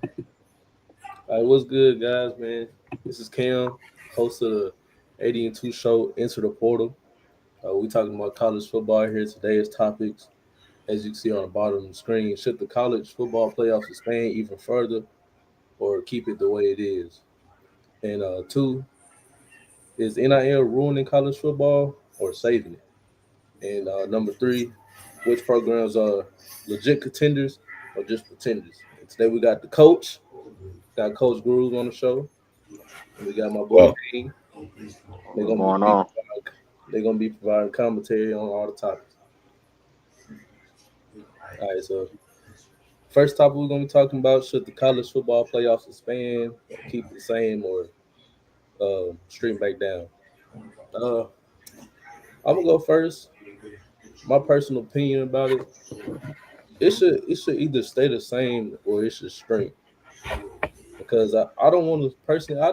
All right, what's good, guys, man? This is Cam, host of the 80 and 2 show, Enter the Portal. We talking about college football here. Today's topics, as you can see on the bottom of the screen, should the college football playoffs expand even further or keep it the way it is? And two, is NIL ruining college football or saving it? And number three, which programs are legit contenders or just pretenders? And today we got the coach, got Coach Grooves on the show, and we got my boy Well, Dane. They're What's gonna going be on? they're gonna be providing commentary on all the topics. All right, so first topic we're gonna be talking about: should the college football playoffs expand, or keep it the same, or stream back down? Uh, I'm gonna go first. My personal opinion about it: it should either stay the same or it should shrink. Because I don't want to personally, um,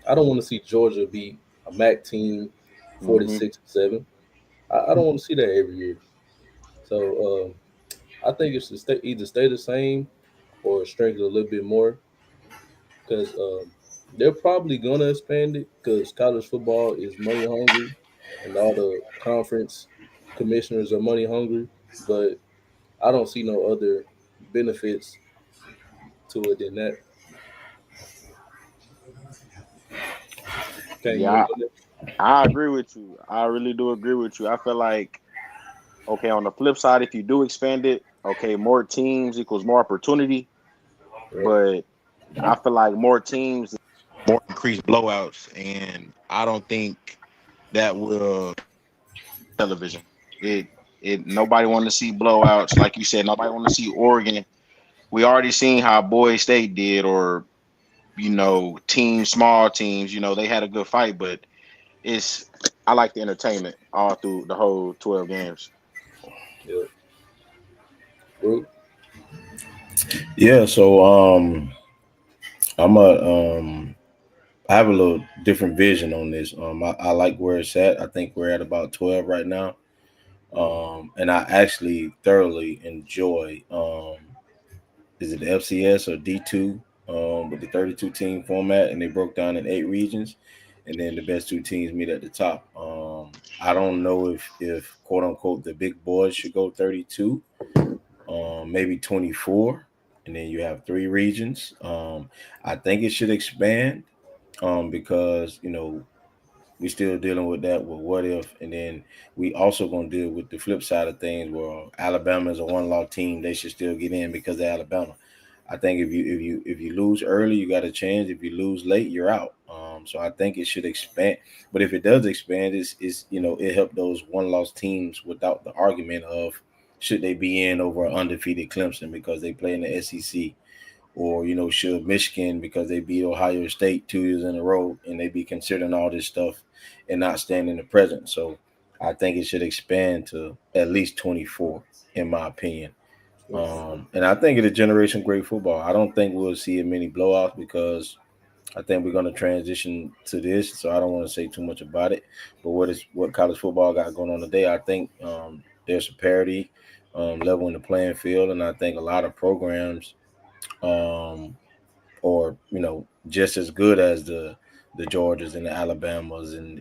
I don't want to see Georgia beat a MAC team Hmm. 46-7. I don't want to see that every year. So I think it should either stay the same or strengthen a little bit more because they're probably gonna expand it because college football is money hungry and all the conference commissioners are money hungry. But I don't see no other benefits to it than that. Okay, you Yeah, want to go I agree with you. I really do agree with you. I feel like, okay, on the flip side, if you do expand it, okay, more teams equals more opportunity. there? Right. But I feel like more teams, more increased blowouts, and I don't think that will television. It it nobody want to see blowouts, like you said. Nobody want to see Oregon. We already seen how Boy State did, or teams, small teams. They had a good fight, but it's I like the entertainment all through the whole 12 games. Yeah. Bro. Yeah, so I'm a I have a little different vision on this. I like where it's at. I think we're at about 12 right now. And I actually thoroughly enjoy is it FCS or D2 with the 32 team format, and they broke down in 8 regions, and then the best two teams meet at the top. I don't know if quote unquote the big boys should go 32, maybe 24, and then you have 3 regions. I think it should expand because we still dealing with that with what if, and then we also gonna deal with the flip side of things where Alabama is a one-loss team, they should still get in because they're Alabama. I think if you lose early, you got a chance. If you lose late, you're out. So I think it should expand. But if it does expand, it helped those one-loss teams without the argument of should they be in over an undefeated Clemson because they play in the SEC, or should Michigan because they beat Ohio State 2 years in a row, and they be considering all this stuff and not stand in the present. So I think it should expand to at least 24, in my opinion. And I think it's a generation great football. I don't think we'll see many blowouts because I think we're going to transition to this. So I don't want to say too much about it. But what college football got going on today? I think there's a parity level in the playing field, and I think a lot of programs um, or just as good as the Georgias and the Alabamas and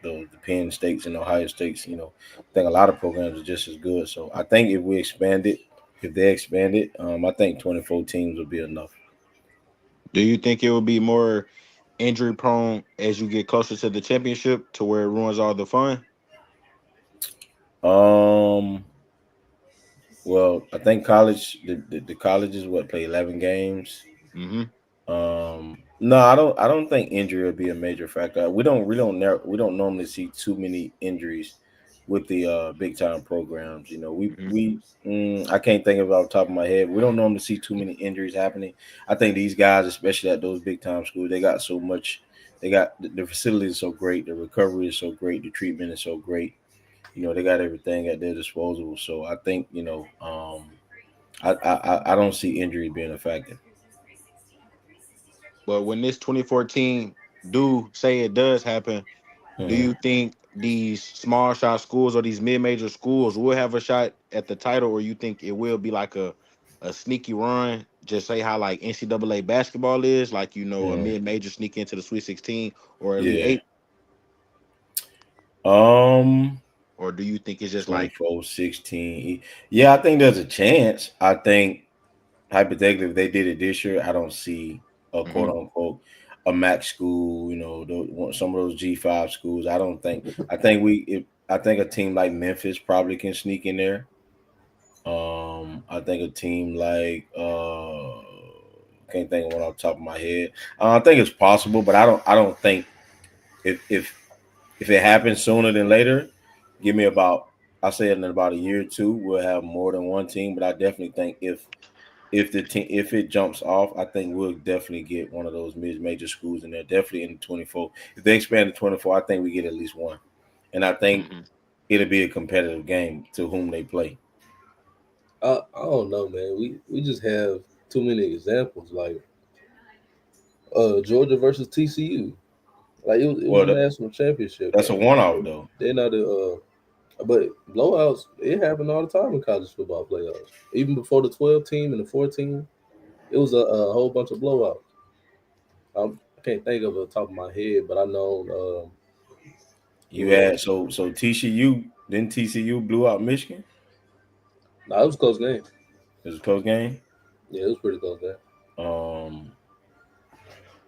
the Penn States and Ohio States. I think a lot of programs are just as good. So I think if they expand it, I think 24 teams will be enough. Do you think it will be more injury prone as you get closer to the championship to where it ruins all the fun? Um, well, I think the colleges play 11 games. Hmm. No, I don't think injury will be a major factor. We don't normally see too many injuries with the big time programs. I can't think of it off the top of my head. We don't normally see too many injuries happening. I think these guys, especially at those big time schools, they got so much. They got the facility is so great, the recovery is so great, the treatment is so great. They got everything at their disposal. So I think I don't see injury being a factor. But when this 2014 do say it does happen, do Mhm. you think these small shot schools or these mid major schools will have a shot at the title, or you think it will be like a a sneaky run, just say how like NCAA basketball is, like a Mm, mid-major sneak into the Sweet 16 or Elite yeah. Eight, Um, or do you think it's just like 24, 16. Yeah, I think there's a chance. I think hypothetically, if they did it this year, I don't see a quote mhm, unquote a MAC school. Some of those G5 schools. I don't think. I think a team like Memphis probably can sneak in there. I think a team like can't think of one off the top of my head. I think it's possible, but I don't think if it happens sooner than later, give me about I say in about a year or two, we'll have more than one team. But I definitely think if the team if it jumps off, I think we'll definitely get one of those major schools in there. Definitely in the 24. If they expand to 24, I think we get at least one, and I think mhm. it'll be a competitive game to whom they play. I don't know, man. We just have too many examples, like Georgia versus TCU. Like it was Well, a national championship that's a game. one-off though. They're not but blowouts. It happened all the time in college football playoffs. Even before the 12 team and the 14, it was a whole bunch of blowouts. I can't think of it top of my head, but I know it You was. had so TCU then TCU blew out Michigan. Nah, it was a close game. It was a close game. Yeah, it was pretty close game. Um,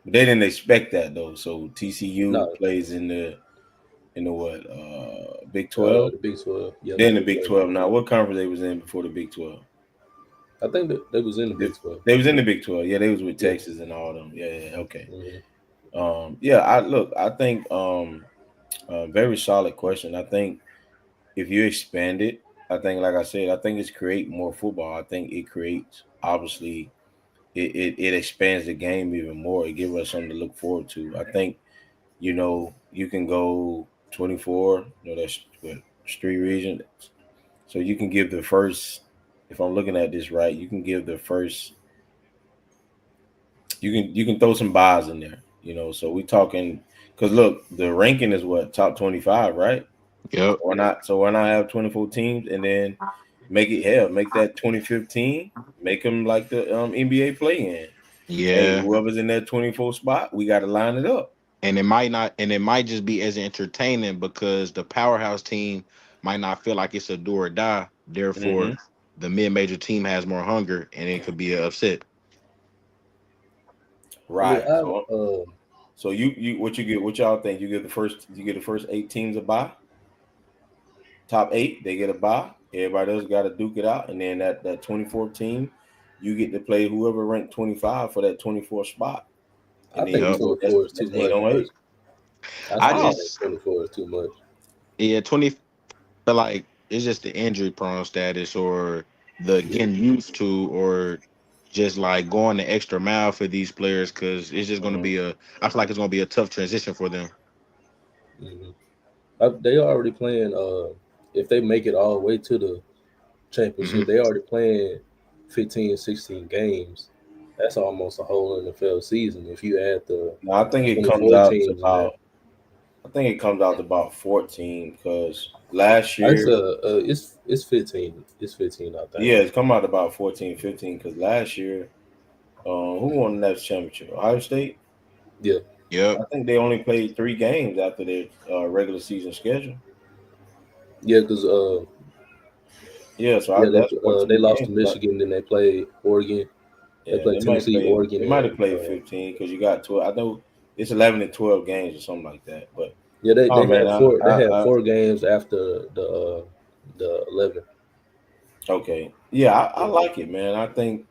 but they didn't expect that though. So TCU No, plays in the what Big 12. the Big 12. Yeah, the They're in the Big Big 12. 12 now. What conference they was in before the Big 12? I think that they was in the They, Big 12. they was in the Big 12. Yeah, they was with Yeah. Texas and all them. Yeah, yeah, okay. Hmm. Yeah, I think very solid question. I think if you expand it, I think like I said, I think it's create more football. I think it creates obviously it expands the game even more. It gives us something to look forward to. I think, you can go 24, that's what, three regions. So you can give the first, if I'm looking at this right, you can give the first, you can throw some buys in there, So we talking because look, the ranking is what top 25, right? Yep. So why not have 24 teams and then make that 2015, make them like the NBA play in. Hey, Yeah. whoever's in that 24 spot, we got to line it up. And it might not, and it might just be as entertaining because the powerhouse team might not feel like it's a do or die. Therefore, Hmm. the mid-major team has more hunger, and it could be an upset. I mean, Right. So what y'all think? You get the first 8 teams a bye. Top 8, they get a bye. Everybody else got to duke it out, and then that 24 team, you get to play whoever ranked 25 for that 24 spot, I and then think you Yep. go. That's 24 is too that's eight much, on eight. personally. I I still Wow. think just, 24 is too much. yeah, 20 feel like it's just the injury prone status or the Yeah. getting used to or just like going the extra mile for these players because it's just going to Mhm. be I feel like it's going to be a tough transition for them. Hmm. They already playing. If they make it all the way to the championship, Hmm. they already playing 15, 16 games. That's almost a whole NFL season if you add the No, I think it comes 24 out to teams in there. about. I think it comes out to about 14 because last It's year, it's 15. It's 15, I think. yeah, it's come out about 14, 15 because last year, who won the next championship? Ohio State. Yeah, Yep. I think they only played 3 games after their regular season schedule. yeah, because Yeah, so yeah, that's they 14 lost to games. Michigan, then they played Oregon. They Yeah, played Tennessee, Oregon, they might and have played 15 because you got 12. I know it's 11 and 12 games or something like that. But yeah, oh they man, had four. They had 4 games after the 11. okay, yeah, I Yeah. like it, man. I think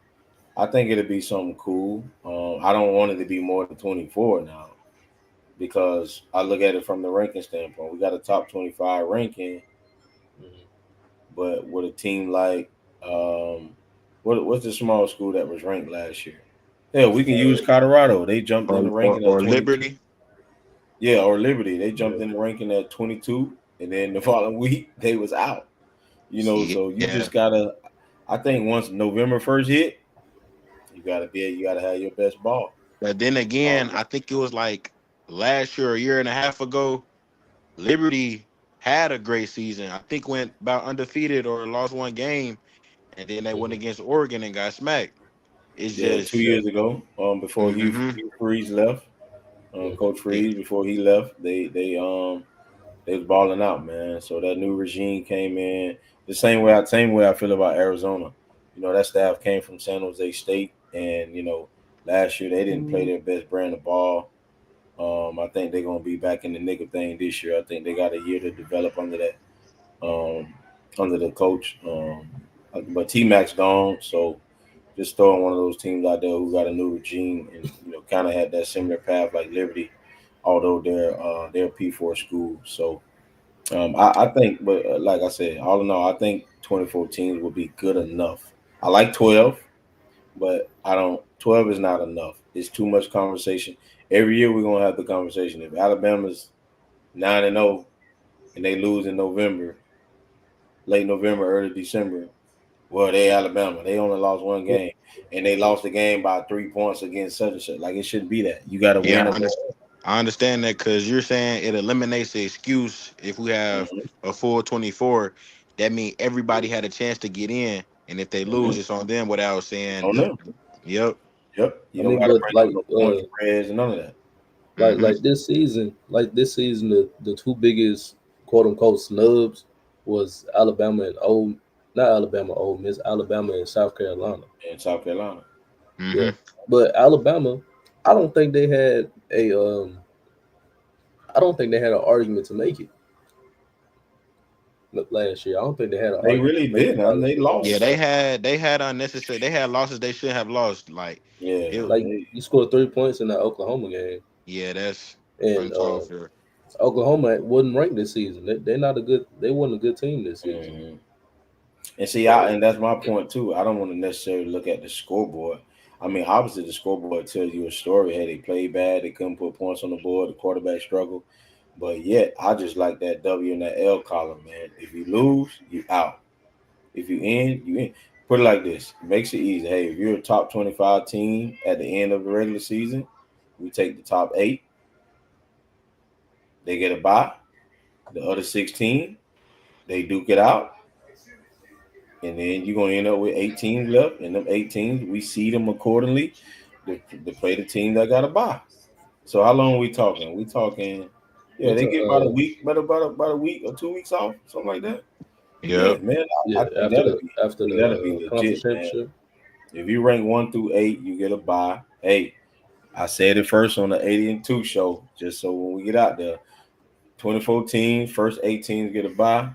it'll be something cool. I don't want it to be more than 24 now because I look at it from the ranking standpoint. We got a top 25 ranking, Mhm. but with a team like what's the small school that was ranked last year? Yeah, we can use Uh, Colorado. They jumped in Or, the or, ranking at or 22. Liberty. Yeah, or Liberty. They yeah. jumped in the ranking at 22, and then the following week they was out. So you Yeah. just gotta. I think once November 1st hit, you gotta have your best ball. But then again, I think it was like last year, a year and a half ago, Liberty had a great season. I think went about undefeated or lost one game, and then they went Mhm. against Oregon and got smacked. It's Yeah, two just, Yeah. years ago, before hmm Hugh Freeze left, Mhm. Coach Freeze before he left, they was balling out, man. So that new regime came in the same way I feel about Arizona. You know, that staff came from San Jose State, and last year they didn't play their best brand of ball. I think they're gonna be back in the nick of thing this year. I think they got a year to develop um, under the coach. But T Mac's gone, so just throwing one of those teams out there who got a new regime and kind of had that similar path like Liberty, although they're a P4 school. So I think, but like I said, all in all, I think 2014 will be good enough. I like 12, but I don't. 12 is not enough. It's too much conversation. Every year we're gonna have the conversation. If Alabama's 9-0 and they lose in November, late November, early December, well, they Alabama. They only lost one Well, game, and they lost the game by 3 points against such and such. Like it shouldn't be that. You got to yeah, win them. I understand that because you're saying it eliminates the excuse if we have Mm-hmm, a full 24. That means everybody had a chance to get in, and if they lose, mm-hmm. it's on them. Without saying, On them. yep, Yep. You I don't mean, got to but bring up like no point spreads and none of that. hmm like this season, the two biggest quote unquote snubs was Alabama and not Alabama, Ole Miss, Alabama and South Carolina. In South Carolina. Yeah, hmm but Alabama, I don't think they had I don't think they had an argument to make it last year. I don't think they had an They argument to really make the did, and college they football yeah, lost. playoff. they had unnecessary. They had losses they shouldn't have lost. Like Yeah, it, Like you scored 3 points in that Oklahoma game, yeah, that's and uncalled for. Oklahoma wasn't ranked this season. They're not a good. They wasn't a good team this season. hmm and see, So and that's my point too. I don't want to necessarily look at the scoreboard. I mean, obviously the scoreboard tells you a story. Hey, they played bad. They couldn't put points on the board. The quarterback struggled. But yet, I just like that W and that L column, man. If you lose, you out. If you in, you in. Put it like this. It makes it easy. Hey, if you're a top 25 team at the end of the regular season, we take the top 8. They get a bye. The other 16, they duke it out. And then you're going to end up with 8 teams left. And them 8 teams, we seed them accordingly to play the team that got a bye. So how long are we talking? We talking, yeah, what's they a get about a week, about a week or 2 weeks off, something like that. Yeah, Yep, man, yeah, I think that'll be, I after think the that'll be conference legit, man. championship? If you rank 1 through 8, you get a bye. Hey, I said it first on the 80 and 2 show, just so when we get out there, 2014, first 8 teams get a bye.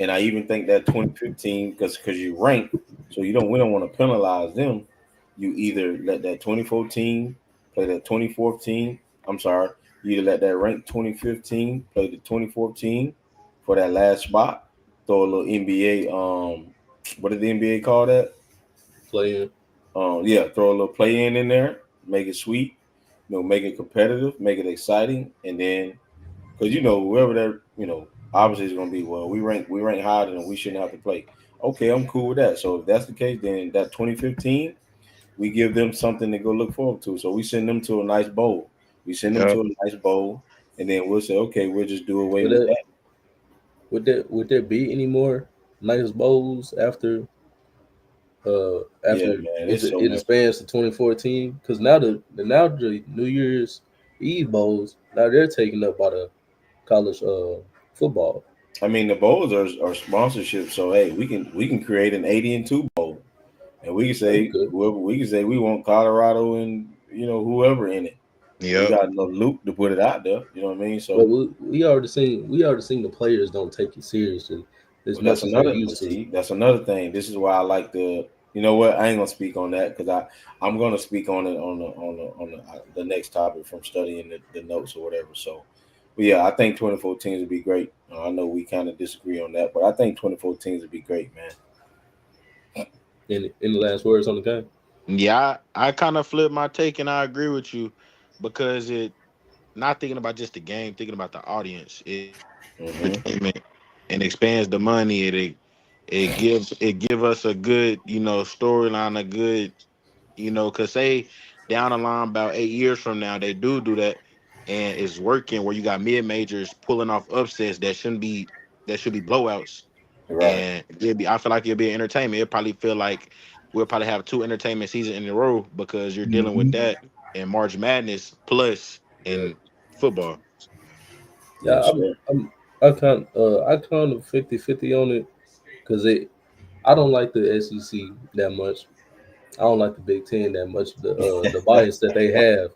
And I even think that 2015, because you rank, so we don't want to penalize them. You either let that 2014 play that 2014. I'm sorry, you either let that rank 2015 play the 2014 for that last spot. Throw a little NBA. What did the NBA call that? Playing. Yeah, throw a little play in there, make it sweet. Make it competitive, make it exciting, and then because whoever that obviously is going to be, well, we rank higher than we shouldn't have to play. Okay, I'm cool with that. So if that's the case, then that 2015 we give them something to go look forward to. So we send them to a nice bowl. We send them yep. to a nice bowl, and then we'll say, okay, we'll just do away Would with that that. would there be any more nice bowls Yeah, after man, if it's it, so it much. expands to 2014? Because now the New Year's Eve bowls now they're taken up by the college football. I mean, the bowls are sponsorship, so hey, we can create an 80 and 2 bowl, and we can Oh, you say could. whoever we can say we want Colorado and whoever in it. We Yep. got enough loot to put it out there. You know what I mean? But So we already seen the players don't take it seriously as well, that's much as they another. But used to. see, that's another thing. This is why I like the. You know what? I ain't gonna speak on that because I'm gonna speak on it on the next topic from studying the notes or whatever. So, but yeah, I think 2014 would be great. I know we kind of disagree on that, but I think 2014 would be great, man. In the last words on the game. Yeah, I kind of flip my take, and I agree with you because it not thinking about just the game, thinking about the audience. It gives Hmm entertainment and expands the money. It give us a good storyline, a good because say down the line about 8 years from now they do that and it's working where you got mid majors pulling off upsets that should be blowouts. Right. and I feel like it'll be an entertainment. It'll probably feel like we'll probably have two entertainment seasons in a row because you're dealing with Mhm. that and March Madness plus Yeah, in football. yeah. Yes, sir. I kind of 50-50 on it because I don't like the SEC that much. I don't like the Big Ten that much. The bias that they have,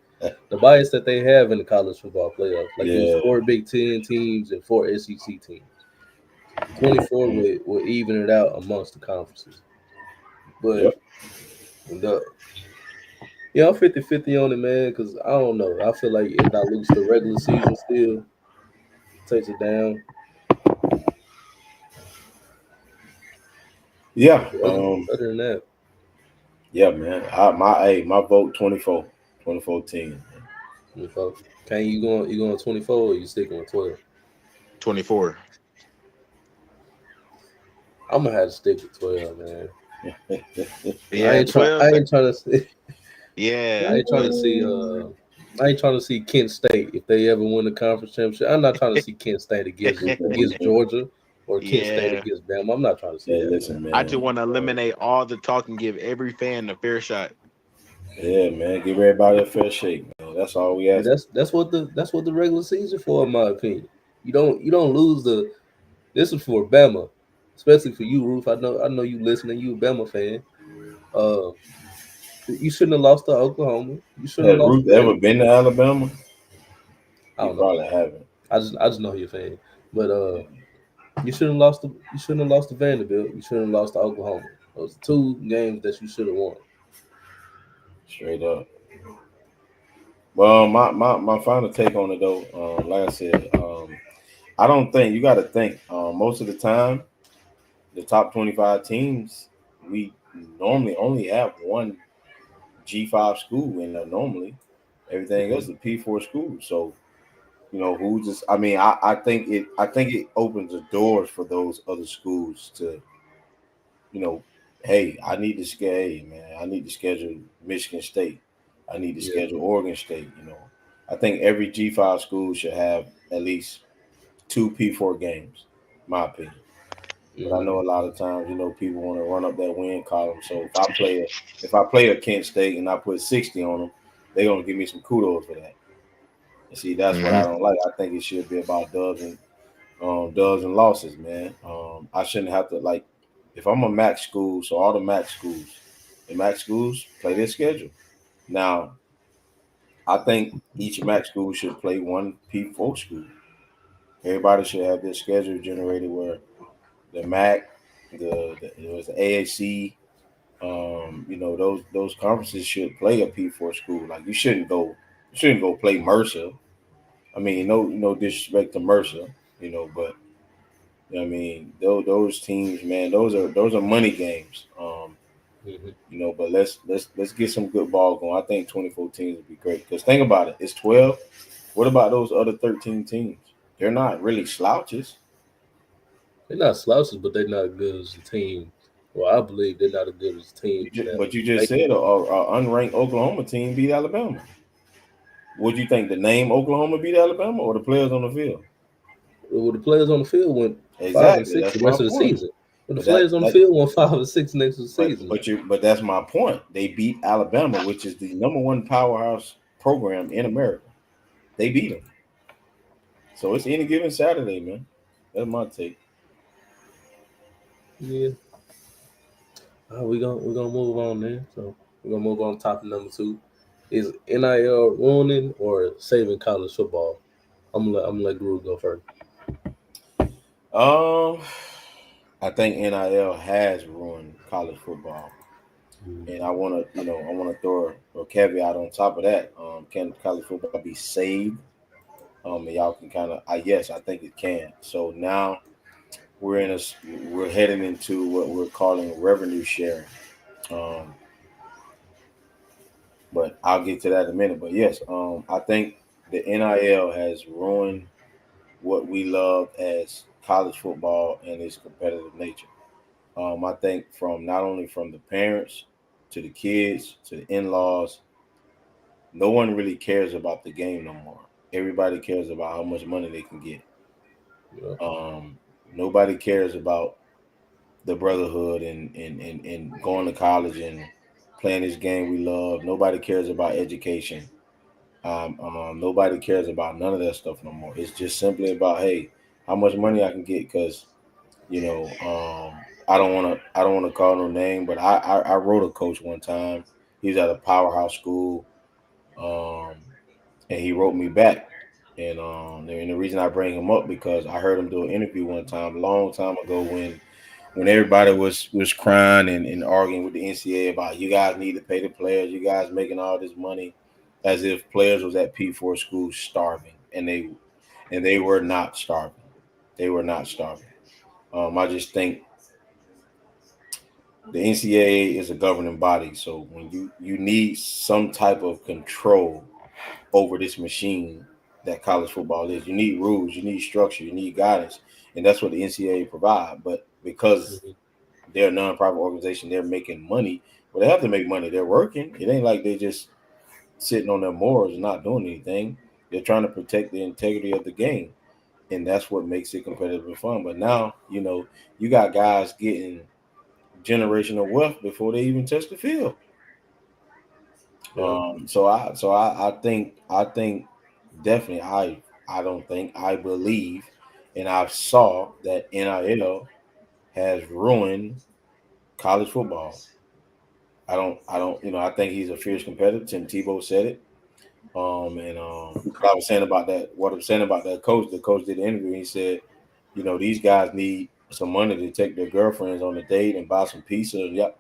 the bias that they have in the college football playoffs. Like it was Yeah. 4 Big Ten teams and 4 SEC teams. 24 Mhm. would even it out amongst the conferences. But Yep. the yeah, I'm 50-50 on it, man, because I don't know. I feel like it dilutes the regular season still, takes it down. Yeah. But other than that, Yeah, man. My vote 24. 24 team. you know, can you going 24 or you sticking with 12? 24. I'm gonna have to stick with 12, man. Yeah, I 12. ain't trying to see I Yeah. ain't trying to see I ain't trying to see Kent State if they ever win the conference championship. I'm not trying to see Kent State against Georgia or Kent State Yeah. against Bama. I'm not trying to see Hey, that, man. listen, I just man. want to eliminate all the talk and give every fan a fair shot. Yeah, man. Give everybody a fair shake, man. That's all we Yeah, ask. that's what the regular season for, in my opinion. You don't lose the. This is for Bama, especially for you, Roof. I know you listening. You a Bama fan. Uh, you shouldn't have lost to Oklahoma. You shouldn't Has have lost to Ruth ever Vanderbilt. been to Alabama? I He don't know, probably man. haven't. I just know you're a fan, but you shouldn't have lost to Vanderbilt. You shouldn't have lost to Oklahoma. Those are two games that you should have won. Straight up. Well, my final take on it though, like I said, I don't think you got to think. Most of the time, the top 25 teams, we normally only have one G5 school in there. Normally, everything else Mhm. is P4 school. So who just? I mean, I think it opens the doors for those other schools to you know, hey, hey man, I need to schedule Michigan State. I need to Yeah. schedule Oregon State. I think every G5 school should have at least two P4 games, my opinion. But I know Hmm. a lot of times, people want to run up that win column. So if I play a Kent State and I put 60 on them, they're gonna give me some kudos for that. And see, that's what I Hmm. don't like. I think it should be about dubs and losses, man. I shouldn't have to like if I'm a MAC school, so all the MAC schools play their schedule. Now, I think each MAC school should play one P4 school. Everybody should have their schedule generated where the MAC, it was the AAC, those conferences should play a P4 school. Like you shouldn't go play Mercer. I mean, no disrespect to Mercer, but I mean, those teams, man, those are money games. Hmm. But let's get some good ball going. I think 24 teams would be great. Because think about it, it's 12. What about those other 13 teams? They're not really slouches. They're not slouches, but they're not good as a team. Well, I believe they're not as good as teams that But you just make said a unranked Oklahoma team beat Alabama. What do you think? The name Oklahoma beat Alabama or the players on the field? well, the players on the field went five and Exactly. six That's the my rest of the point. season. But the But players on the field went 5 and 6 next of the season. but that's my point. They beat Alabama, which is the number one powerhouse program in America. They beat them. So it's any given Saturday, man. That's my take. Yeah. We're gonna move on then. So we're gonna move on to topic number two. Is NIL ruining or saving college football? I'm gonna let Guru go first. Um, I think NIL has ruined college football, Mm. and I want to throw a caveat on top of that. Can college football be saved? And y'all can kind of, yes, I think it can. So now we're heading into what we're calling revenue sharing. Um, but I'll get to that in a minute. But yes, I think the NIL has ruined what we love as college football and its competitive nature. I think from not only from the parents to the kids to the in-laws, no one really cares about the game no more. Everybody cares about how much money they can get. You know? Um, Nobody cares about. the brotherhood and going to college and playing this game we love. Nobody cares about education. Nobody cares about none of that stuff no more. It's just simply about, hey, how much money I can get. Because I don't want to call no name, but I wrote a coach one time. He was at a powerhouse school, um, and he wrote me back. And the reason I bring him up because I heard him do an interview one time, a long time ago, when everybody was crying and arguing with the NCAA about you guys need to pay the players, you guys making all this money, as if players was at P4 schools starving, and they were not starving. They were not starving. I just think the NCAA is a governing body, so when you need some type of control over this machine that college football is, you need rules, you need structure, you need guidance, and that's what the NCAA provide. But because Mhm. they're a nonprofit organization, they're making money. Well, they have to make money. They're working. It ain't like they just sitting on their morals and not doing anything. They're trying to protect the integrity of the game, and that's what makes it competitive and fun. But now, you got guys getting generational wealth before they even touch the field. Yeah. So I think definitely I don't think I believe and I saw that NIL has ruined college football. I don't I think he's a fierce competitor. Tim Tebow said it. What I was saying about that, what I'm saying about that coach, the coach did the interview. And he said, these guys need some money to take their girlfriends on a date and buy some pizza. Yep.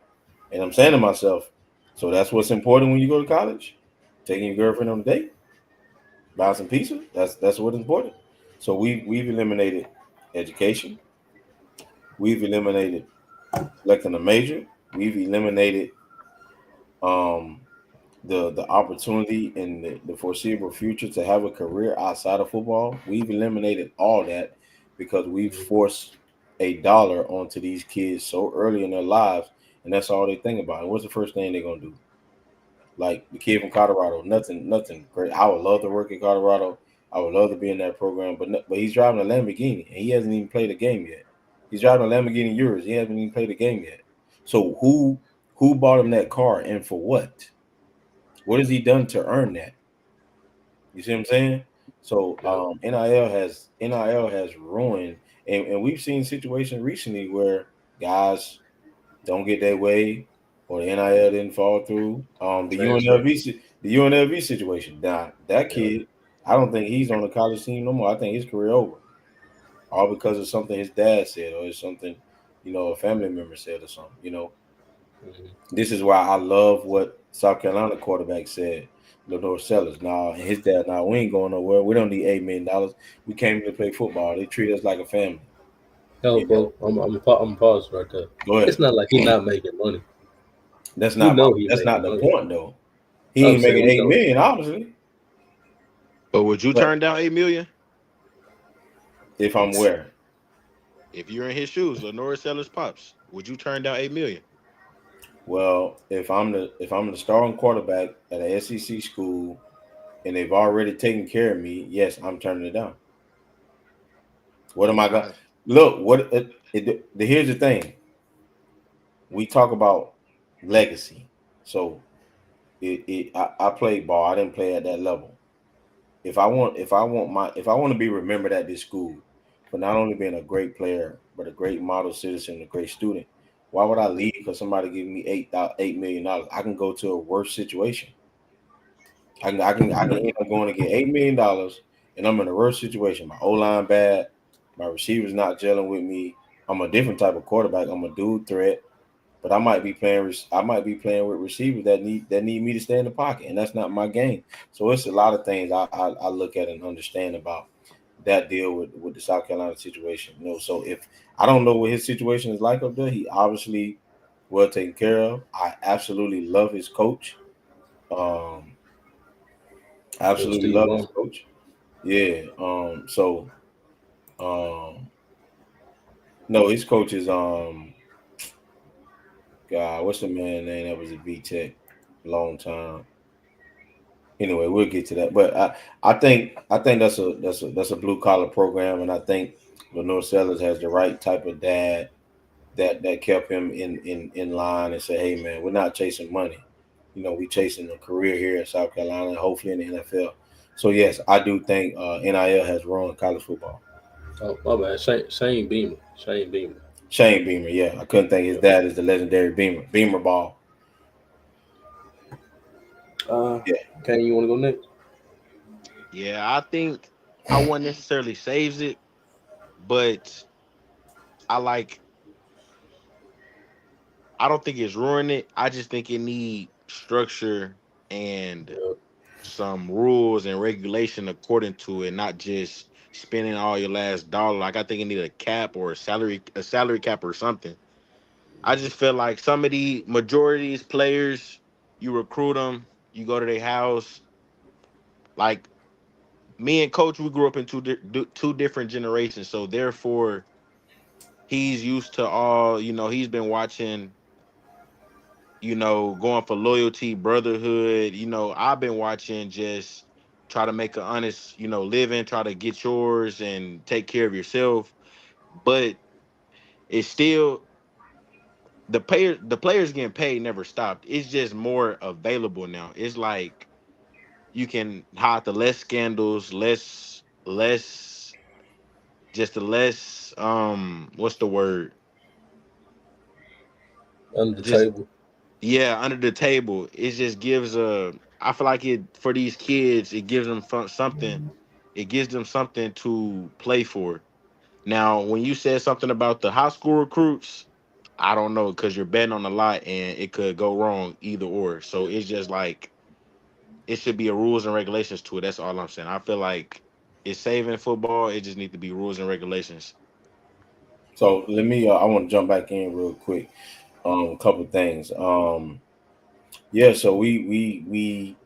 And I'm saying to myself, so that's what's important when you go to college, taking your girlfriend on a date, buy some pizza. That's what's important. So we've eliminated education. We've eliminated selecting a major. We've eliminated um the opportunity in the foreseeable future to have a career outside of football. We've eliminated all that because we've Mhm. forced a dollar onto these kids so early in their lives, and that's all they think about. And what's the first thing they're gonna do? Like the kid from Colorado, nothing great. I would love to work in Colorado. I would love to be in that program, but he's driving a Lamborghini and he hasn't even played a game yet. He's driving a Lamborghini Urus. He hasn't even played a game yet. So who bought him that car and for what? What has he done to earn that? You see what I'm saying? So Yeah. NIL has ruined, and we've seen situations recently where guys don't get their way, or the NIL didn't fall through. Transfer. The UNLV situation. Now that Yeah. kid, I don't think he's on the college team no more. I think his career over, all because of something his dad said, or it's something a family member said, or something. Mhm. This is why I love what South Carolina quarterback said, Lenore Sellers. Now, and his dad, now we ain't going nowhere. We don't need $8 million. We came here to play football. They treat us like a family. Hell, You know, bro, I'm pause right there. go It's ahead. not like he's not making money. That's We not my. know he That's not making the money. point though. He I'm ain't saying making we eight know. million, obviously. But would you But turn down 8 million if I'm where, if you're in his shoes? Lenora Sellers pops. Would you turn down 8 million? well, if I'm the starting quarterback at a SEC school and they've already taken care of me, yes, I'm turning it down. What am I going? I Look, here's the thing. We talk about legacy. So I played ball. I didn't play at that level. If I want to be remembered at this school for not only being a great player but a great model citizen, a great student, why would I leave because somebody giving me $8 million? I can go to a worse situation. I can end up going to get $8 million, and I'm in a worse situation. My O line bad, my receivers not gelling with me. I'm a different type of quarterback. I'm a dude threat. But I might be playing with receivers that need me to stay in the pocket, and that's not my game. So it's a lot of things I look at and understand about that deal with the South Carolina situation. So if I don't know what his situation is like up there, he obviously well taken care of. I absolutely love his coach. Um, It was absolutely Steve love his Ballmer. coach. Yeah. Um, no, his coach is God. What's the man name that was a V Tech long time? Anyway, we'll get to that. But I think that's a blue collar program, and I think Lenore Sellers has the right type of dad that kept him in line and said, "Hey man, we're not chasing money. We chasing a career here in South Carolina, and hopefully in the NFL." So yes, I do think NIL has ruined college football. Oh, my bad. Shane Beamer. Shane Beamer. Shane Beamer, yeah, I couldn't think his Yeah. dad is the legendary Beamer ball. Yeah. Kane, you want to go next? Yeah, I think I wouldn't necessarily saves it, but I like I don't think it's ruining it. I just think it need structure and Yeah. some rules and regulation according to it, not just spending all your last dollar. Like I think it need a cap or a salary cap or something. I just feel like some of the majority of these players, you recruit them, you go to their house. Like me and Coach, we grew up in two different generations, so therefore he's used to all. He's been watching. Going for loyalty, brotherhood. I've been watching just try to make an honest, living, try to get yours and take care of yourself. But it's still the players getting paid never stopped. It's just more available now. It's like you can hide the less scandals, less just the less what's the word? Under the Just table. yeah, under the table. It just gives a. I feel like it for these kids. It gives them something. It gives them something to play for. Now, when you said something about the high school recruits, I don't know because you're betting on a lot and it could go wrong either or. So it's just like it should be a rules and regulations to it. That's all I'm saying. I feel like it's saving football. It just needs to be rules and regulations. So let me. I want to jump back in real quick. A couple things. Yeah. So we.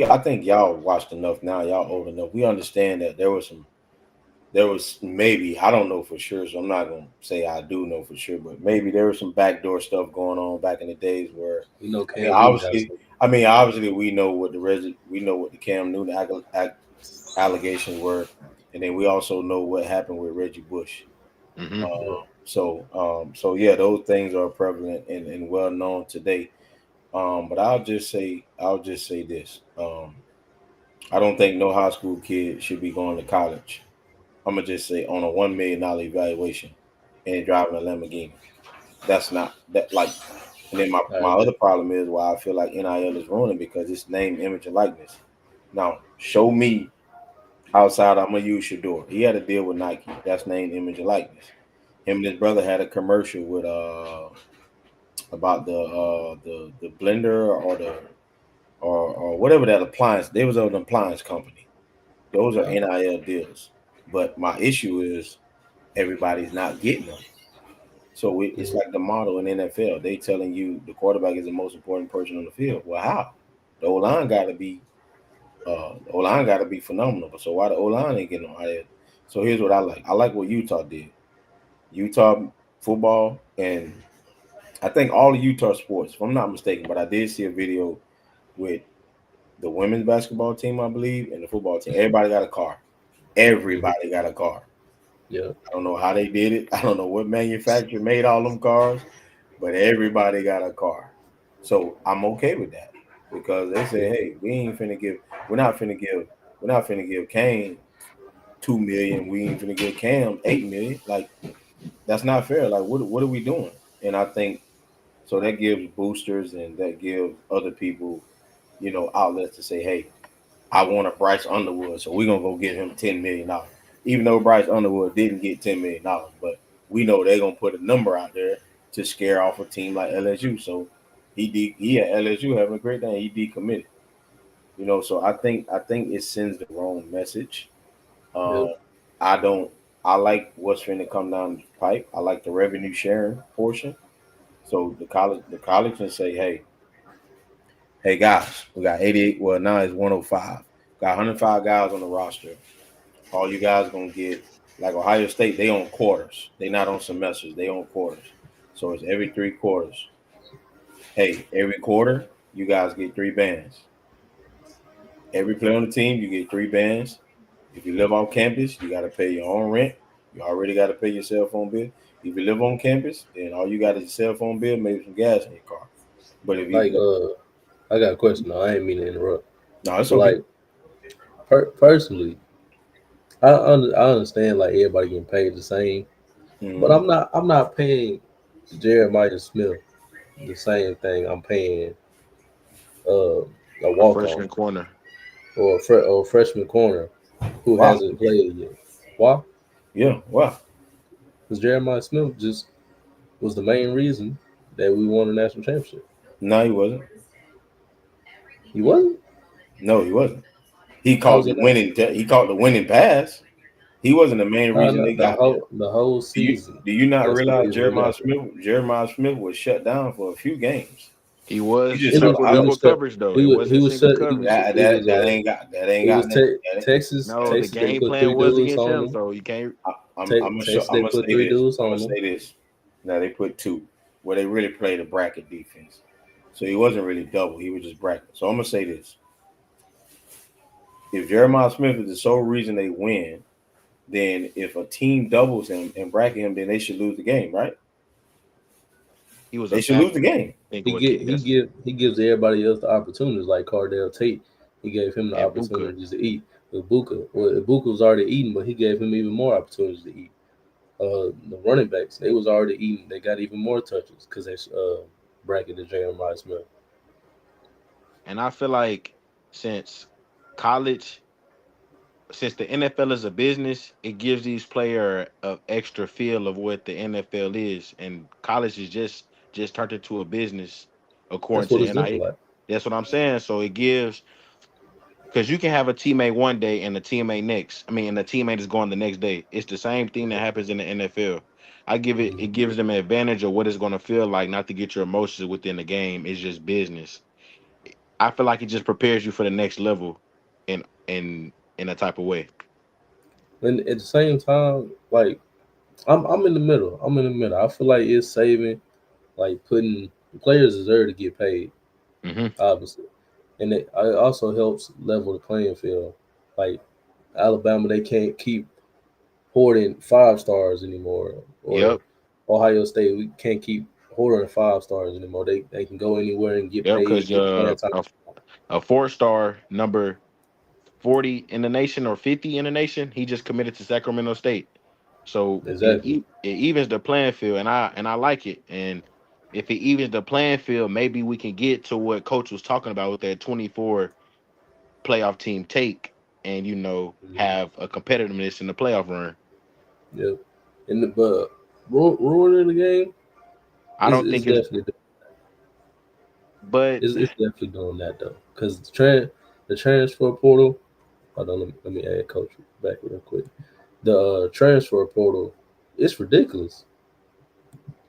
I think y'all watched enough now. Y'all old enough. We understand that there was some. There was maybe I don't know for sure, so I'm not gonna say I do know for sure, but maybe there was some backdoor stuff going on back in the days where We know I mean, Cam Newton got obviously, some. we know what we know what the Cam Newton allegations were, and then we also know what happened with Reggie Bush. Hmm. Yeah. So yeah, those things are prevalent and well known today. But I'll just say this. I don't think no high school kid should be going to college. I'm gonna just say on a $1 million evaluation and driving a Lamborghini. That's not that like. And then I my agree. other problem is why I feel like NIL is ruining because it's name, image, and likeness. Now, show me outside. I'm gonna use Shador. He had a deal with Nike. That's name, image, and likeness. Him and his brother had a commercial with about the blender or whatever that appliance. They was an appliance company. Those are Yeah. NIL deals. But my issue is everybody's not getting them. So it's Mhm. like the model in NFL. They telling you the quarterback is the most important person on the field. Well, how? The O line got to be phenomenal. So why the O line ain't getting no higher? So here's what I like. I like what Utah did. Utah football, and I think all of Utah sports, if I'm not mistaken. But I did see a video with the women's basketball team, I believe, and the football team. Everybody got a car. Mhm. Everybody got a car. Yeah. I don't know how they did it. I don't know what manufacturer made all them cars, but everybody got a car. So I'm okay with that because they say, Yeah. hey, we're not finna give, we're not finna give Kane 2 million. We ain't finna give Cam 8 million. Like that's not fair. Like what are we doing? And I think so that gives boosters and that gives other people, outlets to say, hey, I want a Bryce Underwood, so we're gonna go give him $10 million. Even though Bryce Underwood didn't get $10 million, but we know they're gonna put a number out there to scare off a team like LSU. So he at LSU having a great day. He decommitted. So I think it sends the wrong message. Yep. Um, I don't. I like what's going to come down the pipe. I like the revenue sharing portion. So the college can say, hey guys, we got 88. Well, now it's 105. Got 105 guys on the roster. All you guys gonna get like Ohio State, they on quarters. They not on semesters, they on quarters. So it's every 3 quarters. Hey, every quarter, you guys get 3 bands. Every player on the team, you get 3 bands. If you live on campus, you gotta pay your own rent. You already gotta pay your cell phone bill. If you live on campus, then all you got is a cell phone bill, maybe some gas in your car. But if Like, you I got a question. Though. I ain't mean to interrupt, no, it's but okay. like, personally, I understand like everybody getting paid the same, but Hmm. I'm not paying Jeremiah Smith the same thing I'm paying uh, a A walk on freshman corner. or or a freshman corner who Wow. hasn't played yet. Why? Yeah. Wow. Because Jeremiah Smith just was the main reason that we won the national championship. No, he wasn't. He wasn't. No, he wasn't. He How caught was the it not? winning. He caught the winning pass. He wasn't the main reason No, they got there. the whole Do you season. do you not That's the realize reason we Jeremiah got there. Smith? Jeremiah Smith was shut down for a few games. He He was just so He I double was shut. coverage though. It He wasn't was single shut. coverage. that ain't It got was nothing. That ain't, No, the Texas. They game put plan three was dudes against on him, them. so you can't. I'm gonna show. Texas. I'm They gonna put say three this. dudes I'm gonna on them. say this. Now they put two, where they really played a bracket defense. So he wasn't really double. He was just bracket. So I'm gonna say this: if Jeremiah Smith is the sole reason they win, then if a team doubles him and bracket him, then they should lose the game, right? He was a They should lose the factor. game. I think what keep us He gives everybody else the opportunities. Like Cardell Tate, he gave him the and Buka. opportunities to eat. Ibuka was already eating, but he gave him even more opportunities to eat. The running backs, they was already eating. They got even more touches because they bracketed Jeremiah Smith. And I feel like since college, since the NFL is a business, it gives these player a extra feel of what the NFL is, and college is just turned into a business according That's to what it's looking NIL. like. That's what I'm saying. So it gives because you can have a teammate one day and a teammate next. I mean, and the teammate is going the next day. It's the same thing that happens in the NFL. I give it. It Mhm. gives them an advantage of what it's going to feel like, not to get your emotions within the game. It's just business. I feel like it just prepares you for the next level, in a type of way. And at the same time, like I'm in the middle. I'm in the middle. I feel like it's saving, like putting players deserve to get paid, Hmm. obviously, and it also helps level the playing field. Like Alabama, they can't keep hoarding 5 stars anymore, or Yep. Ohio State, we can't keep hoarding 5 stars anymore. They can go anywhere and get Yep. paid, Because get playing time. a 4-star number 40 in the nation or 50 in the nation, he just committed to Sacramento State. So Exactly. it evens the playing field, and I like it. And if it evens the playing field, maybe we can get to what Coach was talking about with that 24 playoff team take, and Mhm. have a competitiveness in the playoff run. Yep. And the but ruining the game I don't is think it's, definitely but it's definitely doing that though, because the transfer portal. Hold on, let me add coach back real quick. The transfer portal, it's ridiculous.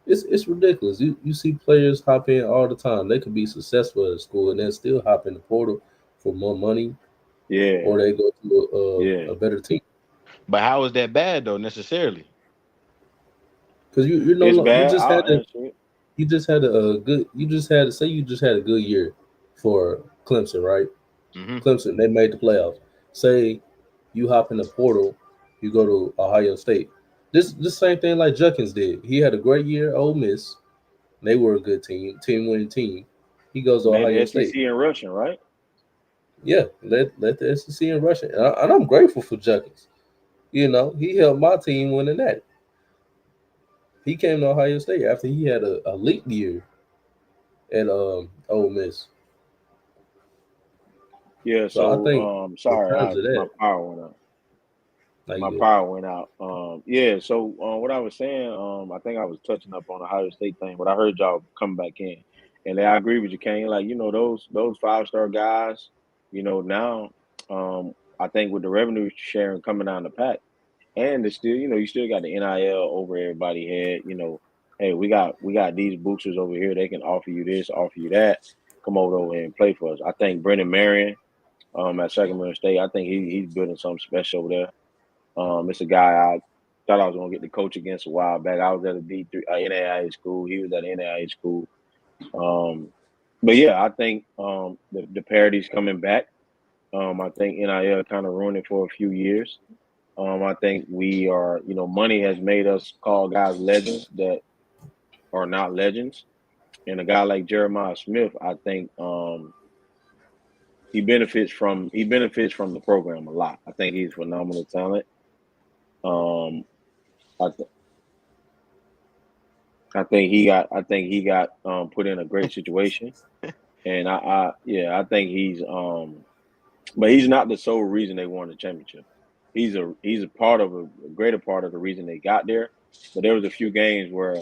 It's ridiculous. You see players hop in all the time. They could be successful at school and then still hop in the portal for more money, Yeah, or they go to yeah. a better team. how is that bad though necessarily? Because you know It's you bad. just I'll had to answer it. you just had to say you just had a good year for Clemson, right? Hmm. Clemson, they made the playoffs. Say you hop in the portal, you go to Ohio State. This same thing like Junkins did. He had a great year at Ole Miss. They were a good team winning team. He goes to Led Ohio the State. SEC in rushing, right? Yeah, let the SEC in Russia, and I'm grateful for Junkins. You know, he helped my team winning that. He came to Ohio State after he had a leap year at Ole Miss. Yeah. So I So, think in sorry, terms of my that, power went out. like My good. power went out. Yeah. So, what I was saying, I think I was touching up on the Ohio State thing, but I heard y'all come back in, and I agree with you, Kane. Like, those 5-star guys, now, I think with the revenue sharing coming down the pack, and it's still, you still got the NIL over everybody's head. Hey, we got these boosters over here. They can offer you this, offer you that. Come over here and play for us. I think Brendan Marion, at Sacramento State, I think he's building something special over there. It's a guy I thought I was gonna get to coach against a while back. I was at a D3 NAIA school. He was at NAIA school. Um, but yeah, I think the parity's coming back. I think NIL kind of ruined it for a few years. I think we are, money has made us call guys legends that are not legends. And a guy like Jeremiah Smith, I think he benefits from the program a lot. I think he's phenomenal talent. Um, I, th- I think he got put in a great situation, and I think but he's not the sole reason they won the championship. He's a part of a greater part of the reason they got there. But there was a few games where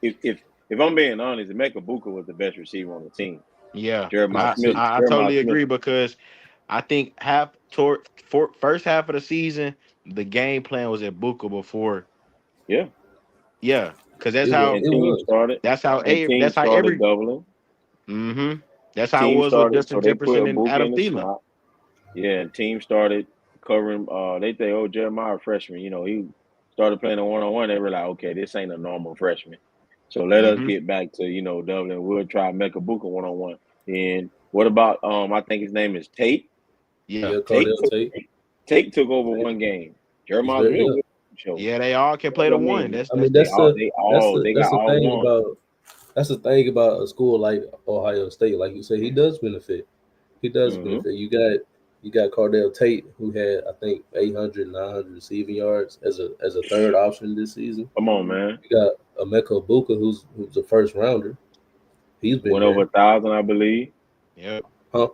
if I'm being honest, Emeka Buka was the best receiver on the team. Yeah, Jeremiah I Smith, I, I Jeremiah totally Smith, agree because I think first half of the season, the game plan was at Booker before. yeah, Yeah, because that's It was. how and It was. teams that's how started every doubling. mm-hmm. That's how it Teams was with started, Justin so they put Jefferson and Ibuka Adam in the Thielen. slot. Yeah, and teams started covering. They think, oh, Jeremiah freshman. He started playing a one-on-one. They were like, okay, this ain't a normal freshman. So let us Mm-hmm. get back to doubling. We'll try Mecca Buka one-on-one. And what about I think his name is Tate. Yeah, Yeah, Tate Cardell took Tate. Tate took over Tate. one game. He's Jeremiah very. Smith Yeah. was show. yeah, they all can play So, the I one. mean, That's I mean, the they that's got the all thing one. about a school like Ohio State. Like you said, he does benefit. He does Hmm. benefit. You got Cardell Tate, who had I think 800, 900 receiving yards as a third option this season. Come on, man. You got Emeka Buka, who's a first rounder. He's been Went over there. 1,000, I believe. yep. Huh?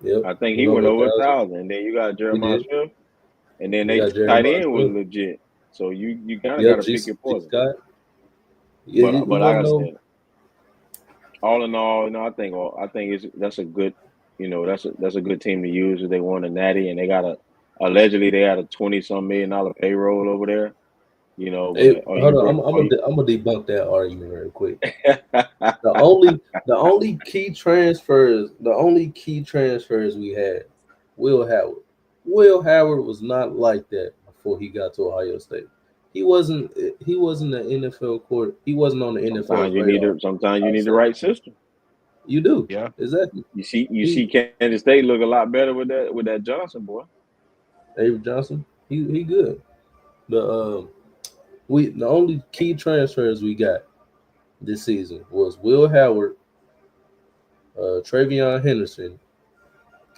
Yep. I think he Went went over a over a thousand. thousand. And then you got He Jeremiah did. Smith. And then You they got tight Jeremiah end was Smith. legit. So you kind of got Yep. to pick your G poison. Scott. Yeah, But it like wasn't I no. said, all in all, I think that's a good, that's a good team to use if they won a natty, and they got allegedly they had a 20-some million-dollar payroll over there. Hey, But are hold you on. bro? Are you? I'm gonna debunk that argument real quick. The only key transfers we had, Will Howard. Will Howard was not like that before he got to Ohio State. He wasn't. He wasn't an NFL court. He wasn't on the NFL's radar. Sometimes you I'll need the say right system. you do Yeah. exactly. You see He Kansas State look a lot better with that Johnson boy. Avery Johnson. He good. The only key transfers we got this season was Will Howard, Travion Henderson,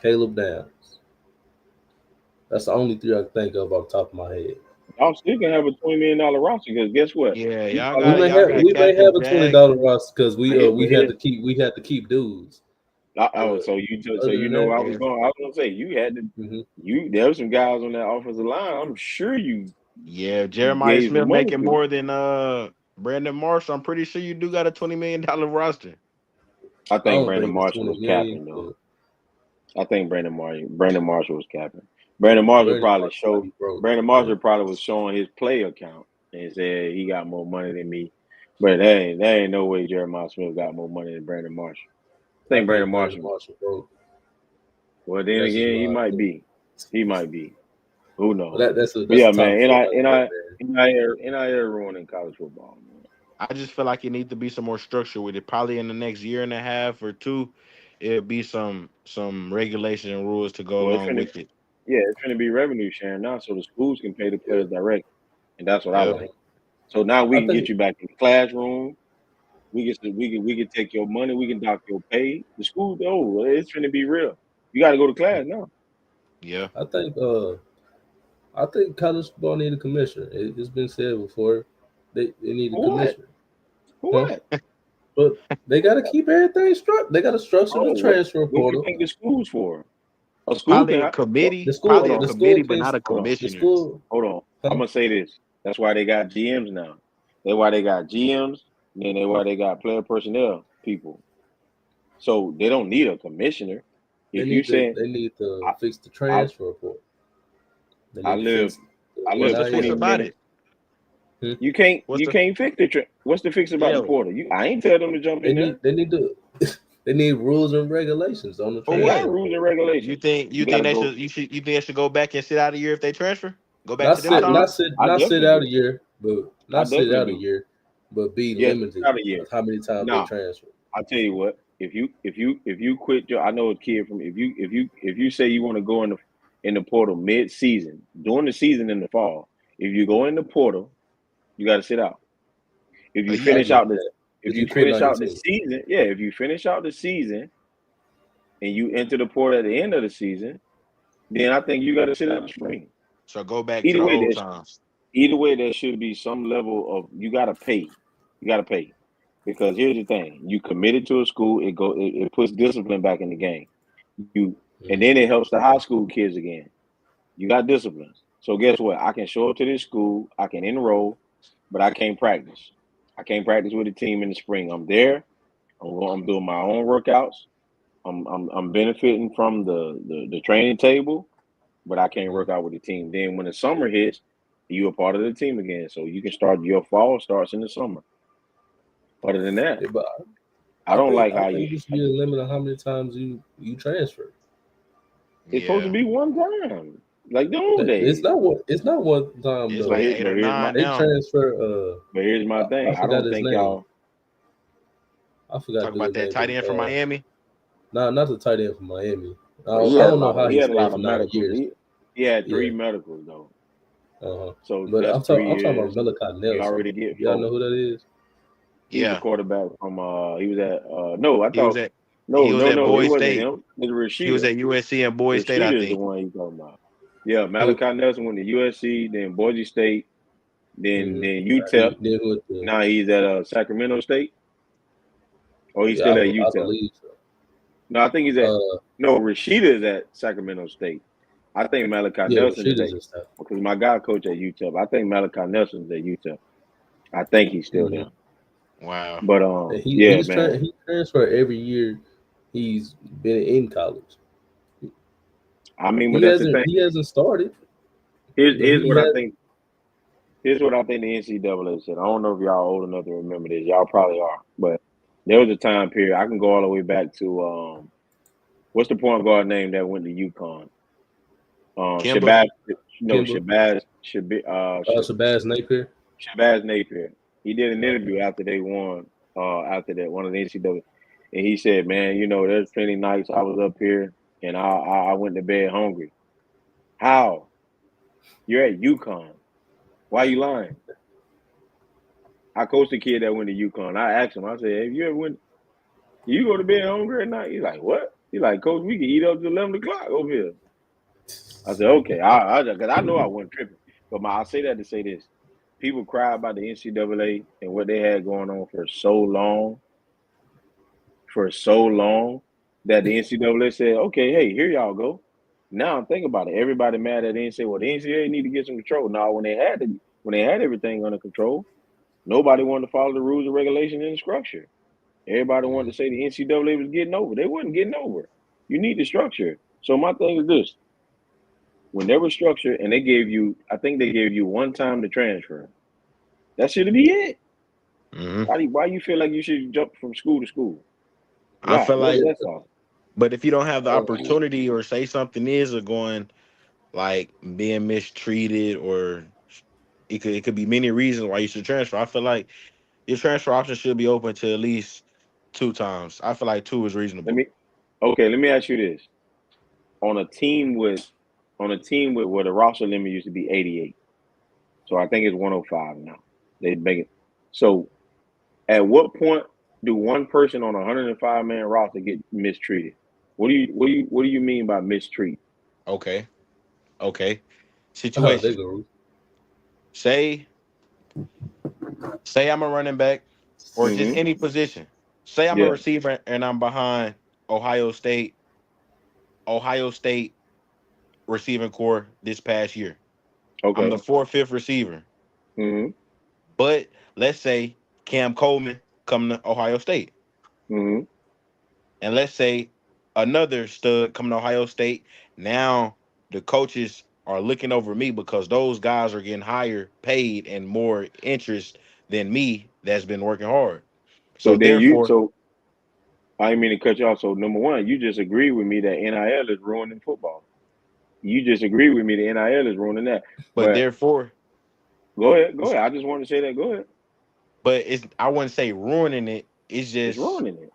Caleb Downs. That's the only three I can think of off the top of my head. Y'all still can have a $20 million roster because guess what? Yeah, You y'all probably got We may y'all have got we may Captain have a $20 Jackson. roster because we here, we but had here. to keep dudes. Oh, But so you other than know where that, I was Yeah. going. I was gonna say you had to. hmm There were some guys on that offensive line. I'm sure Yeah, you Jeremiah gave some Smith money making to. more than Brandon Marshall. I'm pretty sure you do got a $20 million roster. I I think don't Brandon think it's Marshall was 20 million. capping though. But I think Brandon Marshall was capping. Brandon Marshall Brandon probably Marshall, showed. he broke. Brandon Yeah, Marshall probably was showing his play account and said he got more money than me. But there ain't no way Jeremiah Smith got more money than Brandon Marshall. I I think Brandon think Brandon Marshall. Marshall broke. Well, then That's just again, he my might opinion. be. He might be. Who But knows? But that's a yeah, top man, four right there, man. NIL ruining college football, man. I just feel like it needs to be some more structure with it. Probably in the next year and a half or two, it'll be some regulations and rules to go Well, along with it. it's gonna be revenue sharing now, so the schools can pay the Yeah, players direct, and that's what I Yep. yeah. like. So now we I can get think you back in the classroom. We can take your money. We can dock your pay. The school, oh, it's gonna be real. You got to go to class now. Yeah. I think I think college football need a commissioner. It's been said before. They need a For what? commissioner, For huh? what? But they got to keep everything struck. They got to structure the Oh, transfer what you portal. think the school's for? A school Probably can a have. Well, The committee. school, hold Probably a on, the school committee, but can, not a hold on, the commissioner. school, hold on. I'm huh? gonna say this. That's why they got GMs now. That's why they got GMs. And then they why they got player personnel people. So they don't need a commissioner. If you say They need I to fix the I, transfer portal. They I need to live fix I What's live the fix 20 NIL. about minutes. it? Hmm? You can't What's you the can't fix what's the fix about the yeah? portal? I ain't tell them to jump in there. They need to they need rules and regulations on the For They got what? transfer rules and portal. You regulations. think You you think gotta they go. should you think they should go back and sit out a year if they transfer? Go back Not to them I sit do. times? not sit I not sit definitely out a do. year, but I not sit definitely out a do. year, but be Yes, limited out of year. of how many times they Nah, transfer. I'll tell you what. If you quit your, I know a kid from if you say you want to go in the in the portal mid-season, during the season in the fall, if you go in the portal, you got to sit out. If A you year. I finish get out the that. if But you you quit finish on your out the team. season, yeah, if you finish out the season and you enter the portal at the end of the season, then I think you got to sit out the spring. So go back to Either the way, old there's times. either way there should be some level of you got to pay. You got to pay because here's the thing: you committed to a school, it puts discipline back in the game. You and Mhm. then it helps the high school kids again. You got discipline. So guess what? I can show up to this school, I can enroll, but I can't practice. I can't practice with the team in the spring. I'm there. I'm doing my own workouts. I'm benefiting from the training table, but I can't Mhm. work out with the team. Then when the summer hits, you a part of the team again. So you can start your fall starts in the summer. Other than that, Yeah, but I don't like I how think there should be a limit on how many times you transfer. it's supposed to Yeah. be one time, like the old days. It's not one time It's though. like 8 But or here's my 9 They now. transfer. here's my I thing. I forgot don't his think name. y'all. I forgot Talk to do about his that name. tight end from But Miami. nah, not the tight end from Miami. But he I had a don't know lot how of he stayed for 9 years. He had Yeah. 3 medicals though. Uh-huh. So But that's three I'm talking about years. Malachi You Nelson. already get Y'all know 4. who that is? He's a Yeah. quarterback from he was at no, I He was thought at no, he was no, at no, it Boyd wasn't State. him. It's He was Rashida. at USC and Boyd State, I Rashida is the think. one he's talking about. Yeah, Who? Malachi Nelson went to USC, then Boise State, Mm-hmm. then UTEP. Then who? Now he's at Sacramento State. Oh, he's Yeah, still at I UTEP. believe so. No, I think he's at Uh, no, Rashida is at Sacramento State. I think Malachi yeah, Nelson is Rashida's at and stuff. because my guy coach at UTEP. I think Malachi Nelson is at UTEP. I think he's still Mm-hmm. there. Wow. But And yeah, man. he transferred every year he's been in college. I mean, but that's the thing. He hasn't started, but Here's he what I has. think. Here's what I think the NCAA said. I don't know if y'all old enough to remember this. Y'all probably are, but there was a time period. I can go all the way back to what's the point guard name that went to UConn? Kimba. Shabazz. No, Kimba, Shabazz. Shabazz Napier. Shabazz Napier. He did an Uh, interview after they won. After that, one of the NCAA, and he said, "Man, there's plenty nights I was up here and I went to bed hungry. How? You're at UConn. Why you lying?" I coached a kid that went to UConn. I asked him, I said, "Have you ever went? You go to bed hungry at night?" He's like, "What?" He's like, "Coach, we can eat up to 11 o'clock over here." I said, "Okay, because I know I wasn't tripping." But I say that to say this: people cry about the NCAA and what they had going on for so long, that the NCAA said, "Okay, hey, here y'all go." Now I'm thinking about it. Everybody mad at the NCAA. Well, the NCAA need to get some control. Now, when they had everything under control, nobody wanted to follow the rules and regulations and the structure. Everybody wanted mhm. to say the NCAA was getting over. They wasn't getting over. You need the structure. So my thing is this: when there was structure and I think they gave you one time to transfer. That should be it. Hmm. Why you feel like you should jump from school to school? I Why? feel Where's like, Yeah, that off? but if you don't have the uh, opportunity or say something is or going like being mistreated or it could be many reasons why you should transfer. I feel like your transfer option should be open to at least 2 times. I feel like 2 is Let reasonable. me let me ask you this: on a team with where the roster limit used to be 88, so I think it's 105 now. They make it. So at what point do one person on a 105-man roster get mistreated? What do you mean by mistreat? Okay. Okay. they Situation. go. Say say I'm a running back or just Mm-hmm. any position. Say I'm a Yeah. receiver and I'm behind Ohio State, Ohio State receiving core this past year. I'm Okay. the fourth, fifth receiver. Mm-hmm. But let's say Cam Coleman come to Ohio State. Mm-hmm. And let's say another stud coming to Ohio State. Now the coaches are looking over me because those guys are getting higher paid and more interest than me that's been working hard. So So then therefore, I didn't mean to cut you off. So number one, you just agree with me that NIL is ruining football. You just agree with me that NIL is ruining that. but But therefore, go ahead. I just want to say that. Go ahead. but it's I wouldn't say ruining it. It's It's just ruining it.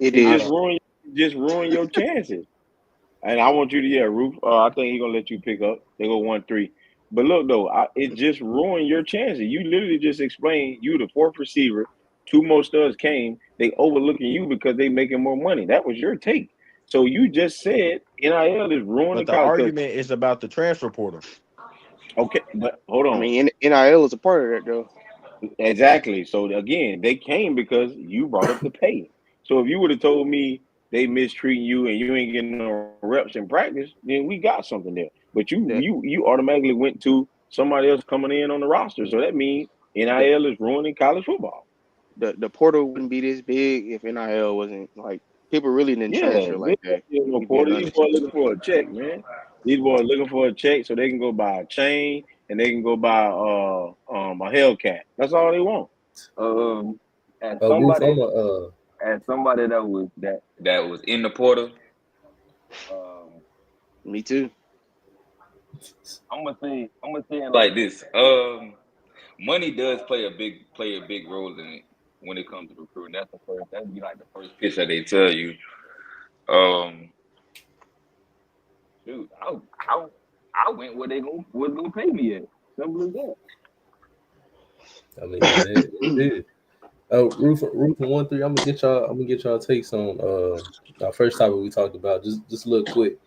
It It I is. don't just ruin your chances. And I want you to, Roof. I think he's gonna let you pick up. They go 1-3. But look though, it just ruined your chances. You literally just explained you the fourth receiver. Two more studs came. They overlooking you because they making more money. That was your take. So you just said NIL is But ruining the college. argument is about the transfer portal. Okay, but hold I on. mean, NIL is a part of that, though. Exactly. So again, they came because you brought up the pay. So if you would have told me they mistreating you and you ain't getting no reps in practice, then we got something there. But The you automatically went to somebody else coming in on the roster. So that means the NIL is ruining college football. the portal wouldn't be this big if NIL wasn't like people really didn't Yeah, transfer they like that. don't no To be being portal. These honest boys with you, looking for a check, man. These boys looking for a check so they can go buy a chain and they can go buy a Hellcat. That's all they want. Um, as Roof, I'm somebody, a that was in the portal, um, me too. I'm gonna say it like this. Money does play a big role in it when it comes to recruiting. That'd be like the first pitch that they tell you. Um, Dude, I went where they was gonna pay me at. Simple as that. I mean, it did. Roof from 1-3. I'm gonna get y'all takes on our first topic we talked about. Just a little quick.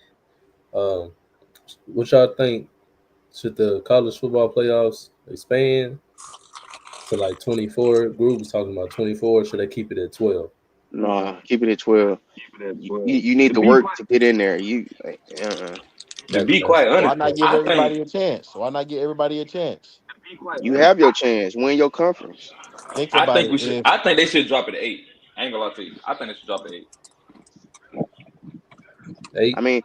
Um, what y'all think? Should the college football playoffs expand to like 24? Group was talking about 24. Should they keep it at 12? No, Nah, keep it at 12. keep it at You 12. you need To to be work quite to get in there. to be That's quite Why honest, not give I think everybody a chance? Why not give everybody a chance? to be quite You honest, have your chance. Win your conference. Think about it. If I think they should drop it to 8. I ain't gonna lie to you. I think they should drop it to 8. I 8. mean,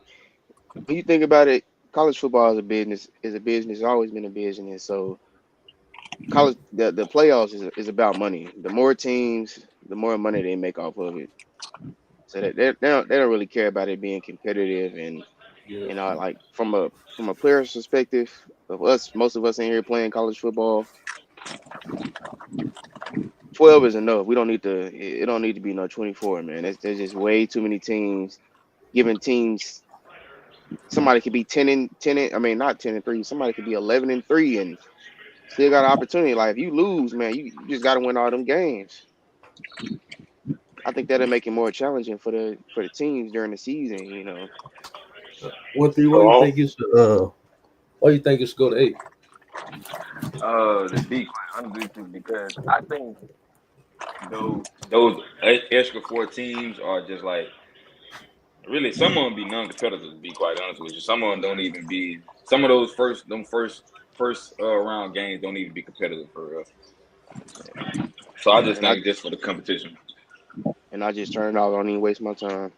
when you think about it, college football is a business. Is a business. It's always been a business. So college, the playoffs is about money. The more teams, the more money they make off of it. So that they don't really care about it being competitive and Yeah. like from a player's perspective of us, most of us in here playing college football, 12 is enough. We don't need to. It don't need to be no 24, man. There's just way too many teams. Giving teams, somebody could be 10 I mean, not 10-3. Somebody could be 11-3 and still got an opportunity. Like if you lose, man, you just got to win all them games. I think that'll make it more challenging for the teams during the season. 1-3. Why you So think it should? Why you think it should go to 8? To be quite honest with you, because I think those extra 4 teams are just like really some of them be non-competitive. To be quite honest with you, some of them don't even be. Some of those first round games don't even be competitive for real. So I just And I think just for the competition. and I just turned it off. I don't even waste my time.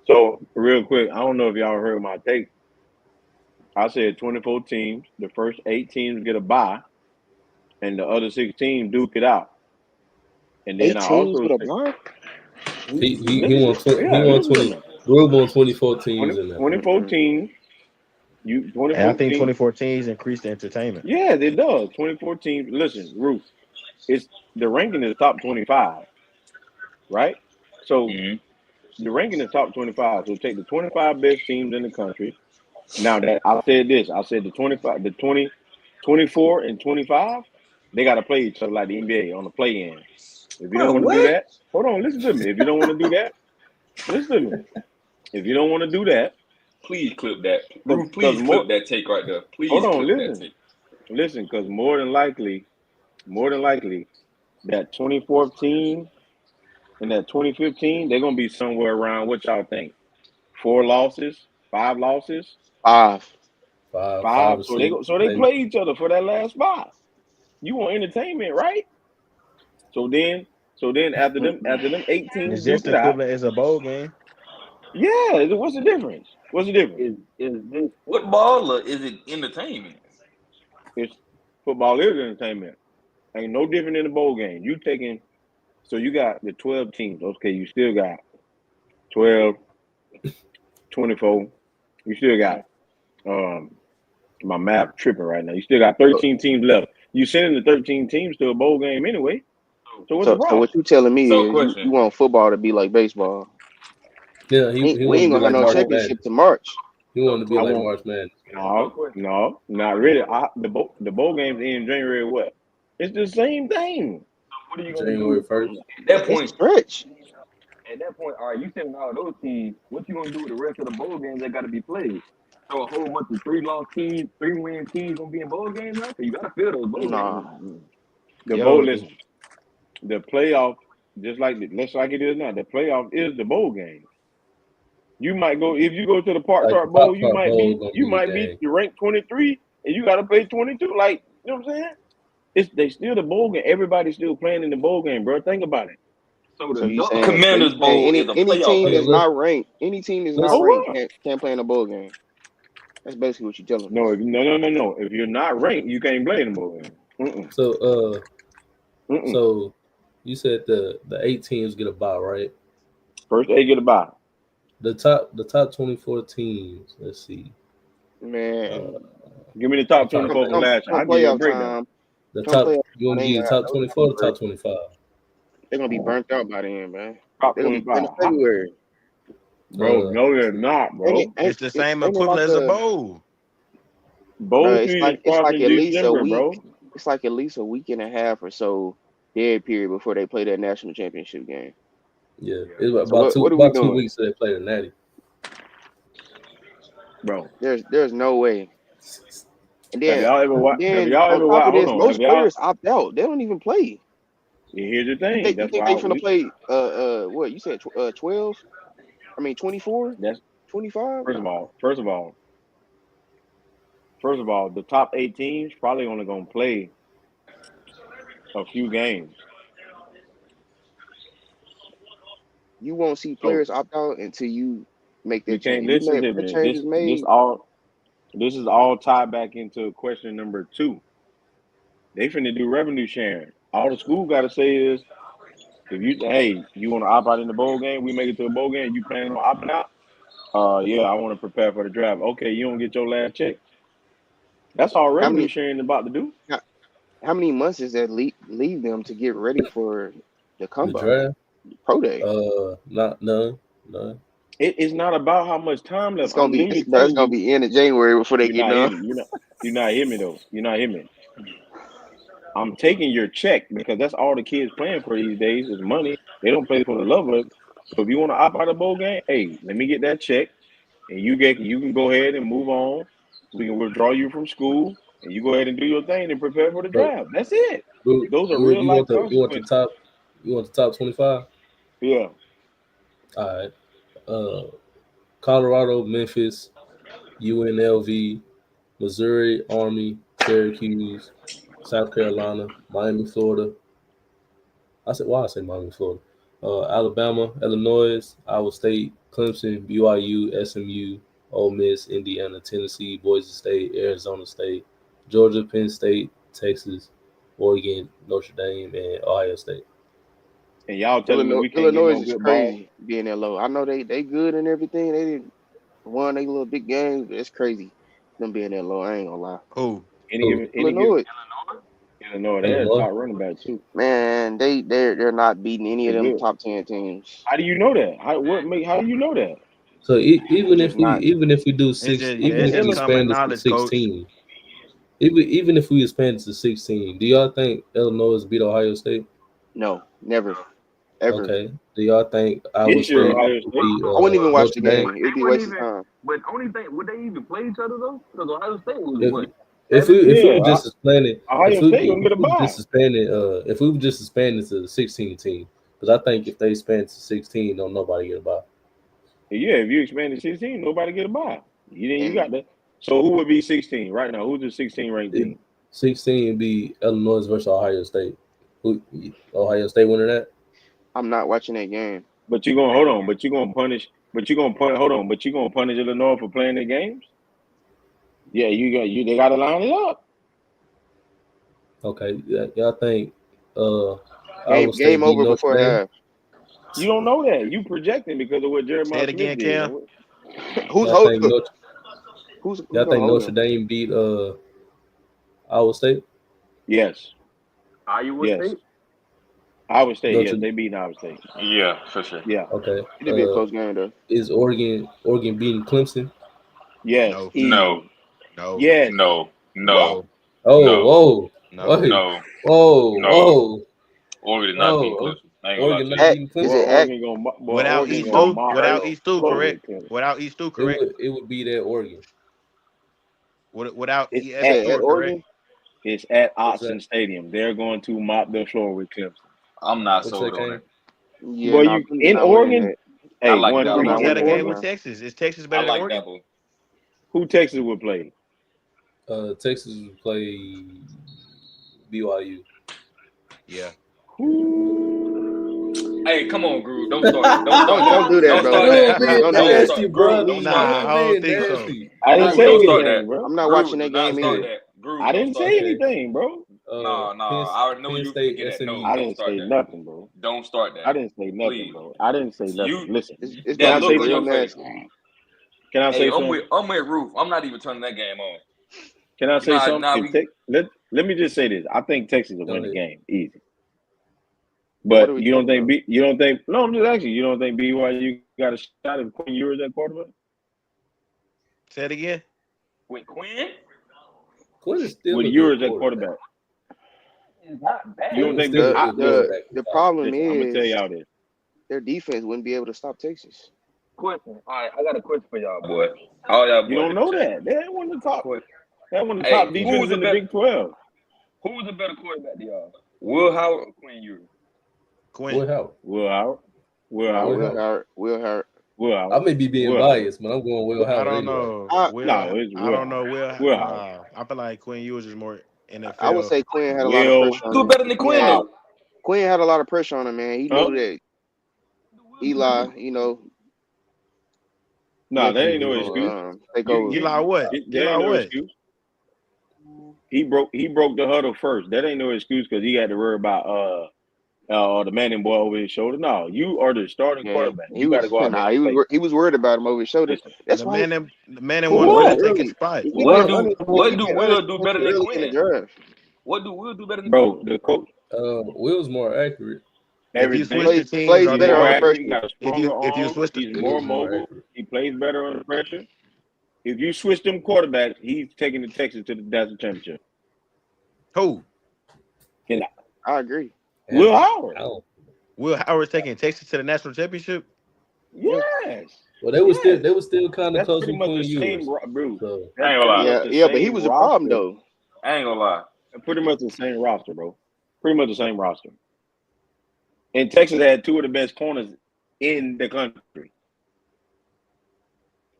so real quick, I don't know if y'all heard my take. I said 24 teams. The first 8 teams get a bye, and the other 6 teams duke it out. And then Eight I teams also with a say, bye. He listen, won 20. He yeah, won listen to 20. me. Group won 24 teams 20, in that. 24 Mm-mm. teams. You and I 24 think teams. 2014's increased the entertainment. Yeah, it does. 24 teams. Listen, Ruth, it's the ranking is top 25, right? So Hmm. the ranking is top 25. So take the 25 best teams in the country. Now that I said this, I said the 25, the 20, 24 and 25, they got to play each other like the NBA on the play in. If you don't Bro, want to do what? that, hold on, listen to me. If you don't want to do that, listen to me. If you don't want to do that, Please clip that. Ruth, because please clip more, that take right there. hold Please on, clip that listen, take. listen, because more than likely, that 2014 and that 2015, they're gonna be somewhere around what y'all think? 4 losses, 5 losses, Five. Five five. or So they 6, go, so they maybe. play each other for that last spot. You want entertainment, right? So then, after them 8 teams It's just duke the it out. equivalent as a bowl game. Yeah, what's the difference? What's the difference? Is this football or is it entertainment? It's football is entertainment. Ain't no different than the bowl game. You taking so you got the 12 teams. Okay, you still got 12, 24. You still got um my map tripping right now. You still got So 13 teams left. You sending the 13 teams to a bowl game anyway. So what's the so problem? what you telling me So is you question. want football to be like baseball? Yeah, he We wanted ain't to be gonna have like no March championship Madness. to March. He wanted to be So I like won't. March Madness. No, not really. The bowl games in January. What? It's the same thing. what are you gonna January do? 1st. At that It's a point, stretch. all right, you sending all those teams. What you gonna do with the rest of the bowl games that got to be played? So a whole bunch of 3-loss teams, 3-win teams gonna be in bowl games now. So you gotta fill those bowl games. Nah, The bowl. yo, Listen, the playoff, just like it is now. The playoff is the bowl game. You might go if you go to the Park Like the Chart Bowl. Pop Tart Bowl gonna You be might be gang. ranked 23, and you got to play 22. Like you know what I'm saying? They still the bowl game. Everybody's still playing in the bowl game, bro. Think about it. So the so you Duck saying Commanders Bowl is a any playoff team So that's game. let's not ranked, any team that's not let's Oh ranked what? can't play in a bowl game. That's basically what you're telling No, us. no. If you're not ranked, you can't play in the bowl game. Mm-mm. so Mm-mm. so you said the 8 teams get a bye, right? First they get a bye. The top 24 teams. Let's see. Man, Uh, Give me the I'm top trying to 24 from think. last year. come I'll give you a playoff breakdown. time, The come top. playoff You time, want to they ain't give gonna the have top no 24 or the break. top 25? They're gonna be burnt out by then, man. Top They're gonna be 25. playing in February. Bro, no, Let's they're see. not, bro. It's the same Ain't it like equivalent as a a bowl. Bowl bro? season It's starts like in at least a December, week. bro. It's like at least a week and a half or so dead period before they play that national championship game. Yeah, it's So about what are we two doing? weeks that they play the Natty. Bro. There's no way. And Have then y'all ever watched? Have y'all on ever top watched? of Hold this, on. Have most y'all? players opt out. They don't even play. Here's the You thing. think That's they why finna play what you said 12? I mean 24, that's 25? first of all. The top 8 teams probably only gonna play a few games. You won't see So players opt out until you make you that can't change. If listen to that me. change is made, This is all tied back into question number 2. They finna do revenue sharing. All the school got to say is, if you want to opt out in the bowl game, we make it to a bowl game, you plan on opting out? Yeah, I want to prepare for the draft. Okay, you don't get your last check. That's all how revenue many sharing is about to do. how, how many months does that leave them to get ready for the The comeback, draft. pro day? Not none. It's not about how much time left. I'm literally It's telling gonna you, be end of January before they you're get not done. hearing me. You're not hearing me though. You're not hearing me. I'm taking your check because that's all the kids playing for these days is money. They don't play for the love of it. So if you want to opt out of the bowl game, hey, let me get that check, and you can go ahead and move on. We can withdraw you from school, and you go ahead and do your thing and prepare for the So draft. That's it. you Those are real life you want the consequences. top 25? Yeah. All right. Colorado, Memphis, UNLV, Missouri, Army, Syracuse, South Carolina, Miami, Florida. I say Miami, Florida. Alabama, Illinois, Iowa State, Clemson, BYU, SMU, Ole Miss, Indiana, Tennessee, Boise State, Arizona State, Georgia, Penn State, Texas, Oregon, Notre Dame, and Ohio State. And y'all telling me we can't get Illinois no is good ball? crazy being that low. I know they good and everything. They didn't won they little big games, but it's crazy them being that low. I ain't gonna lie. Who? Who? Any given Illinois, Illinois, they had a Illinois. top running back too. man, they're not beating any They of them good. top 10 teams. How do you know that? How do you know that? So They're just not. even if we do It's six, just Who it's even put if we just Illinois? common expand this to knowledge, coach. 16, even if we expand this to 16, do y'all think Illinois beat Ohio State? No, never, ever. Okay. Do y'all think Iowa This year, State Ohio would State. beat I wouldn't even watch Notre the Dame? game. It would be a They wouldn't waste of even. time. But only thing, would they even play each other though? Because Ohio State was If what if we 7? were Yeah, just expanding Ohio State gonna get a bye. if we were just expanding to the 16 team, because I think if they expand to 16, don't nobody get a bye. Yeah, if you expand to 16, nobody get a bye. You got And that. So who would be 16 right now? Who's the 16 ranked It, team? 16 be Illinois versus Ohio State. Who Ohio State winning that? I'm not watching that game. But you're gonna hold on. But you're gonna punish. But you're gonna punish. Hold on. But you're gonna punish Illinois for playing their games. Yeah, They got to line it up. Okay, y'all think Game Iowa State beat over Notre before Dame? half. You don't know that. You projecting because of what Say Jeremiah it Smith again, did. Cam. Who's Y'all think Notre who's y'all gonna think hold Notre them? Dame beat Iowa State? Yes. Iowa Yes. State. Iowa State, yes, Notre. they beat Iowa State. Yeah, for sure. Yeah, Okay. It'll be a close game though. Is Oregon beating Clemson? yes, No, No, easily. no, Yes. no, no, What? no, Oh, no, whoa, no. wait, no, whoa. no. Oregon did not beat Oh, Clemson. I ain't gonna lie Oregon to not you. At beating is Clemson. it at? Without Oregon East gonna two, mop without their East two, floor correct? with Clemson. Without East two, correct? It would be that Oregon. Without It's You ES say two, at correct? Oregon? It's at What's that? Autzen Stadium. They're going to mop their floor with Clemson. I'm not What's sold that on game? it. Yeah, Boy, no, you Clemson in not winning Oregon? that. I Hey, like one that Clemson thing not Clemson had in a winning that game Oregon, with game. Texas. Is Texas I better than like Oregon? that one. who Texas would play? Texas would play BYU. Yeah. Hey, come on, Groove. Don't start that. Don't start Don't that. do that, Don't bro. start Groove that. being Don't do Don't that. nasty, start. bro. Groove, don't Groove start Nah, that. I don't being think so. nasty. I didn't Groove, say don't start anything, that. bro. I'm not Groove, watching do that not game start either. that. Groove, I don't didn't start say that. Okay. anything, bro. No, I know Penn you State, finna get that. No, SMU. I don't didn't start say that. nothing, bro. Don't start I that. didn't say nothing, Please. bro. I didn't say nothing. You Listen, It's can gonna that I be say look on real your something? face. nasty. Can I Hey, say something? I'm with Roof. I'm not even turning that game on. Can I You know say how something? now If we let me just say this. I think Texas will Go win the ahead. game easy. What are But we you don't talking think about? you don't think no, I'm just asking you don't think BYU got a shot if Quinn Ewers at quarterback? Say it again. with Quinn. Quinn is still With a good Ewers at quarterback. quarterback. It's not bad. You Quinn don't is think still a The good the quarterback. the problem listen, I'm gonna tell is y'all this. their defense wouldn't be able to stop Texas. Question. All right, I got a question for y'all, boy. All y'all You boys don't in the know chat. that. They ain't one of the top Question. they ain't one of the Hey, top defenses in the Big 12. who's a better quarterback to y'all? Will Howard or Quinn Ewers? Quinn. Will Howard. Will Howard. Will No, Will Howard. Will Howard. Howard. Will Howard. Will I Howard. may be being Will Howard. biased, but I'm going Will I Howard don't anyway. know. I No, it's I Will don't know. Howard. Will Howard. I feel like Quinn Ewers is more I would NFL. say Quinn had a lot of Will pressure on Do him. better than Quinn though. Quinn had a lot of pressure on him, man. He Huh? knew that Eli, Nah, that Memphis ain't was no excuse. gonna take You, over. Eli what? that ain't no what? excuse. He broke the huddle first. That ain't no excuse because he had to worry about the Manning boy over his shoulder. No, you are the starting Yeah, quarterback. he You got to was go out there and play. he was worried about him over his shoulder. Listen, That's The why man that he wanted went to What take his early. spot. If we what being do honest, what we do being honest, Will do he went better too than early in the Quinn? draft. What do Will do better than bro, Quinn? the coach, Will's more accurate. If you everything. switch the teams, Plays are He's they better more under both? accurate. He pressure. got a stronger If you arm. switch the He's Will more is more mobile. accurate. He plays better under pressure. If you switch them quarterbacks, he's taking the Texas to the national championship. who? And I agree. Will And Howard. I don't. Will Howard's taking Texas to the national championship? Yeah, Yes. Well, they was Yes. still kind of That's close pretty with much the Quinn same, Ewers. bro. So I That's ain't gonna pretty lie. much yeah, the yeah. But he same was a problem roster. though. I ain't gonna lie. Pretty much the same roster, bro. Pretty much the same roster. And Texas had two of the best corners in the country.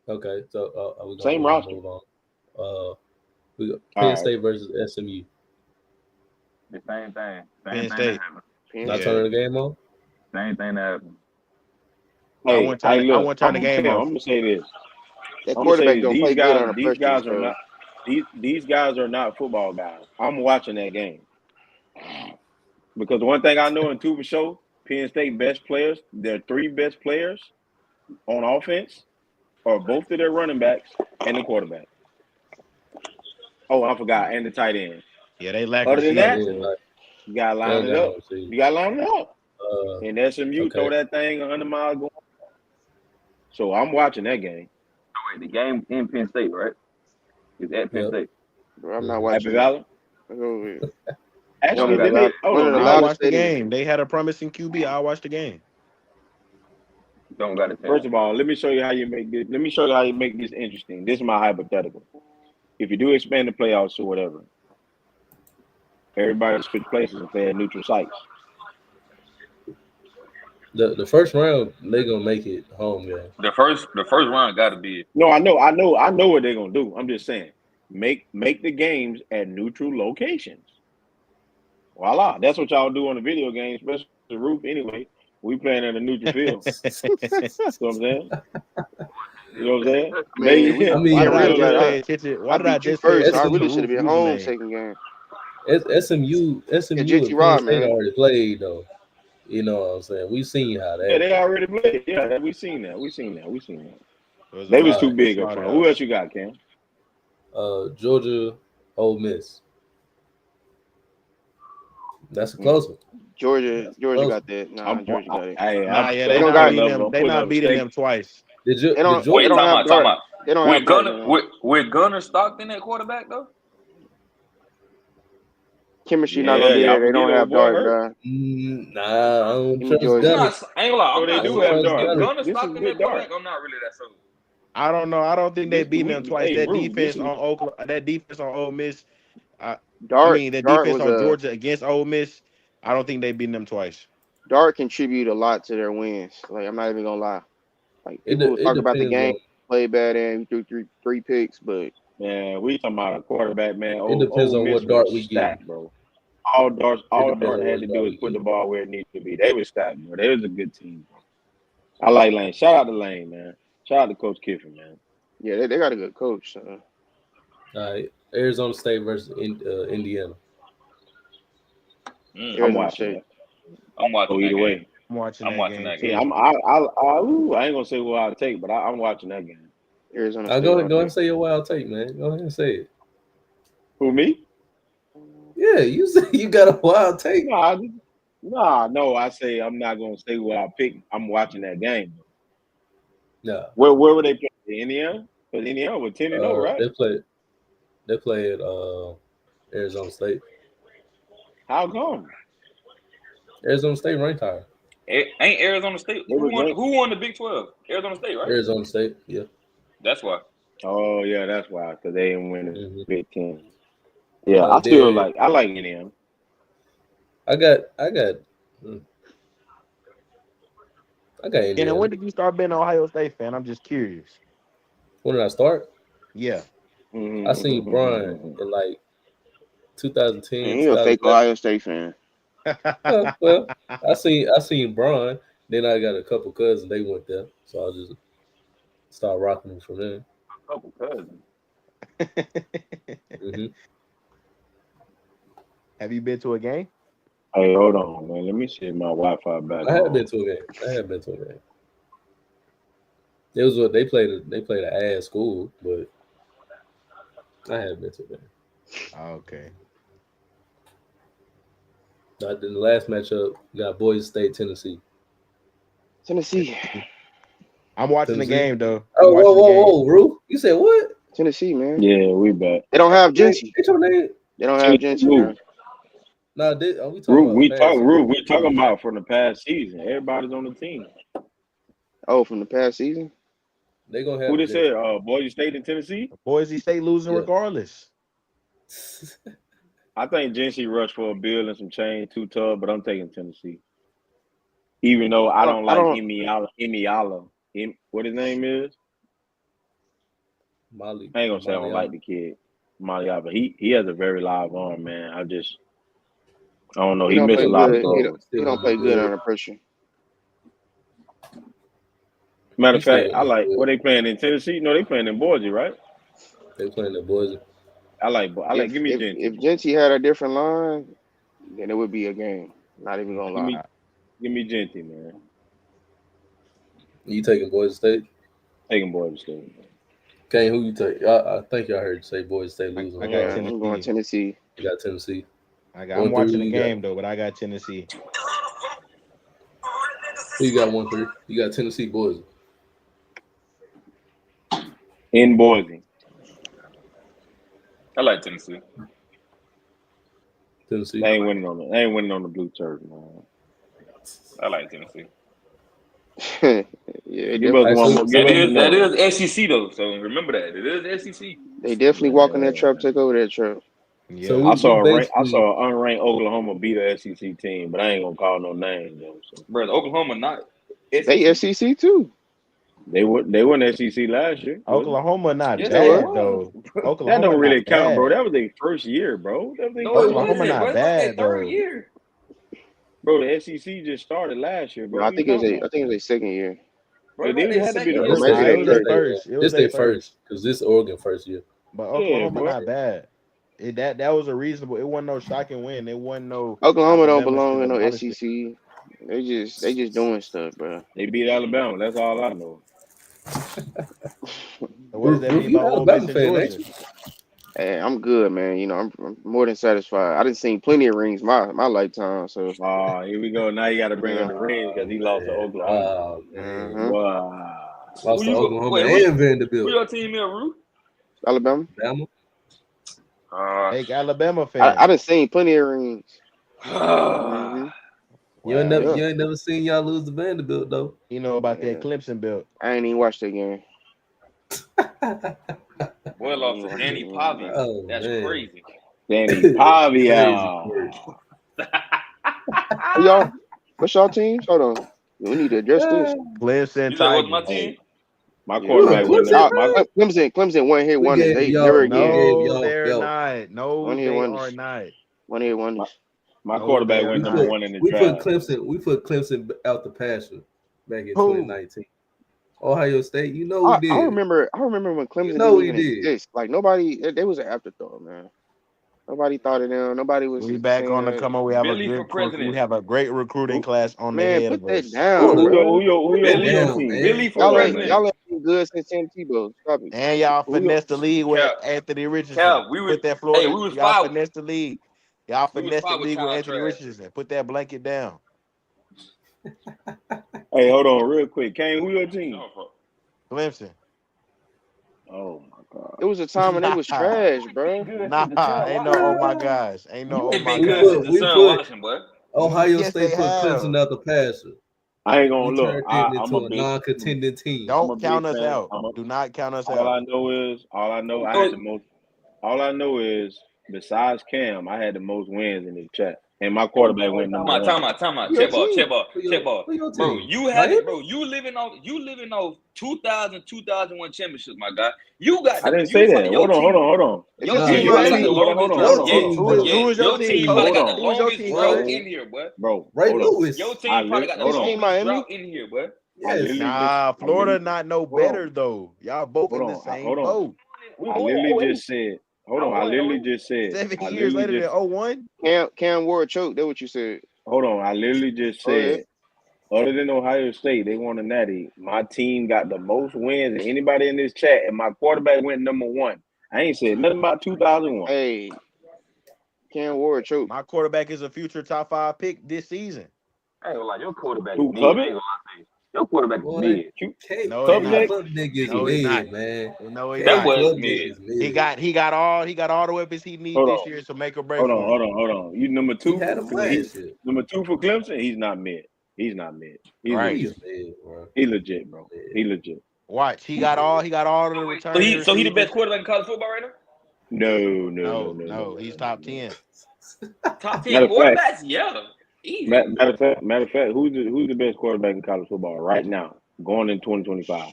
okay, so we're Same gonna roster. move on. We got All Penn right. State versus SMU. The same thing. Penn Same thing State. that happened. Penn Not Yeah. turning the game on. Same thing that happened. I want to turn the game I'm off. gonna say this. That I'm gonna say quarterback this. don't play good under pressure. So These guys are not football guys. I'm watching that game. Because one thing I know in two for sure, Penn State best players, their three best players on offense are both of their running backs and the quarterback. Oh, I forgot, and the tight end. Yeah, they lack Other than Tight that, receivers. end, like, you gotta they line don't it got up. no receiver. You gotta line it up. And SMU Okay. throw that thing 100 miles going. So I'm watching that game. Wait, the game in Penn State, right? It's at Penn Yep. State. bro, I'm not Happy watching it. Valley. That's over with. Actually, One of the did they? Hold one on. of the I'll loudest watch the stadiums. game. They had a promising QB. I'll watch the game. Don't got a chance. First of all, let me show you how you make this. Let me show you how you make this interesting. This is my hypothetical. If you do expand the playoffs or whatever, everybody switch places and play at neutral sites. The first round they gonna make it home game. The first round got to be. No, I know what they're gonna do. I'm just saying, make the games at neutral locations. Voila, that's what y'all do on the video game, especially the roof. Anyway, we playing at a neutral field. You know what I'm saying? You know what I'm saying? I mean, I I mean, Why did I really just got pay attention? Why I did I beat you just pay first, so I attention to really should have Roof been home username? second game. SMU Yeah, and JT Penn Rod, State man. already played though. You know what I'm saying? We seen how Yeah, that. they already played. Yeah, we seen that. It was a They was All too right. big up front. Who else you got, Cam? Georgia, Ole Miss. That's a close one. Georgia Close. got that. Nah, Georgia got it. Nah, yeah, They they don't not got. beating them. They not beating them twice. Did They don't. They Wait, Georgia? don't time have out, time Dart. out. They don't With have Dart. Gunner, Man. with Gunner Stockton at quarterback though. Chemistry not gonna be there. They don't have Dart, bro. Nah, I don't Give me trust Georgia. I'm Gunner. not. I ain't gonna lie. So I'm they not do sold. have trust Dart. If Gunner. Gunner This is Stockton good at Dart. quarterback, I'm not really that sold. I don't know. I don't think they beating them twice. Hey, That Rube, defense on Oklahoma, that defense on Ole Miss. I Dart. mean, that Dart defense was on Georgia against Ole Miss. I don't think they beating them twice. Dart contribute a lot to their wins. Like I'm not even gonna lie. Like people will It talk about the depends game, on play bad and threw three picks, but Man, we talking about a quarterback, man. it depends Ole on Miss what Dart was we get. stacked, bro. All Dart Depends on had what to Dart do is we put the get. ball where it needed to be. They was stacked, bro. They was a good team, bro. I like Lane. Shout out to Lane, man. Shout out to Coach Kiffin, man. yeah, they got a good coach. So. All right, Arizona State versus Indiana. I'm watching that. I'm watching that Either game. way. I'm watching I'm that watching game that too. Yeah, game. I ain't gonna say what I'll take, but I'm watching that game. Arizona I'll State. go ahead and say your wild take, man. Go ahead and say it. Who, me? Yeah, you say you got a wild take. No. I say I'm not gonna say what I pick. I'm watching that game. No. Where were they playing? Indiana? Because Indiana was 10-0, right? They played Arizona State. How come? Arizona State ranked higher. Ain't Arizona State? They was ranked. Who won the Big 12? Arizona State, right? Arizona State, yeah. That's why. Oh yeah, that's why. Because they didn't win the Big Ten. Yeah, I still like Indiana. I got Indiana. And when did you start being an Ohio State fan? I'm just curious. When did I start? Yeah. I seen Brian in like 2010. Man, you a fake Ohio State fan. well, I seen Brian. Then I got a couple cousins. They went there, so I just started rocking them from there. A couple cousins. Have you been to a game? Hey, hold on, man. Let me see my Wi-Fi back. I have been to a game. It was what they played. They played an ass school, but I have been to a game. Okay. Then the last matchup got Boise State, Tennessee. Tennessee. I'm watching the game though. Oh, whoa, Rue. You said what? Tennessee, man. Yeah, we back. They don't have Jency. What's your name? They don't have Jency, man. No, are we talking about we talking about from the past season. Everybody's on the team. Oh, from the past season? They gonna have who they said? Boise State and Tennessee? Boise State losing regardless. I think Jency rushed for a bill and some change too tough, but I'm taking Tennessee. Even though I don't like Imiala. What his name is? Molly. I ain't gonna say I don't like the kid. Maliala, but he has a very live arm, man. I don't know. He missed a lot of throws. He don't play good under pressure. Matter of fact, I like what they playing in Tennessee. No, they playing in Boise, right? They playing in Boise. I like. Give me Jency. If Jency had a different line, then it would be a game. Not even gonna lie. Give me Jency, man. You taking Boise State? Taking Boise State. Okay, who you take? I think y'all heard you say Boise State losing. I got Tennessee. I'm going Tennessee. You got Tennessee. I'm watching the game though, but I got Tennessee. Who you got 1-3? You got Tennessee, Boise. In Boise. I like Tennessee. Tennessee. They ain't winning on the blue turf, man. I like Tennessee. Yeah, that is SEC though, so remember that it is SEC. They definitely walk in that trap, take over that trap. Yeah, so I saw an unranked Oklahoma beat a SEC team, but I ain't gonna call no names though. So. Bro, Oklahoma not SEC. They SEC too. They won SEC last year. Oklahoma not bad though. Oklahoma that don't really count, bad. bro. That was their first year, bro. Oklahoma not bad though. Year. Bro, the SEC just started last year, bro. No, I think it was their second year. Bro, they had to be the first. It was their first because this Oregon first year. But Oklahoma not bad. That was a reasonable. It wasn't no shocking win. It wasn't no. Oklahoma don't belong in no SEC. They just doing stuff, bro. They beat Alabama. That's all I know. What does that mean about Ole Miss and Georgia? Hey, I'm good, man. I'm more than satisfied. I done seen plenty of rings my lifetime. So, Oh, here we go. Now you got to bring up yeah. the rings because he lost to Man. Oklahoma. Oh man. hmm Wow. Who Lost to you go? Oklahoma Wait, and who Vanderbilt. your team is, Rue? Alabama. Bama. Fake Alabama I fan. done seen plenty of rings. hmm Wow. Yeah. You ain't never seen y'all lose to Vanderbilt though. You know about that Yeah. Clemson belt. I ain't even watched that game. Boy I ain't lost even to watched that Danny game, bro. Pavia. Oh That's man. crazy. Danny That's crazy. Pavia. Who y'all? What's y'all teams? Hold on. We need to address this. Clemson You said what's my Tigers. team? Hey, my Yeah, You a quarterback went Clemson number nah, my fan? Clemson one hit We wonders. gave They never y'all we again. gave No, y'all they're belt. not. One No, hit they are wonders. not. One hit my, wonders. my No, they quarterback are went We number not. put one in the we put draft. Clemson out the pasture back in Who? 2019. Ohio State, you know we I did. remember when You Clemson know didn't we even did. exist. Like nobody, they was an afterthought, man. Nobody thought of them. Nobody was We back on the saying, come on. We have a Billy for good we president. have a great recruiting "Who- class on the man, head put of that us. down, Hold Who up. bro. your Put who that your Man, down, team? man. Billy for y'all president. ain't good since Tim Tebow. Stop it. And y'all Who your finesse the league with Cap, Anthony Richardson. Cap, we was Put that hey, Florida. we was Y'all five. finesse the league. Y'all We was finesse the five with league with child Anthony trash. Richardson. Put that blanket down. Hey, hold on real quick. Kane, who your team? No, fuck. Clemson. Oh my God. It was a time when they was Nah, trash, bro. Good since the nah, sun ain't no oh Washington, my boy. gosh. Ain't no You oh ain't my been We good since gosh. put the we sun put Washington, boy. Ohio Yes, they State put have. Clemson out the pasture. I ain't We gonna look. turned it I'm a into a big non-contending team. I'm Don't a big count us fan. out. Do not count us All out. I know is I had So, the most. All I know is besides Cam, I had the most wins in the chat, and my quarterback went number one. time out. Who your Check team? ball, check ball. Who your Bro, team? you haven't, Miami? bro. You living off 2001 championships, my guy. You got I the didn't you say probably that. your team. Hold on. Is Your your Nah, team team your probably got the Miami? team. Hold longest on. drought. Your Yeah, team, Who bro. is your your team, team Hey, probably coach? got the Bro, Who is your longest team, drought coach? bro. in here, boy. Ray Hold on. Your Lewis. team probably got the His Hold on. team longest Miami? drought in here, boy. I Yes. literally just. Nah, I Florida literally. not no Hold on. better though. Y'all both Hold in the on. same Hold on. boat. We I won in literally '08. just said. Hold I on. I won in literally '08. just said. 7 I years literally later than just. '01. Cam Ward choked. That's what you said. Hold on. I literally just Go ahead. said. Other than Ohio State, they won a natty. My team got the most wins than anybody in this chat, and my quarterback went number one. I ain't said nothing about 2001. Hey, Cam Ward choked. My quarterback is a future top 5 pick this season. I ain't gonna lie, your quarterback is Who, mid. I ain't Covet? gonna lie to you. Your quarterback is Boy, mid. No, he Can't not. Covenant? club niggas No, he not. mid, man. No, he That Can't not. boy is club mid. niggas mid. He got all the weapons he need Hold this on. year to make or break for him. Hold on. You number He two had for him last he's year. number two for Clemson. He's not mid. He's not mid. He's Right. He's legit. mid, bro. He legit, bro. Mid. He legit. Watch. He He got mid. all of the returning So he the best receivers. quarterback in college football right now. No. He's top No. 10. Top 10 Matter of fact, quarterbacks, yeah, easy. matter of fact, who's the best quarterback in college football right now, going in 2025?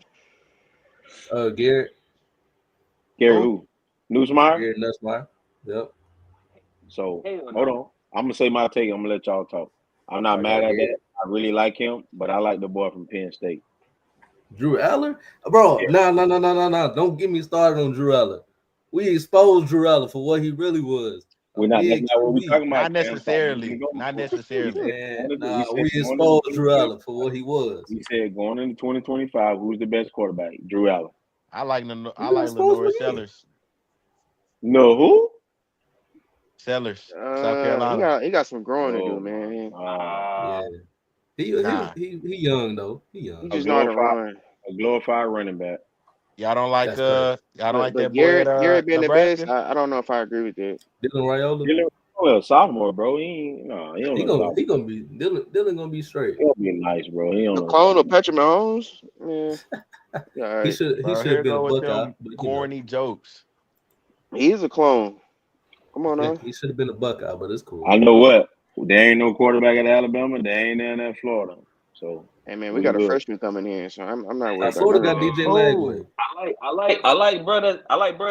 Garrett Gary Who? who? Newsmeyer? Nussmeyer. Yep. So Hell hold no. on. I'm gonna say my take. I'm gonna let y'all talk. I'm not I mad got at Garrett. that. I really like him, but I like the boy from Penn State. Drew Aller? Bro, Yeah. no. Don't get me started on Drew Aller. We exposed Drew Aller for what he really was. A That's mid not what we're QB. talking about, Not Cam. Stop moving the necessarily. Not goalposts. necessarily. We We said going into exposed Drew 2020. Aller for what he was. We said going into 2025, who's the best quarterback? Drew Allen. I like We gonna expose him Lenore again. Sellers. No, who? Sellers, South He Carolina. got some growing to do, Oh my man. Yeah. God. Nah. He young though. He He young. A just know how to glorified, run. running back. That's crazy. Y'all don't like But that boy at Garrett being the best, Nebraska? I don't know if I agree with that. Dylan Raiola. Dylan, a sophomore, bro. He don't know sophomore. He gonna be Dylan gonna be straight. He'll be nice, bro. He don't A know clone of sophomore. Patrick Mahomes? Yeah. Yeah, all right. He Bro, should have here been a go with Buckeye, them but corny jokes. He is a clone. Come on now. he should have been a Buckeye, but it's cool. I know what. There ain't no quarterback at Alabama. There ain't none at Florida. So Hey man, we we got a good. freshman coming in, so I'm not worried about Florida none of got that. DJ Lagway. Who? I like brother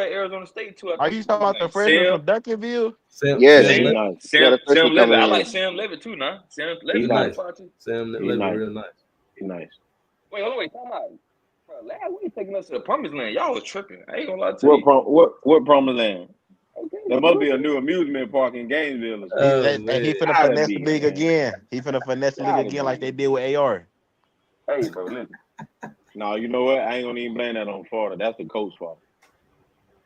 Arizona State too. I Are think you what's talking his about the name? freshman from Duncanville? Yes, Sam He Levitt. nice. we got a freshman Sam Levitt. coming I in. like Sam Levitt too. Now Sam He He Levitt nice. nice. qualified too. Sam He Levitt nice. real nice. He nice. Wait, hold on, wait, time out. Bro, last week taking us to the promised land. Y'all was tripping. I ain't gonna lie to you. What promised land? Okay, There must be a new amusement park in Gainesville or something. Oh He man. finna Gotta finesse the be, league man. again. He finna finesse the league Gotta again like be. they did with AR. bro, listen. No, you know what? I ain't gonna even blame that on Florida. That's the coach's fault.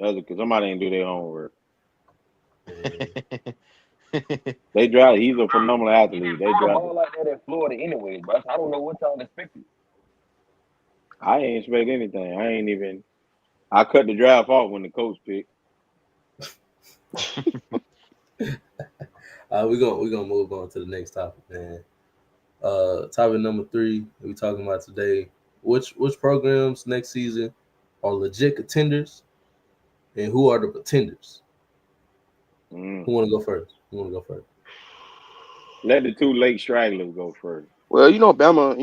That's because somebody didn't do their homework. Yeah. They draft. He's a phenomenal athlete. He They didn't throw the drafted. ball like that in Florida anyway, bro. I don't know what y'all expected. I ain't expect anything. I ain't even. I cut the draft off when the coach picked. We're gonna move on to the next topic, man. Topic number 3 we talking about today. Which programs next season are legit contenders, and who are the pretenders? Who want to go first? Let the two late stragglers go first. Well, Bama,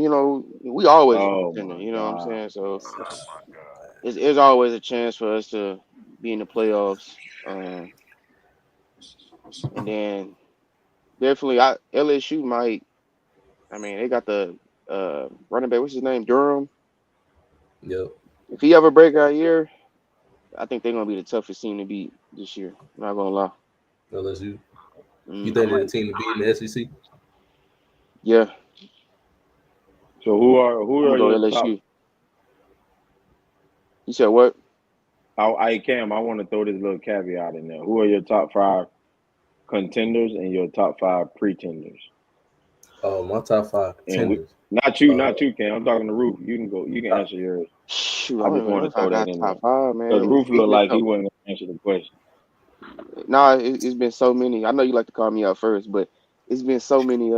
we always a Oh contender. my You know what I'm god. saying? So Oh my god. it's always a chance for us to be in the playoffs. And then definitely, LSU might. I mean, they got the running back. What's his name? Durham. Yep. If he ever break out year, I think they're gonna be the toughest team to beat this year. Not gonna lie. LSU. You Mm, think they're the team to beat in the SEC? yeah, So who I'm are gonna go your top? LSU. You said what? Cam, I want to throw this little caveat in there. Who are your top 5 contenders and your top 5 pretenders? Oh, my top 5 And contenders. not you, Cam. I'm talking to Roof. You can go. You can answer yours. Shoot, I I don't just even want know to if I throw that got in there top 5, because man. Roof It's looked been like he wasn't gonna answer the question. nah, it's been so many. I know you like to call me out first, but it's been so many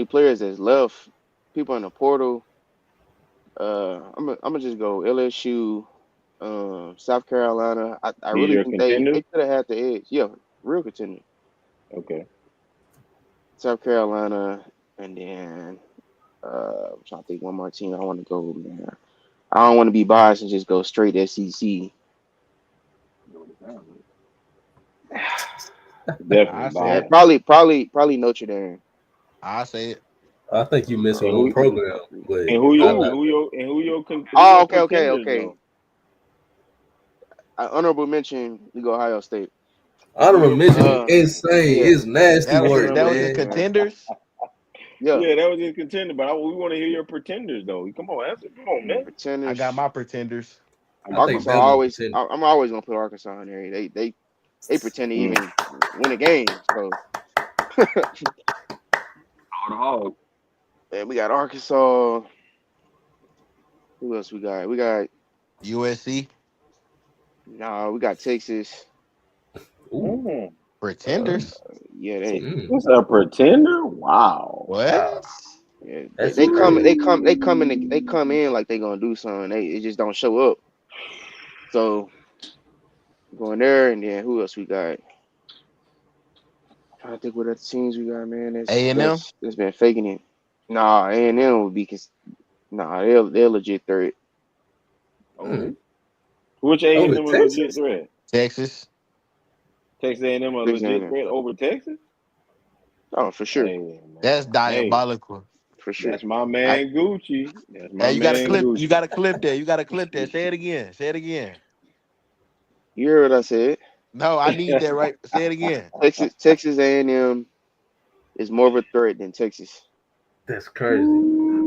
players that's left. People in the portal. I'm gonna just go LSU, South Carolina. I These really your think they contenders? could have had the edge. Yeah, real contender. Okay. South Carolina, and then I'm trying to think one more team I want to go, man. I don't want to be biased and just go straight SEC. Definitely I say Yeah, it. biased. probably Notre Dame. I say it. I think you missing And one who That'd be program, top three. but and who I your not. who Oh, your okay. pretenders though? Honorable mention, we go Ohio State. Who Honorable your mention is Uh, pretenders? insane. yeah, It's nasty That was his. work, That honorable was his mention, man. man. contenders. Yeah, Yeah, that was his contender, but we want to hear your pretenders though. Come on, answer. Come on, man. I got pretenders. my pretenders. I think Arkansas Bama always. pretending. I'm always gonna put Arkansas in there. They pretend to Mm. even win a game. So All the hogs. and we got Arkansas. Who else we got? We got USC we got Texas. Ooh. Mm. pretenders. Yeah, they Mm. What's a pretender? Wow. What? yeah, they, That's they come crazy. they come they come in they come in like they gonna do something. They just don't show up. So going there, and then who else we got? Trying to think what other teams we got, man. A&M. That's been faking it. Nah, A&M would be nah, they're legit third. Mm. Oh, Which Over A&M a legit Texas? threat? Texas. Texas A&M a Texas legit A&M. threat over Texas? Oh, for sure, Hey That's man, hey, diabolical. for sure. that's my I, man Gucci. That's my hey, you got to man clip. You Gucci. got to clip that. You got to clip that. Say it again. Say it again. You heard what I said. No, I need that right. Say it again. Texas A&M is more of a threat than Texas. That's crazy.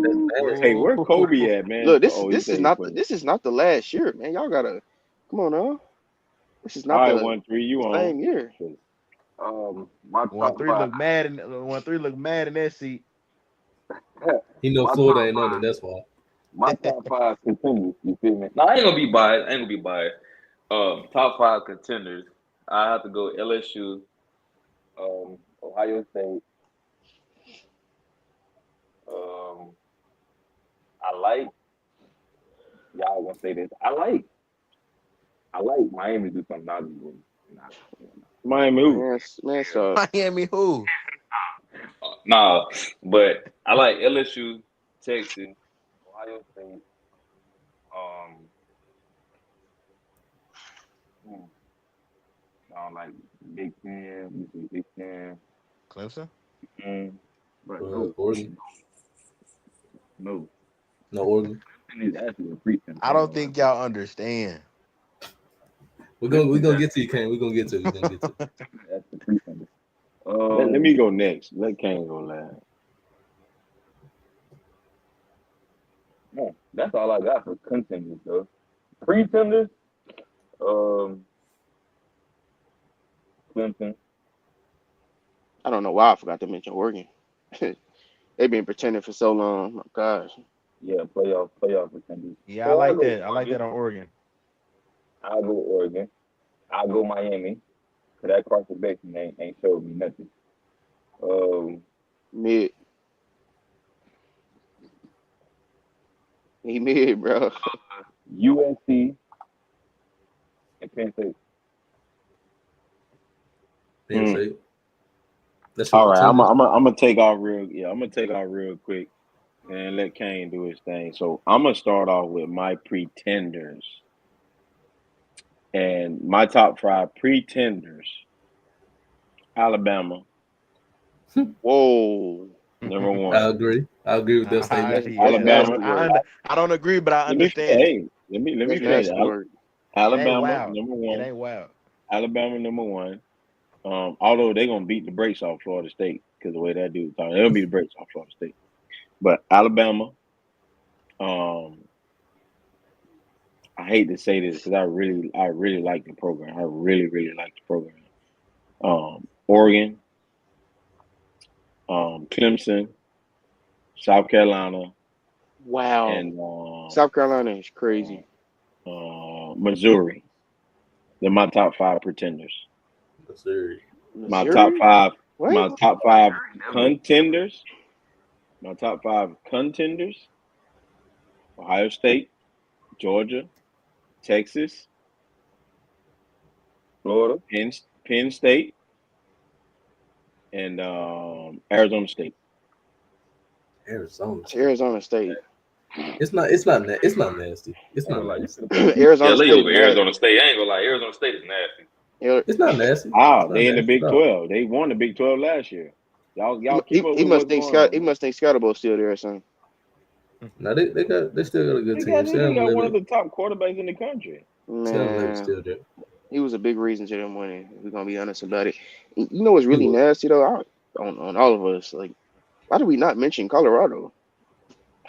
That's Ooh. Hey, nasty. where Kobe Ooh. at, man? Look, this Oh, he this is said he not playing. this is not the last year, man. Y'all gotta come on now. This is All not right, the 1-3, you on? same year. my One top three five. look mad in that seat. He know My Florida top ain't on it. five. That's why. My top five contenders. You feel me? No, I ain't gonna be biased. I ain't gonna be biased. Top five contenders. I have to go LSU, Ohio State. Um, I like y'all gonna say this. I like Miami to do something not good. Nah, Miami who? Man, so Miami who? nah, but I like LSU, Texas, Ohio State. Um, hmm, I don't like Big Ten. We say Big Ten. Clemson. Mm, but no, Oregon? no. No Oregon. Clemson is actually a pretense. I I ain't don't gonna lie think to you. y'all understand. We're Clemson is gonna get to you, Kane. We're gonna get to you. We're gonna get to you. that's the pretense. Let me go next. Let Kane go last. No, that's all I got for contenders though. Pretenders. Clemson. I don't know why I forgot to mention Oregon. They've been pretending for so long. My gosh. Yeah, playoff pretenders. Yeah, I So I like go that. I like that Oregon. on Oregon. I go Oregon. I go Miami. Cause that Carson Beckman ain't showed me nothing. Um, Mid. He mid, bro. USC and Penn State. Penn State. That's your All right, I'm contenders. gonna take off real. Yeah, I'm gonna take off real quick and let Kane do his thing. So I'm gonna start off with my pretenders, and my top 5 pretenders: Alabama, Whoa. number I one. agree. I agree with that statement. That's Alabama. nasty work. I don't agree, but I Let me understand it. hey, let me That's finish. nasty work. It ain't Alabama wild. number It one. ain't wild. Alabama number one. Although they're gonna beat the brakes off Florida State because the way that dude talking, they'll beat the brakes off Florida State. But Alabama, I hate to say this because I really like the program. I really like the program. Oregon, Clemson, South Carolina, Wow. and South Carolina is crazy. Missouri. They're my top 5 pretenders. Missouri. My Missouri? top 5. What? My top 5 contenders. My top 5 contenders: Ohio State, Georgia, Texas, Florida. Penn State, and Arizona State. Arizona. Arizona State. It's not nasty. It's not nasty. Arizona Lay State. over Arizona State. I ain't gonna lie, Arizona State is nasty. It's not nasty. They in the Big 12. They won the Big 12 last year. Y'all keep up He with must what's think going on. He must think Scottable's still there or something. No, they still got a good They team. got one of the top quarterbacks in the country. Man, still there. he was a big reason to them winning. We're gonna be honest about it. You know what's really nasty though? On all of us, like, why do we not mention Colorado?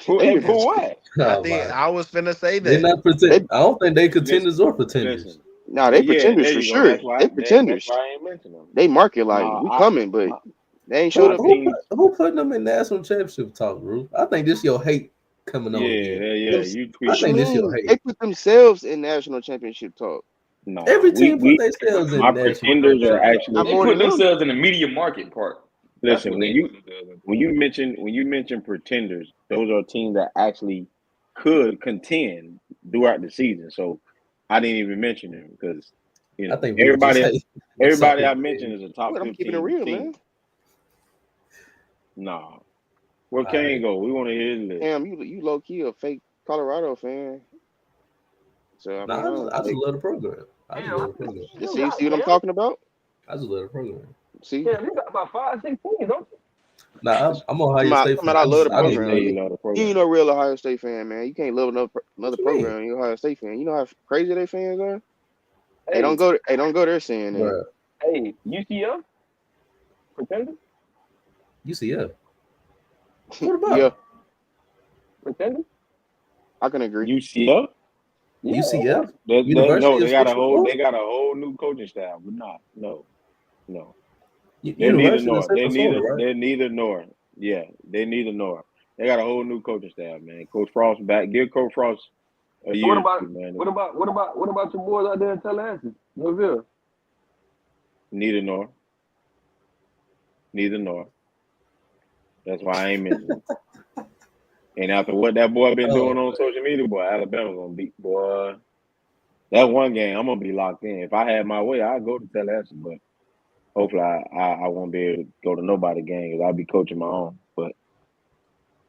For what? I was finna say They that. not pretend. I don't think they contenders or pretenders. Listen. Nah, they pretenders there for you go. sure. That's why They pretenders. I ain't mentioning them. They market like we coming, but they ain't showed up yet. Who putting them in national championship talk, bro? I think this your hate coming on again. You tweet. What you think this your mean? hate. They put themselves in national championship talk. No, Every team put themselves in my national pretenders are championship. actually. Not They more put than them. themselves in the media market part. That's Listen, what when they you put themselves in. when you mention pretenders, those are teams that actually could contend throughout the season. So I didn't even mention them because I think we everybody I mentioned is a top What, I'm keeping it 15 real, team. man. Nah, where Kane go? We want to hear his list. Damn, you low key a fake Colorado fan. So I mean, I just love the program. You see what I'm talking about? I just love the program. See? Yeah, they got about 5, 6 teams, don't you? Nah, I'm Ohio State fan. I love the I just program. love You it. love the You program. ain't no real Ohio State fan, man. You can't love another What you program. mean? You're Ohio State fan. You know how crazy they fans are. Hey, They don't go there saying that. Bruh, hey, UCF? Pretender? UCF. What about Yeah, Pretender? I can agree. UCF? Yeah. UCF? They University of got a Central whole Florida? new coaching staff, but no. They're neither University of nor. Central Florida, right? They're neither nor. Yeah, they're neither nor. They got a whole new coaching staff, man. Coach Frost back. Give Coach Frost a year. What about or two, man. what about your boys out there in Tallahassee? Louisville? Neither nor. That's why I ain't mentioning it. And after what that boy been doing on social media, boy, Alabama's gonna beat, boy. That one game, I'm gonna be locked in. If I had my way, I'd go to Tallahassee, but hopefully I won't be able to go to nobody game because I'll be coaching my own. But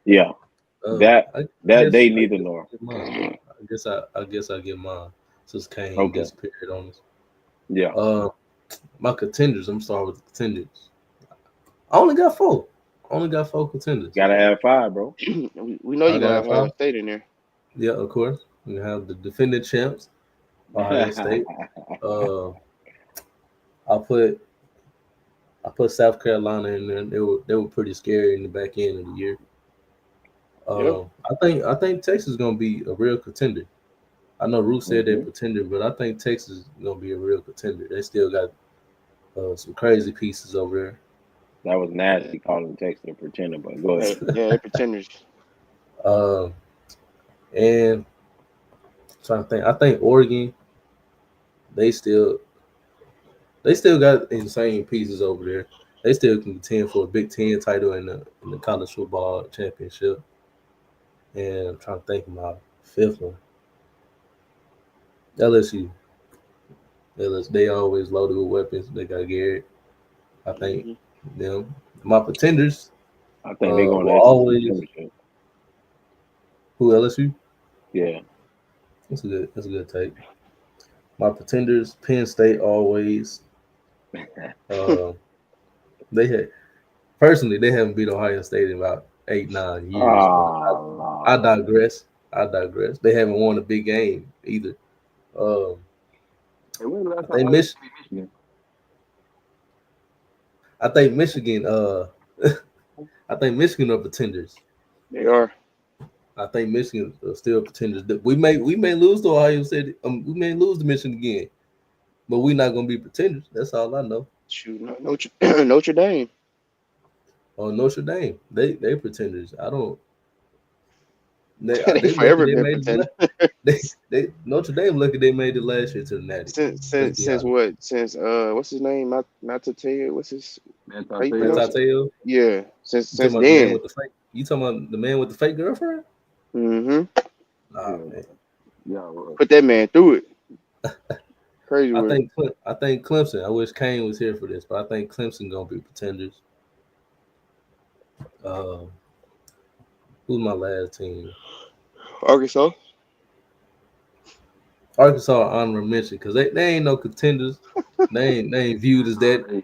yeah, they neither nor. I guess I get mine since Kane Okay. disappeared on us. Yeah. My contenders. I'm starting with the contenders. I only got 4. Contenders. Gotta have 5, bro. we know you gonna have Ohio State in there. Yeah, of course. We have the defending champs, Ohio State. I put South Carolina in there. They were pretty scary in the back end of the year. I think Texas is gonna be a real contender. I know Ruth said they're Hmm. pretender, but I think Texas is gonna be a real contender. They still got some crazy pieces over That was Yeah, nasty calling Texas a pretender, but go ahead. yeah, they pretenders. there. And trying to think, I think Oregon they still they still got insane pieces over there. They still can contend for a Big Ten title in the college football championship. And I'm trying to think of my fifth one. LSU. LSU. They always loaded with weapons. They got Garrett. I think Hmm. them. My pretenders I think they're going will to SEC always championship. who LSU. Yeah. That's a good take. My pretenders, Penn State always. Uh, they had personally they haven't beat Ohio State in about 8 9 years, but I Oh, digress. I digress. They haven't won a big game either. Um, hey, when the I last time think Ohio Mich- State beat Michigan? I think Michigan. I think Michigan are pretenders. They are. I think Michigan are still pretenders. We may lose to Ohio State. We may lose to Michigan again, but we're not gonna be pretenders. That's all I know. Shoot, Notre Notre Dame. On Notre Dame, they pretenders. I don't. They They lucky forever they been made it. pretending. They Notre Dame lucky they made it last year to the Natty. Let's be Since honest. what? Since what's his name? Not to tell you. What's his? Man, How you Tateo. pronounce it? Tateo, Yeah. you Since talking about the man then. with the fake? You talking about the man with the fake girlfriend? Hmm. Nah, Yeah, man. yeah, well, Put that man through it. Crazy work. I think Clemson. I wish Kane was here for this, but I think Clemson gonna be pretenders. Uh, who's my last team? Arkansas. Arkansas honorable mention because they ain't no contenders. They ain't viewed as that. they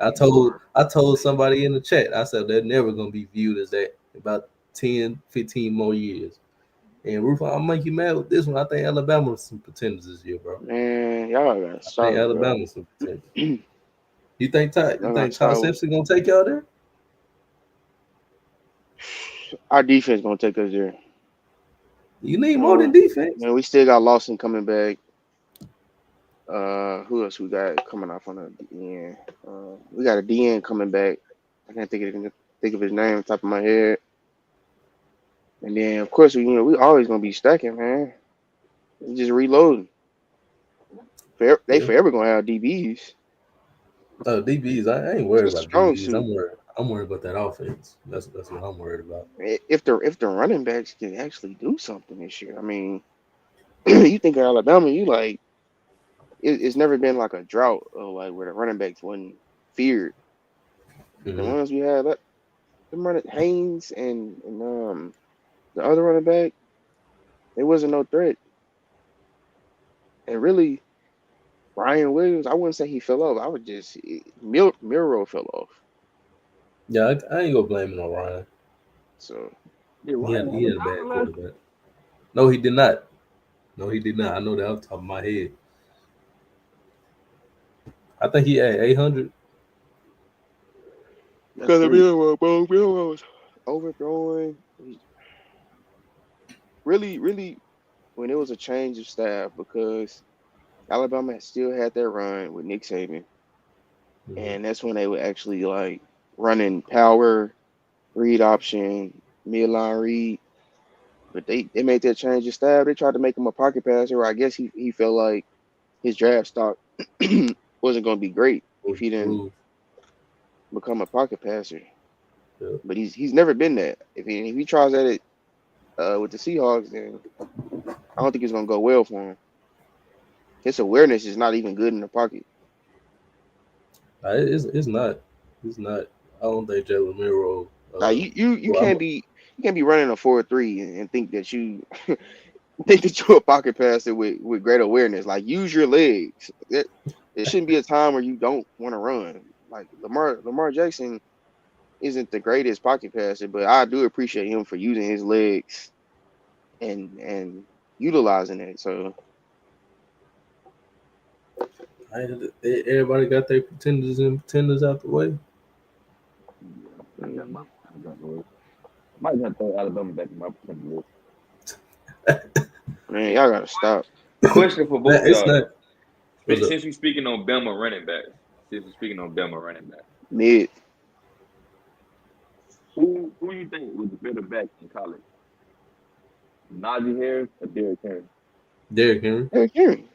I told somebody in the chat. I said they're never gonna be viewed as that in about 10, 15 more years. And Roof, I'll make you mad with this one. I think Alabama's some pretenders this year, bro. Man, y'all gotta I think stop, bro. Alabama's some pretenders. Y'all You gotta think Todd stop. Simpson gonna take y'all there? Our defense gonna take us there. You need more than Uh, defense. man, we still got Lawson coming back. Who else we got coming off on the end? We got a DN coming back. I can't think of his name off the top of my head. And then of course we always gonna be stacking, man. We just reloading. They Yeah. forever gonna have DBs. Oh, DBs. I ain't worried That's a about strong DBs. suit. I'm worried about that offense. That's what I'm worried about. If the running backs can actually do something this year, I mean, you think of Alabama, you like it's never been like a drought of like where the running backs wasn't feared. The Hmm. ones we had, them running Haynes and the other running back, they wasn't no threat. And really, Ryan Williams, I wouldn't say he fell off. I would just Miro fell off. Yeah, I ain't gonna blame it on Ryan. So did Ryan have He a had a drop bad last year? quarterback. No, he did not. No, he did not. I know that off the top of my head. I think he had 800. That's because crazy. Miro was overthrowing. Really, when it was a change of staff because Alabama still had their run with Nick Saban, Mhm. and that's when they would actually like running power, read option, midline read. But they made that change of staff. They tried to make him a pocket passer. I guess he felt like his draft stock wasn't going to be great if he didn't Rule. become a pocket passer. Yeah. But he's never been that. If he tries at it with the Seahawks, then I don't think it's going to go well for him. His awareness is not even good in the pocket. It's not. It's not. I don't think Jalen Miro. Like you Well, can't be running a 4-3 and think that you think that you're a pocket passer with great awareness. Like use your legs. There shouldn't be a time where you don't want to run. Like Lamar Jackson isn't the greatest pocket passer, but I do appreciate him for using his legs and utilizing it. So everybody got their pretenders and pretenders out the way. Yeah, mhm. I got no way. Might have to throw Alabama back in my percent list. Man, y'all gotta stop. Question for both That of it's y'all not. though. What's up? Since we speaking on Bama running backs, since we speaking on Bama running backs, Mid. who you think was the better back in college? Najee Harris or Derrick Henry? Derrick Henry. Derrick Henry.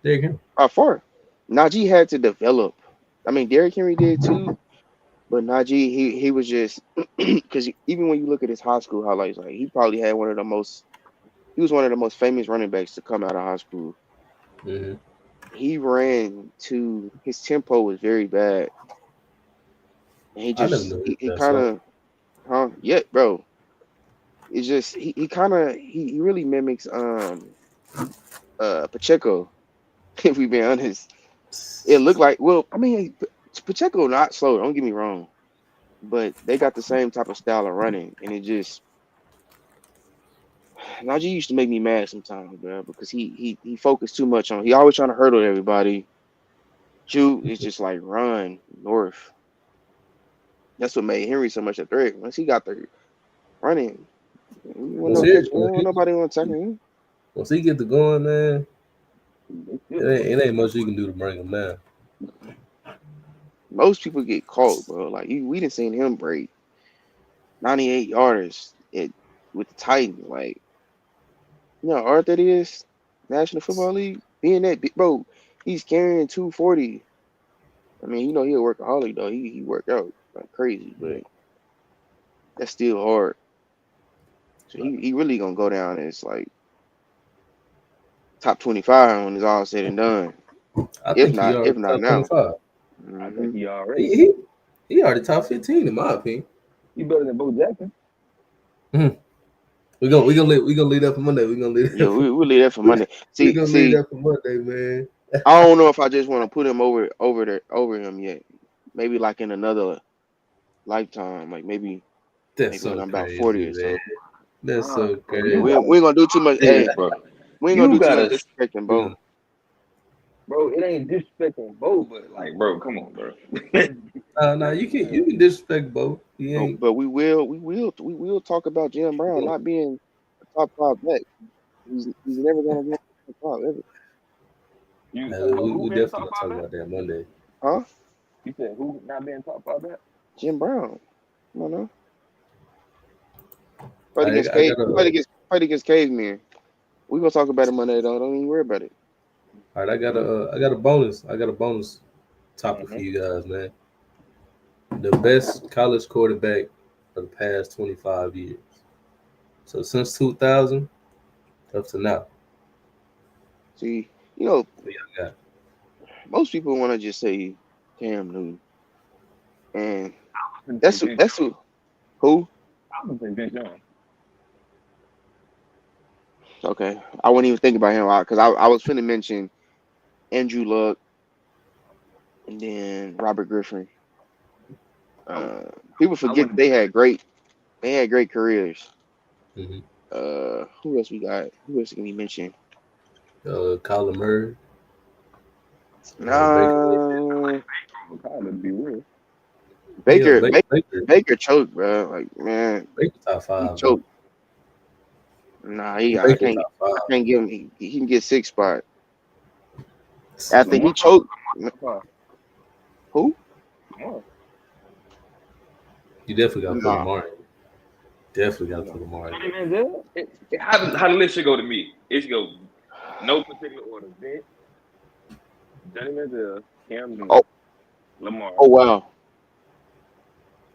Derrick Henry. By far. Najee had to develop. I mean, Derrick Henry did too, but Najee, he was just because even when you look at his high school highlights, like he probably had he was one of the most famous running backs to come out of high school. Mm-hmm. He ran to his tempo was very bad, and I never knew he was he that kind slow. of yeah, bro. It's just he kind of he really mimics Pacheco. If we be honest, it looked like I mean Pacheco not slow. Don't get me wrong, but they got the same type of style of running, and it just Najee used to make me mad sometimes, bro, because he focused too much on. He always trying to hurdle everybody. Jude is just like run north. That's what made Henry so much a threat. Once he got the running, you want Once no he, catch. once Nobody want to tackle him. once he get to going, man, They it still ain't, it ain't much you can do to bring him down. Most people get caught, bro. Like we didn't seen him break 98 yarders with the Titans. Like you know how hard that is. National Football League being that big, bro. He's carrying 240. I mean, you know, he a workaholic though. He work out like crazy, but that's still hard. So he really gonna go down as like top 25 when it's all said and done. I think he If already not top now. 25. I think Hmm he already. He, he, he already top 15 in my opinion. He better than Bo Jackson. Mhm. We gonna leave that for Monday. We gonna leave Yeah, that for we'll leave that for we, Monday. we See, gonna leave see, that for Monday, man. I don't know if I just want to put him over him yet. Maybe like in another lifetime, like That's maybe when so I'm about 40 crazy, or man. so. That's so Bro, Yeah, you crazy. got we ain't gonna do too much. Hey, Hey, bro. we ain't gonna You do too much gotta, disrespecting, we Bo. gonna, bro. It ain't disrespecting Bo, but like, bro, come on, bro. nah, you can disrespect Bo. He ain't. But we will talk about Jim Brown not being a top five back. He's never gonna be a top five ever. You talking about who We being definitely top gonna five talk back? about that Monday. Huh? You said who not being top five back? Jim Brown. Come on now. I got a. Fight against cavemen. We gonna talk about it Monday though. Don't even worry about it. All right, I got a bonus. I got a bonus topic for Mm-hmm. you guys, man. The best college quarterback for the past 25 years. So since 2000 up to now, See, you know, who y'all got? most people want to just say Cam Newton, and I was finna say Vince that's who. I was finna say Vince Young. Okay, I wouldn't even think about him because I was finna mention Andrew Luck and then Robert Griffin. I, Uh, People I forget wouldn't. that they had great careers. Mm-hmm. Who else we got? Who else can we mention? Kyler Murray, Baker Mayfield. Nah, Kind of be real. Yeah, Baker, Baker, Baker, Baker choked, bro. Like man, Baker top he five, bro. choked. Nah, Baker top I five. can't give him. He can get six spot after Lamar, he choked. top five. Who? Lamar. You definitely got to put Nah, Lamar in. Definitely got to No. put Lamar in Johnny there. Manziel. How the list should go to me? It should go no particular order. Vince, Johnny Manziel, Cam oh, Newton, Lamar. oh wow,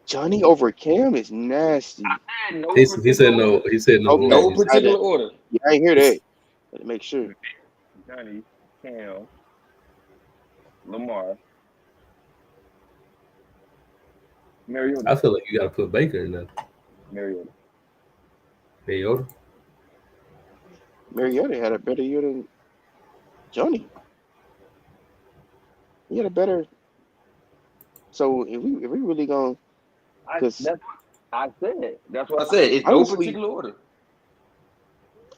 Johnny over Cam is nasty. And no He particular said order. no. He said no Okay, order. No He said particular order. yeah, I ain't hear that. Let me make sure. Johnny, Cam, Lamar, Mariota. I feel like you got to put Baker in there. Mariota. Mariota. Mariota had a better year than Johnny. He had a better. So if we really going, because That's what I said. That's what I said. It's no honestly, particular order.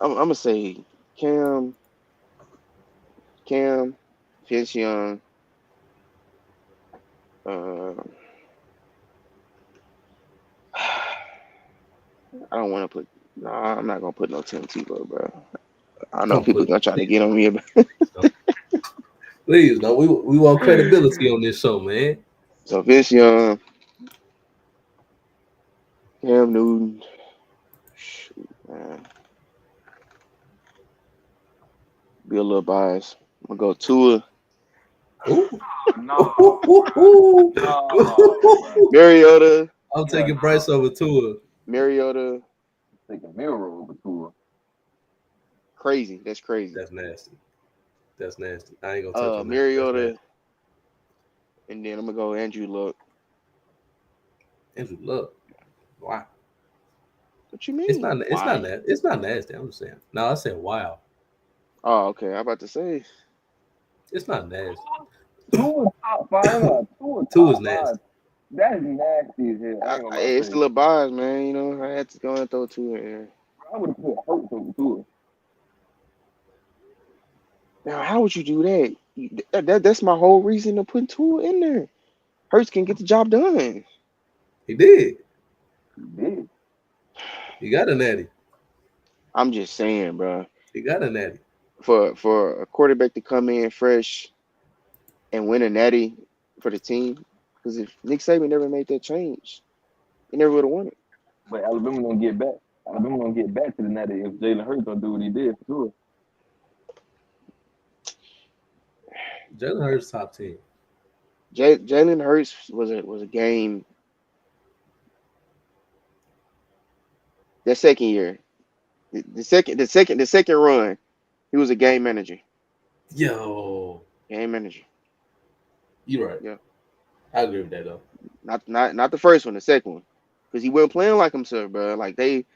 I'm gonna say Cam, Cam, Vince Young. Uh, I don't want to put. No, I'm not gonna put no Tim Tebow, bro. I know Don't people put gonna try to get on me about. please. No, we want credibility on this show, man. So Vince Young, Cam Newton, shoot, man, be a little biased. I'm gonna go Tua, Ooh. No, Ooh. no, Mariota, I'm yeah, taking no. Bryce over Tua. Mariota. Take a mirror over to her. Crazy. That's crazy. That's nasty. That's nasty. I ain't gonna touch on that. That's Mariota, nasty. and then I'm gonna go Andrew Luck. Andrew Luck. Wow. What you mean? It's not Why? nasty. It's not nasty. I'm just saying. No, I said wow. Oh, okay. I'm about to say. It's not nasty. Two top five. Two Tua is top nasty. five. That is nasty as hell. I ain't gonna lie to It's a you. little biased, man. You know, I had to go and throw two in there. I would have put Hurts over to Now, how would you do that? That's my whole reason to put two in there. Hurts can get the job done. He did. her. Did. He got a natty. I'm just saying, bro. He got a natty. For a quarterback to come in fresh and win a natty for the team, because if Nick Saban never made that change, he never would have won it. But Alabama gonna get back. Alabama gonna get back to the natty if Jalen Hurts don't do what he did for sure. Jalen Hurts top 10. Jalen Hurts was a game that second year. The second run, he was a game manager. Yo, Game manager. you right. Yeah. I agree with that though. Not the first one, the second one, because he wasn't playing like himself, bro. Like they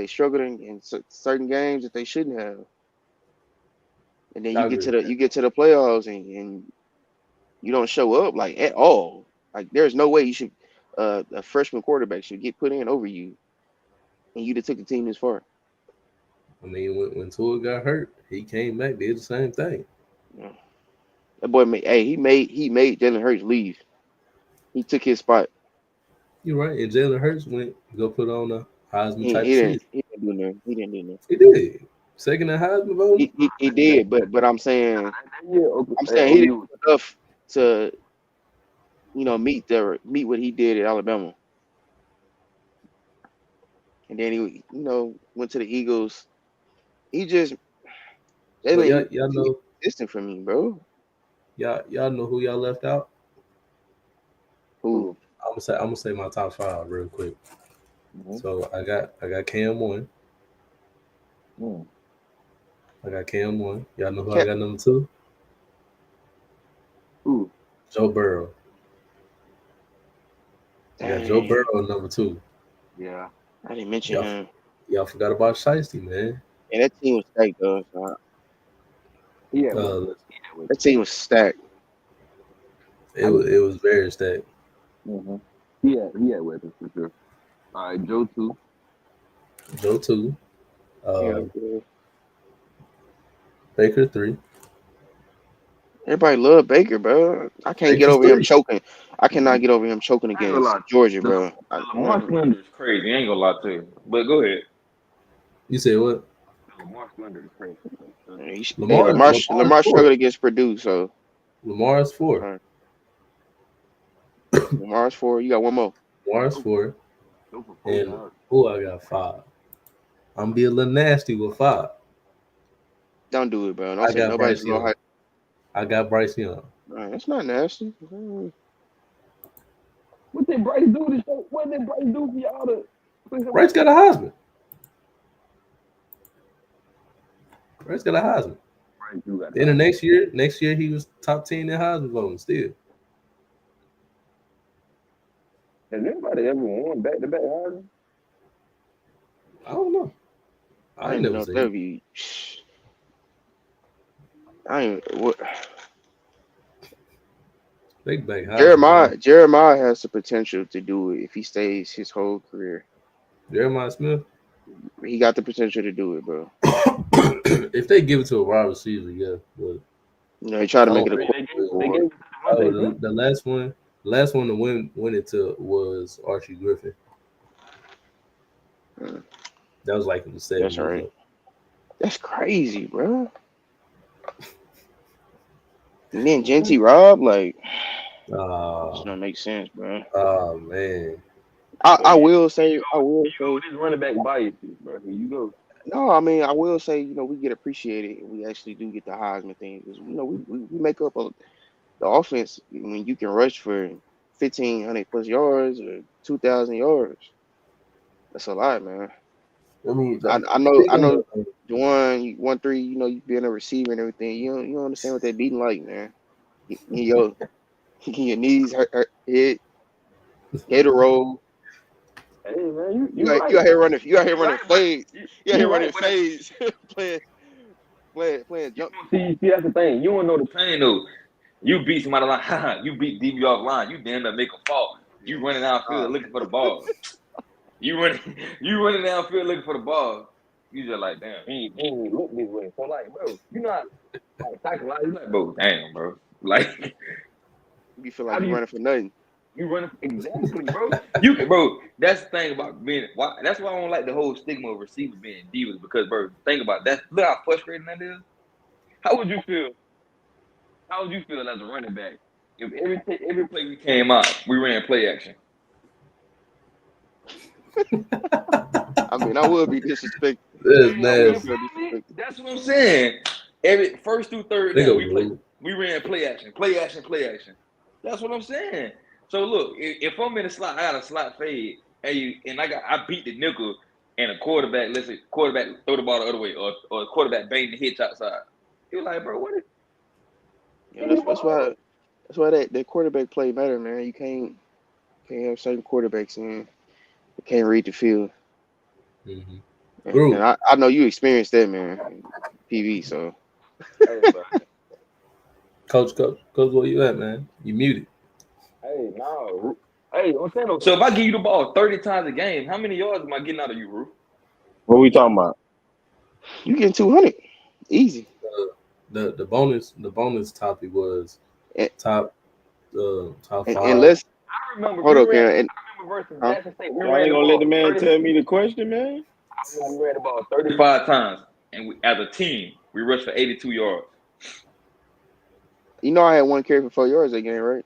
struggled in certain games that they shouldn't have. And then I you get agree to with the playoffs and you don't show up like at all. Like there's no way you should a freshman quarterback should get put in over you, and you'd have took the team this far. I mean, when Tua got hurt, he came back, did the same thing. Yeah. That boy he made Jalen Hurts leave. He took his spot. You're right. And Jalen Hurts went to go put on a Heisman He, type he didn't season. he didn't do nothing. He didn't do nothing. He did. Second in Heisman voting. He did, but I'm saying Yeah, he didn't OU. do enough to meet what he did at Alabama. And then he went to the Eagles. He just But Jalen y'all he know distant from me, bro. y'all know who y'all left out. Who? I'm gonna say my top 5 real quick. Mm-hmm. So I got Cam 1. Mm. I got Cam 1. Y'all know who I Cat, got number 2? Ooh. Joe Burrow. I got Joe dang, Burrow number 2. Yeah. I didn't mention him. Y'all forgot about Shiesty, man. And that team was stacked, though. So Yeah. that team was stacked. It was very stacked. Mm-hmm. He had weapons for sure. All right, Joe 2. Joe 2. Yeah. Baker 3. Everybody love Baker, bro. I can't get Baker's over him 3. choking. I cannot get over him choking I ain't gonna lie. against Georgia, The bro. Lamar Slender is crazy. I ain't gonna lie to you. But go ahead. You said what? The Lamar Slender is crazy. Lamar 4. struggled against Purdue, so Lamar's 4. right. Lamar's 4. You got one more. Lamar's 4. Go for And 4,000. who I got 5. I'm be a little nasty with 5. Don't do it, bro. Don't I say got nobody's Bryce low Young. height. I got Bryce Young. Right, that's not nasty. What did Bryce do this show? What did Bryce do for y'all to push him Bryce up? got a Heisman. Bryce got a Heisman. Bryce do got Then the next year he was top 10 in Heisman voting still. Has anybody ever won back-to-back Heisman? I don't know. I ain't know never if seen that'd it. be. I ain't what. Big back Heisman. Jeremiah has the potential to do it if he stays his whole career. Jeremiah Smith. He got the potential to do it, bro. If they give it to a wide receiver, yeah. But He tried to I make don't it a think They they gave it to Devontae will. Smith. The last one to win it to was Archie Griffin. Mm. That was like in the 70s. That's right. That's crazy, bro. And then Genty Rob, like, just don't make sense, bro. Oh man. I Here will say, you go with this running back biases, bro. Here you go. no, I mean, I will say, we get appreciated. We actually do get the Heisman thing because, we make up the offense when you can rush for 1,500 plus yards or 2,000 yards. That's a lot, man. I mean, I know, Juwan, you 1-3, you being a receiver and everything. You don't understand what that beating like, man. Your your knees hurt head to roll. Hey man, You you got right. you out here running Right, but fades. You out you here right, running but fades, playing jump. see, that's the thing. You don't know the pain though. You beat somebody like, you beat DB off line. You damn near make a fall. You running downfield looking for the ball. You running, you running downfield looking for the ball. You just like, damn, he ain't look this way. So like, bro, you not like psychologically, you like, bro, damn, bro. Like, You feel how like do you you running for nothing. running exactly, bro? You can, bro. That's the thing about being. Why? That's why I don't like the whole stigma of receivers being divas because, bro, think about that. Look how frustrating that is. How would you feel? How would you feel as a running back if every play we came out, we ran play action? I mean, I would be disrespected. That's I would nasty. feel disrespected. That's what I'm saying. Every first through third Nigga down, rude. we ran play action, play action, play action. That's what I'm saying. So look, if I'm in a slot, I got a slot fade, and I beat the nickel, and a quarterback, let's say quarterback throw the ball the other way, or a quarterback bang the hitch outside. You're like, bro, what is That's why that quarterback play matter, man. You can't have certain quarterbacks in that can't read the field. Mm-hmm. And I know you experienced that, man. PV, so hey, bro. Coach, where you at, man? You muted. Hey, no. Hey, I'm saying though, so if I give you the ball 30 times a game, how many yards am I getting out of you, Roo? What we talking about? you getting 200 easy. The bonus topic was And, top and five. let's I remember hold we up, ran. Cam. I remember versus Huh? Jackson State. We Y'all ran ain't the gonna let ball the man 30. tell me the question, man. We ran the ball 35 times, and as a team, we rushed for 82 yards. You know I had one carry for 4 yards that game, right?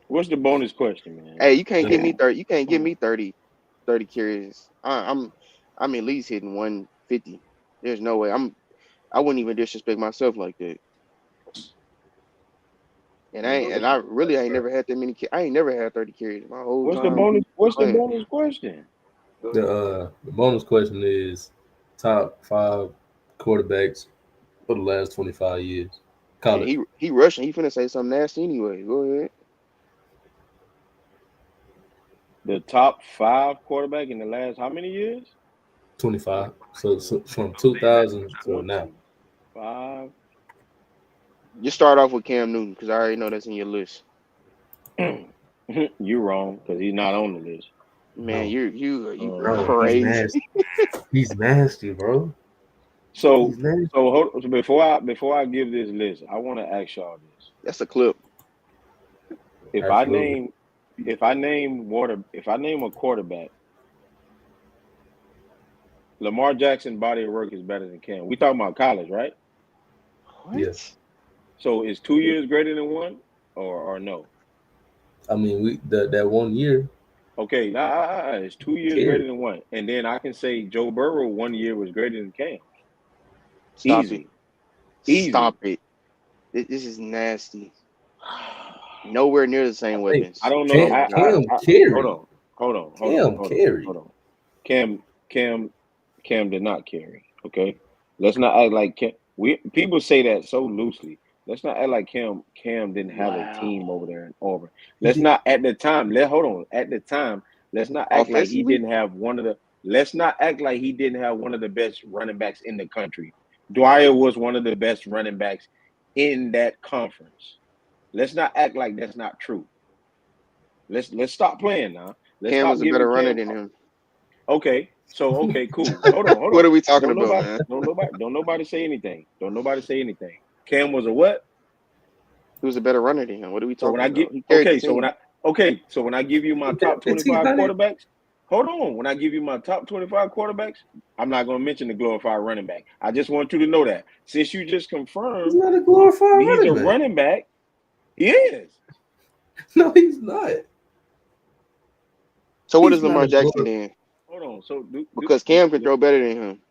What's the bonus question, man? Hey, you can't give me Yeah. 30. You can't give me 30 carries. I'm at least hitting 150. There's no way. I wouldn't even disrespect myself like that. And I really ain't never had that many. I ain't never had 30 carries my whole What's the time bonus? What's the playing. bonus question? The bonus question is top 5 quarterbacks for the last 25 years. And College. he rushing. He finna say something nasty anyway. Go ahead. The top 5 quarterback in the last how many years? 25. So from 2000 to now. 25. Just start off with Cam Newton because I already know that's in your list. You're wrong because he's not on the list. Man, No. you Bro, he's crazy. nasty. He's nasty, bro. So He's nasty. so before I give this list, I want to ask y'all this. That's a clip. If Absolutely. I name a quarterback, Lamar Jackson body of work is better than Cam. We talking about college, right? What? Yes. So is 2 years greater than one or no? I mean, that 1 year Okay, it's 2 years greater carry. than one. And then I can say Joe Burrow 1 year was greater than Cam. Stop Easy. it. Stop it. This is nasty. Nowhere near the same Hey, weapons. I don't know. Cam carry. Hold Carry. on. Cam did not carry. Okay, let's not act like Cam. People say that so loosely. Let's not act like Cam didn't have a team over there in Auburn. Let's not at the time. Hold on. At the time, let's not act like he Offensively? didn't have one of the. Let's not act like he didn't have one of the best running backs in the country. Dwyer was one of the best running backs in that conference. Let's not act like that's not true. Let's stop playing now. Let's Cam stop was a better giving runner Cam. than him. Okay, cool. Hold on. What are we talking about, man? Don't nobody say anything. Don't nobody say anything. Cam was a what? He was a better runner than him. What are we So when talking I get about? He carried the team. so when I give you my top 25 1,500. quarterbacks, Hold on. When I give you my top 25 quarterbacks, I'm not going to mention the glorified running back. I just want you to know that. Since you just He's confirmed not a glorified he's a running back. running back, he is. No, he's not. So what He's is not Lamar a Jackson glorified. then? Hold on. So Because Cam can throw better than him.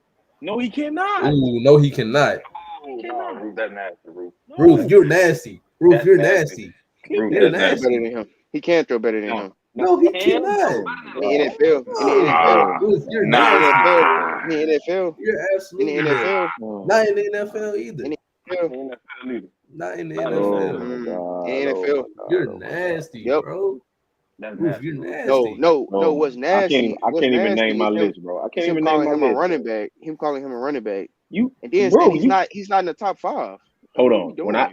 No, he cannot. Ooh, no, he cannot. He Oh, cannot. no, Roof, that's nasty, Roof. Roof, No. you're nasty. Roof, That's you're nasty. nasty. Roof, You're that's Throw nasty. better nasty. than him. He can throw better than No. him. No, he Cam cannot. throw In the better than NFL, in the NFL, Roof, you're in the nasty. NFL, in the NFL, You're in the absolutely nasty. NFL, Not in the NFL either. in the Not NFL. in the NFL either. Not in the Not in the NFL. NFL. In the Oh NFL. You're my God. nasty, Yep. bro. That's Roof, nasty, you're Roof. nasty. No. Oh, What's I nasty? What's can't even name nasty my is him. list, bro. I Is can't him even name calling my him a list. running Bro. back. Him calling him a running back. You, And then bro, saying he's not in the top 5. hold What are we on. doing? When I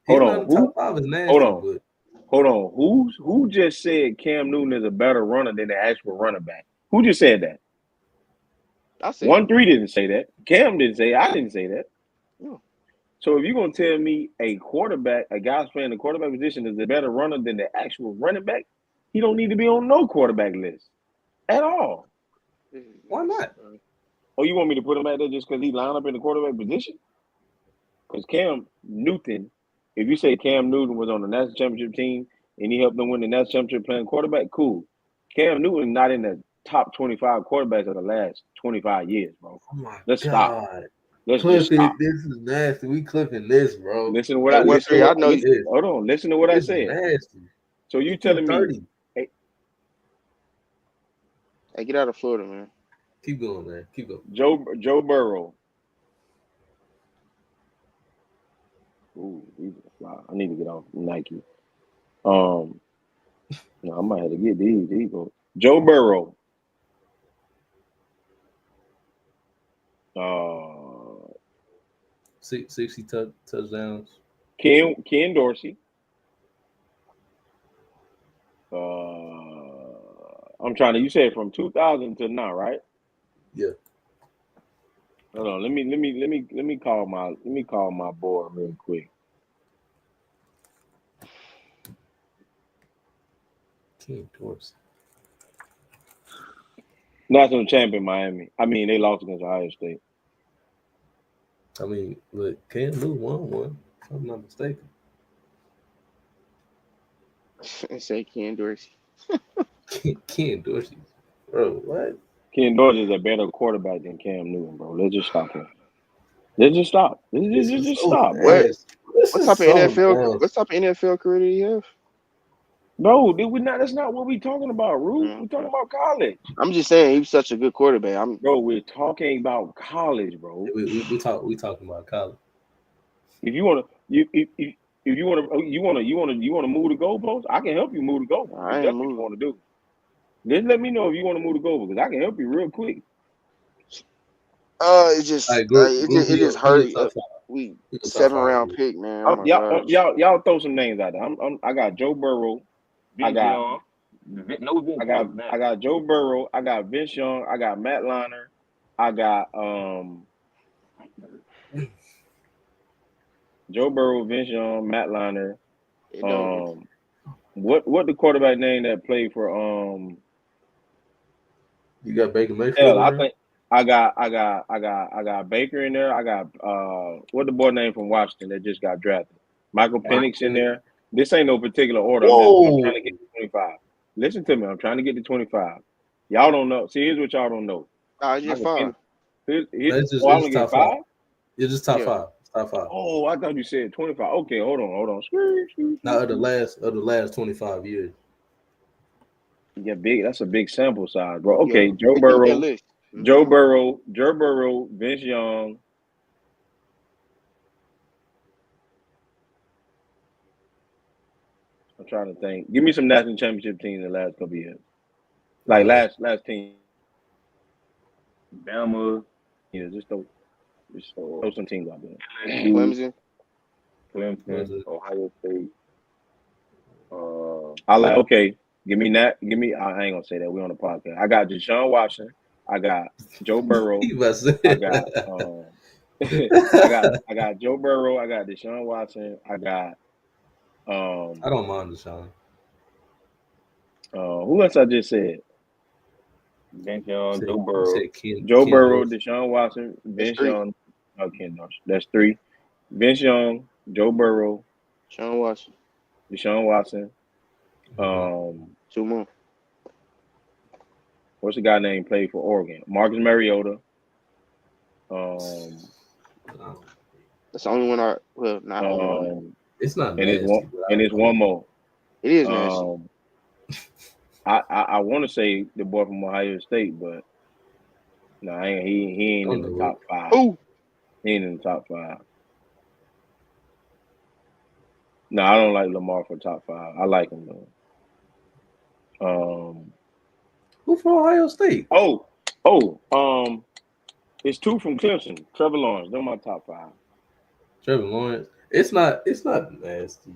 He's hold not on, in the who? top 5 is nasty, Hold on. but Hold on. Who just said Cam Newton is a better runner than the actual running back? Who just said that? I said 1-3 didn't say that. Cam didn't say it. I didn't say that. No. So if you're gonna tell me a quarterback, a guy's playing the quarterback position is a better runner than the actual running back, he don't need to be on no quarterback list at all. why not? Oh, you want me to put him out there just because he lined up in the quarterback position? Because Cam Newton, if you say Cam Newton was on the national championship team and he helped them win the national championship playing quarterback, cool. Cam Newton not in the top 25 quarterbacks of the last 25 years, bro. Oh my Let's stop. God. Let's just Clip it. stop. This is nasty. We clipping this, bro. Listen to what Hey, I listen. 1-3, I know listen, you- hold on. Listen to what I This is said. nasty. So you You're telling me 30. Hey, get out of Florida, man. Keep going, man. Keep going. Joe Burrow. Ooh, these are fly. I need to get off Nike. No, I might have to get these. These go. Joe Burrow. 60 touchdowns. Ken Dorsey. I'm trying to. You said from 2000 to now, right? Yeah. Hold on. Let me call my boy real quick. King Dorsey. National champion Miami. I mean, they lost against Ohio State. I mean, look, Cam Newton won one, if I'm not mistaken. Say Ken Dorsey. Ken Dorsey. Bro, what? Ken Dorsey is a better quarterback than Cam Newton, bro. Let's just stop here. Let's just stop. This is Just so stop. What? nasty. This What is type of so NFL? nasty. What type of NFL career do you have? No, that's not what we're talking about, Rube. We're talking about college. I'm just saying he's such a good quarterback. Bro, we're talking about college, bro. We talking about college. If you wanna move the goalpost, I can help you move the goalpost. I If ain't that's what you moving. want to do. Just let me know if you want to move the goalpost because I can help you real quick. It just All right, group, it just hurt. We Top 7nd-round five. pick, man. Oh my gosh. Y'all throw some names out there. I got Joe Burrow. Vince Young. No Vince I Young. got Joe Burrow. I got Vince Young. I got Matt Liner. I got Joe Burrow, Vince Young, Matt Liner. What the quarterback name that played for You got Baker Mayfield. Hell, I think I got Baker in there. I got what the boy name from Washington that just got drafted? Michael Penix in there. This ain't no particular order. I'm trying to get to 25. Listen to me. I'm trying to get to 25. Y'all don't know. See, here's what y'all don't know. It's just 5. It's just I only top get 5? It's just top Yeah. 5. It's top 5. Oh, I thought you said 25. Okay, hold on. Now of the last 25 years. Yeah, big. That's a big sample size, bro. Okay, Yeah. Joe Big Burrow, list. Joe Burrow, Vince Young. I'm trying to think. Give me some national championship teams in the last couple of years. Like last team. Bama. Yeah, just throw some teams out there. Clemson. Ohio State. Okay. Give me that. I ain't gonna say that. We on the podcast. I got Deshaun Watson. I got Joe Burrow. I got I got Joe Burrow. I got Deshaun Watson. I got I don't mind Deshaun. who else I just said? Vince Young, Joe You Burrow. said Joe Ken Burrow, Dorsey. Deshaun Watson, That's Vince 3. Young. Okay, no, that's 3. Vince Young, Joe Burrow, Sean Watson. Deshaun Watson. Mhm. 2 more. What's the guy name played for Oregon? Marcus Mariota. That's the only one not the only one. It's not And nasty, but it's I one more. It is nasty. I want to say the boy from Ohio State, but no, he ain't don't in the know top 5. Who? He ain't in the top 5. No, I don't like Lamar for top 5. I like him though. who from Ohio State? It's 2 from Clemson. Trevor Lawrence. They're my top 5. Trevor Lawrence. It's not nasty.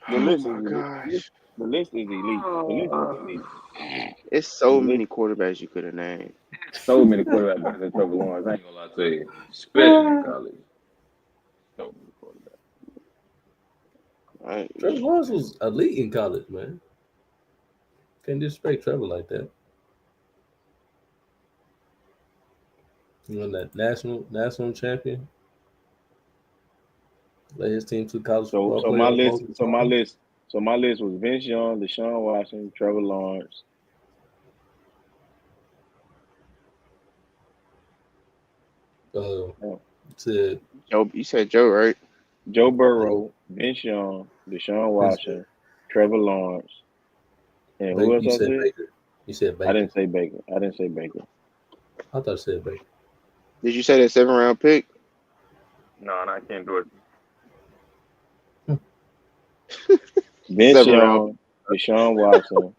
The Oh list my is gosh. the list is elite. The list is elite. It's so The many list, quarterbacks you could have named. So many quarterbacks better than Trevor Lawrence. I ain't gonna lie to you. Especially in college. So many quarterbacks. Trevor Lawrence was elite in college, man. Can't disrespect Trevor like that. You know that national champion. Led his team to college football so my playoff list multiple so my times. list so my list was Vince Young, Deshaun Watson, Trevor Lawrence. To Joe, you said Joe, right? Joe Burrow, Vince Young, Deshaun Watson, Trevor Lawrence, and who else you I said said? Baker. You said Baker. I didn't say Baker. I thought you said Baker. Did you say that 7th-round pick? No, I can't do it. Vince 7th round. Young, Deshaun Watson.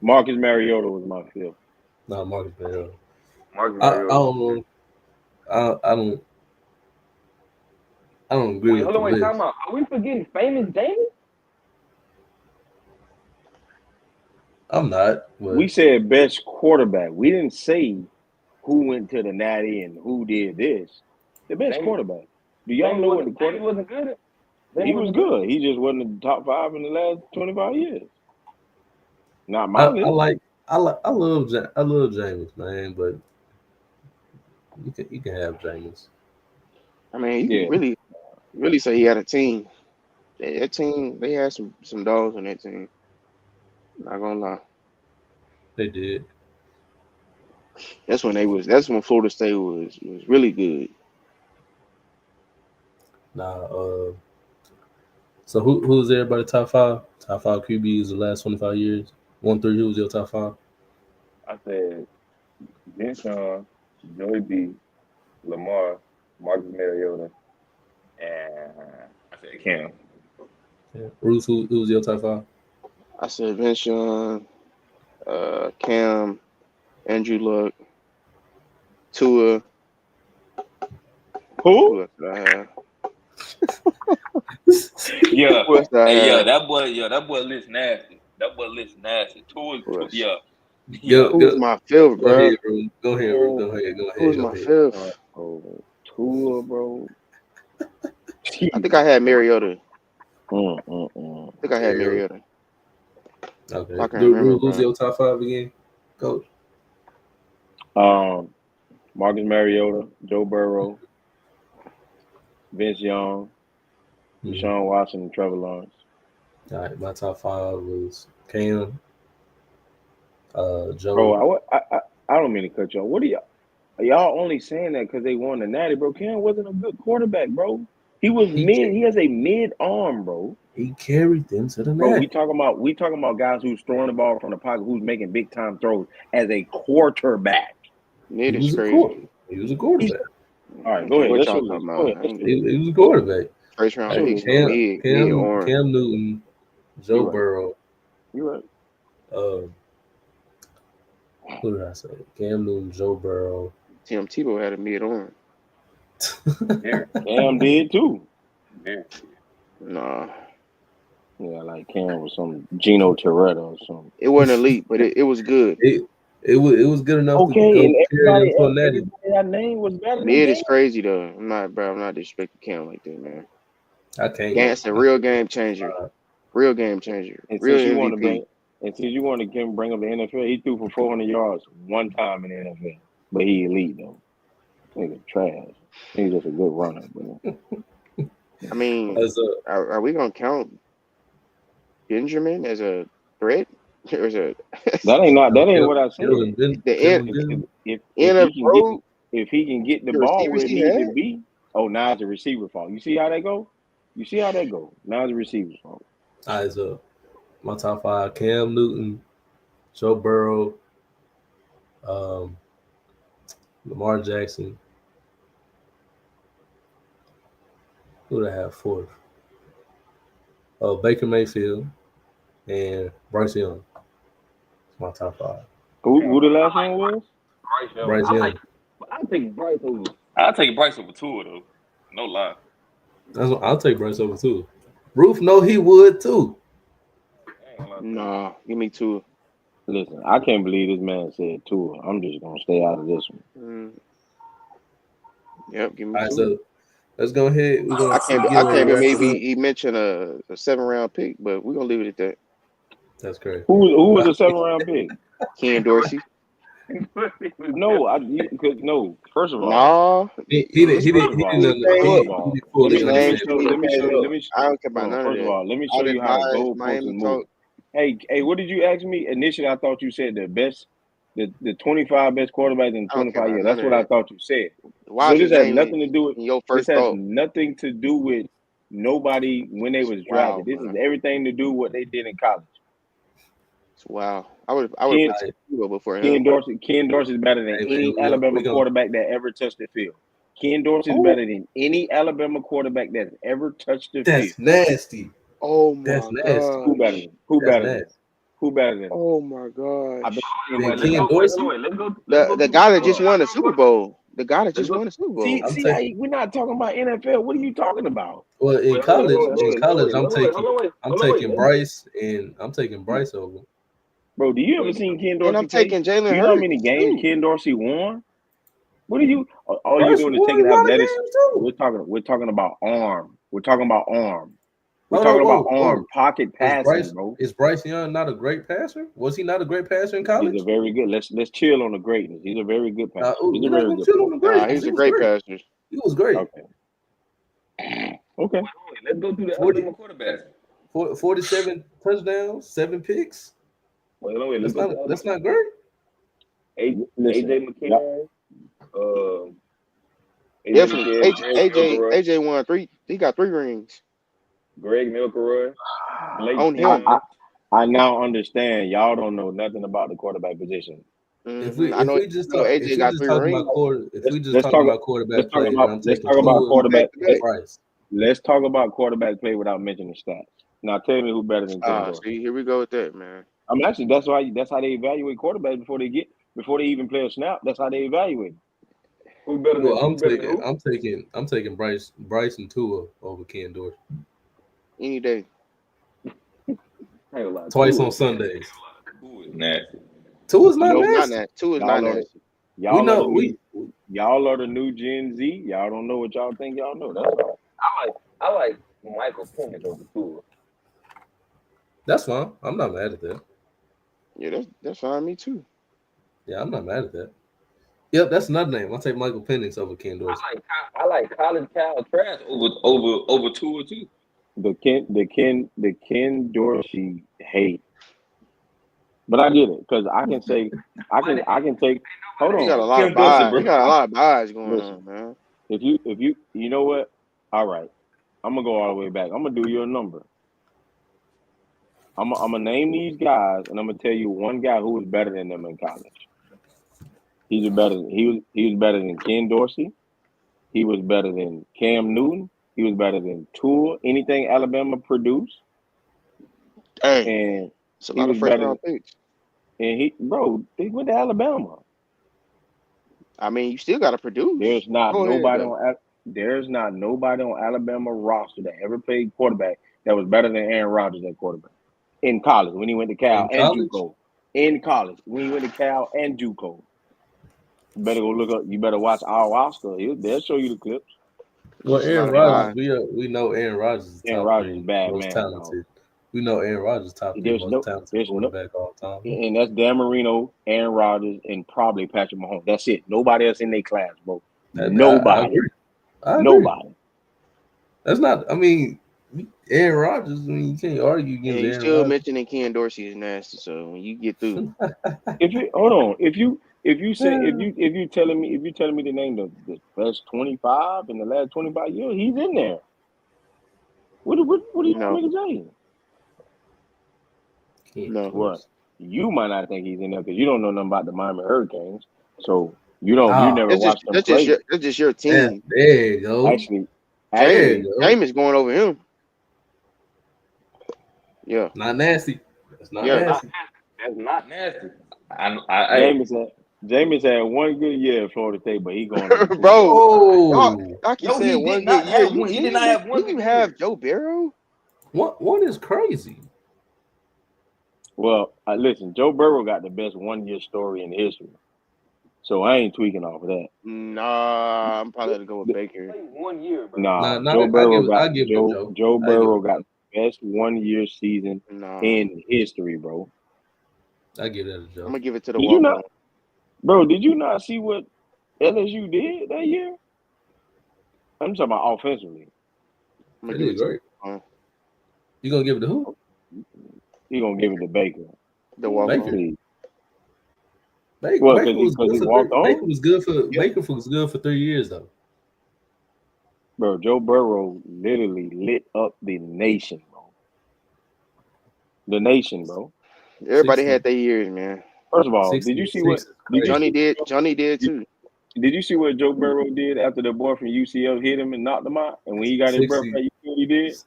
Marcus Mariota was my 5th. No, Marcus Mariota. Marcus I Mariota. don't know. I don't agree with Hold the on, list. time out. Are we forgetting famous James? I'm not. But We said best quarterback. We didn't say who went to the Natty and who did this. The best quarterback. Do y'all know what the quarterback? Wasn't good. He was good. He just wasn't in the top 5 in the last 25 years. Not my list. I love James, man. But you can have James. I mean, you can really say he had a team. That team, they had some dogs on that team. Not gonna lie. They did. That's when Florida State was really good. Nah. So who's everybody top 5? Top 5 QBs the last 25 years. 1 3. Who's your top 5? I said Vince Young, Joey B, Lamar, Marcus Mariota, and I said Cam. Yeah. Bruce, who's your top 5? I said Vince Young, Cam, Andrew Luck, Tua. Who else did I have? Yeah. Who else did I have? that boy list nasty. Two, Who was my 5th, bro? Go ahead, bro. Who was my 5th? Tua, bro. I think I had Mariota. I think I had Mariota. Okay. I can't remember. Who's your top 5 again, Coach? Marcus Mariota, Joe Burrow, Vince Young, Deshaun Watson, and Trevor Lawrence. All right, my top 5 was Cam, Joe. Bro, I don't mean to cut y'all. What are y'all only saying that because they won the Natty, bro? Cam wasn't a good quarterback, bro. He was mid. He has a mid arm, bro. He carried them to the Bro, Natty. we talking about guys who's throwing the ball from the pocket, who's making big time throws as a quarterback. It is crazy. He was a quarterback. All right, go ahead. What y'all talking about? He was a quarterback. 1st round picks, Cam Newton, Joe Burrow. You right. Who did I say? Cam Newton, Joe Burrow. Tim Tebow had a mid arm. Cam did too. Nah. Yeah, like Cam was some Gino Toretto or something. It wasn't elite, but it was good. It was good enough to Okay, go and everybody Natty. that name was better. Mid is crazy though. I'm not disrespecting Cam like that, man. I can't. It's a real game changer. Real game changer. And Real since you MVP. And since you want to bring up the NFL, he threw for 400 yards one time in the NFL, but he elite though. Nigga trash. He's just a good runner, bro. I mean, As a are we gonna count Benjamin as a threat? Or is it That ain't what I said. the Kevin If end of road? if he can get the The ball receivers where it he needs to had? be, now it's a receiver fault. You see how that go? Now it's a receiver fault. as a my top five: Cam Newton, Joe Burrow, um, Lamar Jackson. Who did I have fourth? Baker Mayfield and Bryce Young. It's my top five. Who the last one was? Bryce Young. Bryce Young. I take Bryce over. I take Bryce over Tua though. No lie. I'll take Bryce over too. Roof know he would too. I ain't gonna lie to you. Nah, give me two. Listen, I can't believe this man said Tua. I'm just gonna stay out of this one. Yep, give me All right, two. so let's go ahead. We're gonna I can't believe he mentioned a 7th-round pick, but we're gonna leave it at that. That's great. Who was a 7th-round pick? Ken Dorsey. No. First of all, Nah. He didn't. He First of didn't. all, He fully let me understand. I don't care about none of First that. of all, let me All show that you how the bias, goalposts Miami move. talk. Hey, what did you ask me initially? I thought you said the best, the 25 best quarterbacks in I don't care 25 about years. none That's of what I that. thought you said. Why So is this his has name nothing to do with in your this first has thought? nothing to do with nobody when they was Wow, drafted. This man. is everything to do with what they did in college. Wow. I would have Ken, put Tua before Ken him. Dorsey is better than Hey, man, any Alabama quarterback that ever touched the field. Ken Dorsey is better than any Alabama quarterback that's ever touched the field. That's nasty. Oh my That's nasty. god. Who better than? Who That's better than? nasty. Who better than? Oh my gosh. Then Ken Dorsey. The guy that just won the Super Bowl. The guy that just won the Super Bowl. See, we're not talking about NFL. What are you talking about? Well, in college, I'm taking Wait. Bryce, and I'm taking Bryce over. Bro, do you ever seen Ken Dorsey And I'm play? taking Do Jalen you know how many Hurts games too. Ken Dorsey won? What are you? All you're Bryce doing is won taking a lot of athletics. games too. We're talking about arm. We're talking about arm. We're Hold on, talking about whoa. arm pocket passing, bro. Is Bryce Young not a great passer? Was he not a great passer in He's college? a very good. Let's chill on the greatness. He's a very good passer. He's a We're not very gonna good chill on passer. the great. He's a great passer. He was great. Okay. Let's go through the Alabama quarterbacks. 47 touchdowns, 7 picks. Wait. That's not great. AJ McCarron. Definitely. AJ won 3. He got 3 rings. Greg Milkeroy. On him. I now understand. Y'all don't know nothing about the quarterback position. If I know we just talk, AJ got 3 rings. about quarterback play, then I'm taking quarterback play. Bryce. Let's talk about quarterback play without mentioning stats. Now tell me who better than Ken Dorsey. See, here we go with that, man. I mean, actually, that's how they evaluate quarterbacks before they even play a snap. That's how they evaluate. Who better than? I'm taking Bryce and Tua over Ken Dorsey. Any day. Twice on Sundays. Who is nasty? Tua's not nasty. Tua's not nasty. Y'all are the new Gen Z. Y'all don't know what y'all think y'all know. That's all. I like Michael Penix over Tua. That's fine. I'm not mad at that. Yeah, that's fine. Me too. Yeah, I'm not mad at that. Yep, that's another name. I'll take Michael Penix over Ken Dorsey. I like College Cal Trash over Tua too. The Ken Dorsey hate. But I get it because I can say I can take. Hold on, you got a lot of bias. You got a lot of bias going on, man. If you know what? All right, I'm gonna go all the way back. I'm gonna do your number. I'm gonna name these guys, and I'm gonna tell you one guy who was better than them in college. He was better than Ken Dorsey. He was better than Cam Newton. He was better than Tua. Anything Alabama produced. Hey, and it's a lot of first round picks. And he went to Alabama. I mean, you still got to produce. There's not nobody on Alabama roster that ever played quarterback that was better than Aaron Rodgers at quarterback in college when he went to Cal and JUCO. In college when he went to Cal and JUCO. You better go look up. You better watch our Oscar. They'll show you the clips. Well, Aaron Rodgers, we know Aaron Rodgers is Aaron Rodgers is bad, most man. talented. We know Aaron Rodgers top 3 most talented there's no, quarterback all time. and that's Dan Marino, Aaron Rodgers, and probably Patrick Mahomes. That's it. Nobody else in their class, bro. I Nobody. agree. I agree. Nobody. That's not. I mean, Aaron Rodgers. I mean, you can't argue And against you Aaron still Rodgers. mentioning Ken Dorsey is nasty. So when you get through, If you hold on, if you telling me to name the best 25 in the last 25 years, he's in there. What do you want me to say? No. What? You might not think he's in there because you don't know nothing about the Miami Hurricanes. So you never watched them play. That's just your team. There you go. Actually, Jameis going over him. Yeah. Not nasty. That's not Yeah. nasty. That's not nasty. Jameis had one good year at Florida State, but he going Bro, Oh, y'all keep No, saying he one did not good year. have one. He did not have one You good have year. Joe Burrow? one is crazy. Well, listen, Joe Burrow got the best 1 year story in history, so I ain't tweaking off of that. Nah, I'm probably gonna go with Baker. 1 year, bro. Nah, Nah, Joe Burrow got give it to Joe Burrow got the best 1 year season Nah. in history, bro. I give that a Joe. I'm gonna give it to the Did you Walk-On. not, bro? Did you not see what LSU did that year? I'm talking about offensively. I'm gonna They give did it great. to You gonna give it to who? He gonna give it to Baker. the Walk-On. Baker. Please. Baker, Well, Baker was because he good walked for on. Baker was good for Yeah. Baker was good for 3 years though. Bro, Joe Burrow literally lit up the nation, bro. The nation, bro. Everybody 16. had their years, man. First of all, did you see what? Johnny did too. Did you see what Joe Burrow did after the boy from UCF hit him and knocked him out? And when he got his breath back, you see what he did?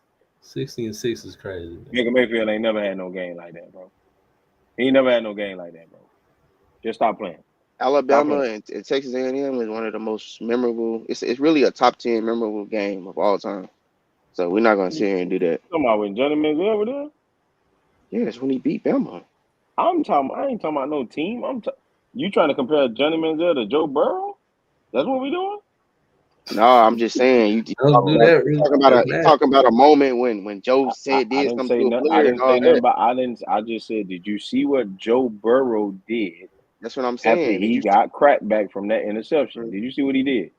60-6 is crazy. Man. Baker Mayfield ain't never had no game like that, bro. He ain't never had no game like that, bro. Just stop playing. Alabama and Texas A&M is one of the most memorable. It's really a top 10 memorable game of all time. So we're not gonna sit here and do that. Talking about when Johnny Manziel over there? Yeah, it's when he beat Bama. I ain't talking about no team. You trying to compare Johnny Manziel to Joe Burrow? That's what we doing? No, I'm just saying you Don't do that. Really. talking about a moment when Joe did something to a player. I just said, did you see what Joe Burrow did? That's what I'm saying. After he got cracked back from that interception. Mm-hmm. Did you see what he did?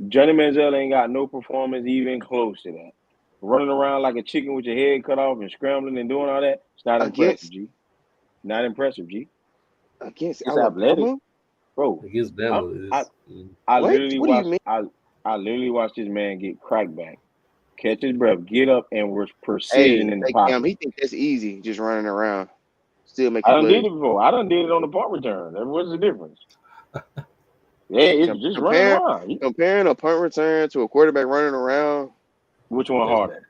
Johnny Manziel ain't got no performance even close to that. Running around like a chicken with your head cut off and scrambling and doing all that. It's not impressive, G. Not impressive, G. Against It's Alabama? athletic. Bro. Against Bama. I literally watched this man get cracked back, catch his breath, get up, and was precision in the pocket. He think that's easy, just running around. Still making I done plays. did it before. I done did it on the punt return. What's the difference? Yeah, it's just running around. Comparing a punt return to a quarterback running around. Which one harder?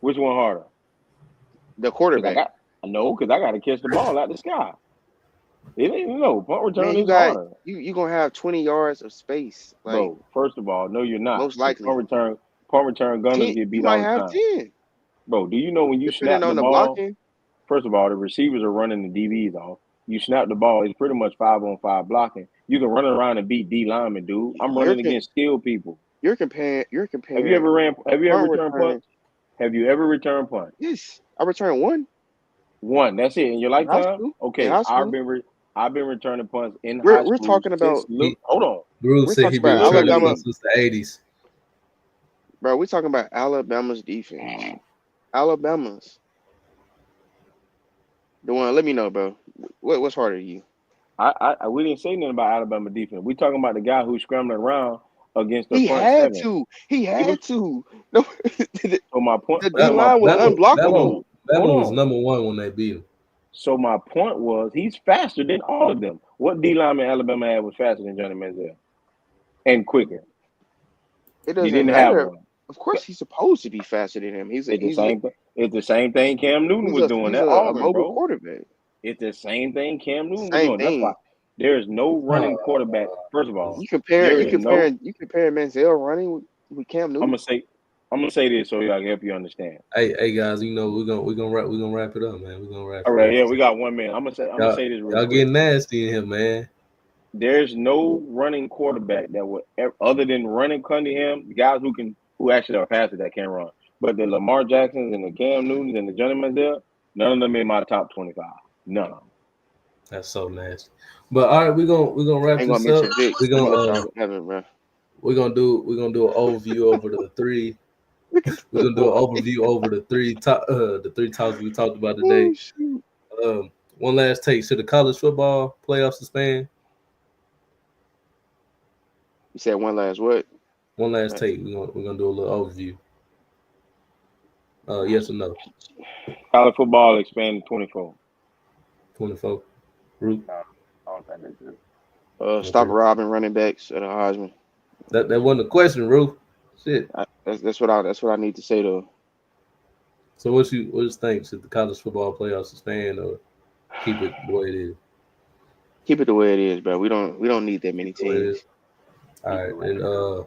Which one harder? The quarterback. Because I got to catch the ball out the sky. It ain't punt return is harder. You gonna have 20 yards of space, bro. First of all, no, you're not. Most likely, punt return gunners get beat all the time. 10. Bro, do you know when you snap the ball? Blocking? First of all, the receivers are running the DBs off. You snap the ball, it's pretty much 5-on-5 blocking. You can run around and beat D linemen, dude. I'm running against skilled people. You're comparing. Have you ever returned punt? Have you ever returned punt? Yes, I returned one. One. That's it in your lifetime. Okay, I've been returning punts in high school. We're talking about. Hold on. Bruce said he been returning punts since the 80s. Bro, we're talking about Alabama's defense. Alabama's. The one. Let me know, bro. What's harder to you? We didn't say nothing about Alabama defense. We're talking about the guy who's scrambling around against the front seven. He had to. No. So my point. The D-line was unblockable. Bama was number one when they beat him. So my point was he's faster than all of them. What D lineman Alabama had was faster than Johnny Manziel and quicker. It doesn't matter. Have one. Of course, he's supposed to be faster than him. It's the same thing Cam Newton was doing. He's a mobile quarterback. It's the same thing Cam Newton was doing. That's why there is no running quarterback. First of all, you comparing Manziel running with Cam Newton. I'm gonna say this so y'all can help you understand. Hey guys, you know we're gonna wrap it up, man. We're gonna wrap. All right, yeah, we got 1 minute. I'm gonna say this. Y'all getting nasty in here, man. There's no running quarterback that would other than running Cunningham, the guys who actually are passes that can run. But the Lamar Jacksons and the Cam Newtons and the Johnny Manziel, None of them in my top 25. None of them. That's so nasty. But all right, we're gonna I wrap ain't gonna this up. mention Vic. We're I'm gonna let gonna y'all have it, bro. we're gonna do an overview over the three. We're gonna do an overview over the three topics we talked about today. Oh, shoot. One last take: should the college football playoffs expand? You said one last what? One last take. We're gonna do a little overview. Yes or no? College football expanded 24. 24. Root. No, I don't think they do. Stop Okay. robbing running backs at a Heisman. That wasn't a question, Root. Shit. That's what I need to say though. So what you think? Should the college football playoffs expand or keep it the way it is? Keep it the way it is, bro. We don't need that many The way it is. teams. All right. And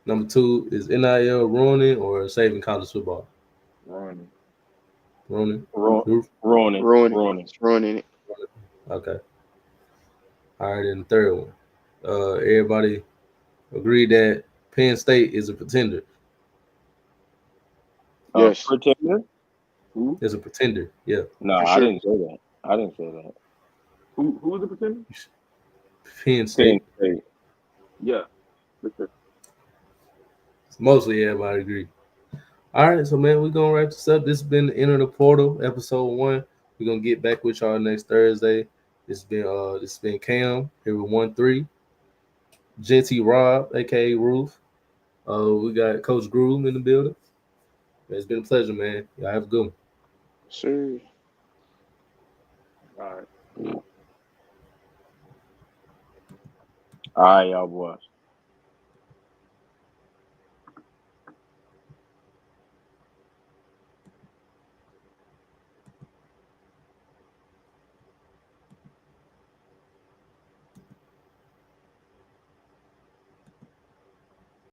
number 2 is NIL ruining or saving college football? Running. Ruining. Ruining. Ruining. It's ruining it. Okay. All right. And the third one. Everybody agreed that Penn State is a pretender. Yes, Pretender? Who? It's a pretender. Yeah. No, for I sure. didn't say that. I didn't say that. Who was the pretender? Penn State. Penn State. Yeah. For sure. Mostly everybody agree. All right, so man, we're gonna wrap this up. This has been Enter the Portal, episode 1. We're gonna get back with y'all next Thursday. This has been Cam here with 1-3. Genty Rob, aka Roof. We got Coach Groom in the building. It's been a pleasure, man. Y'all have a good one. Sir. All right. All right, y'all boys.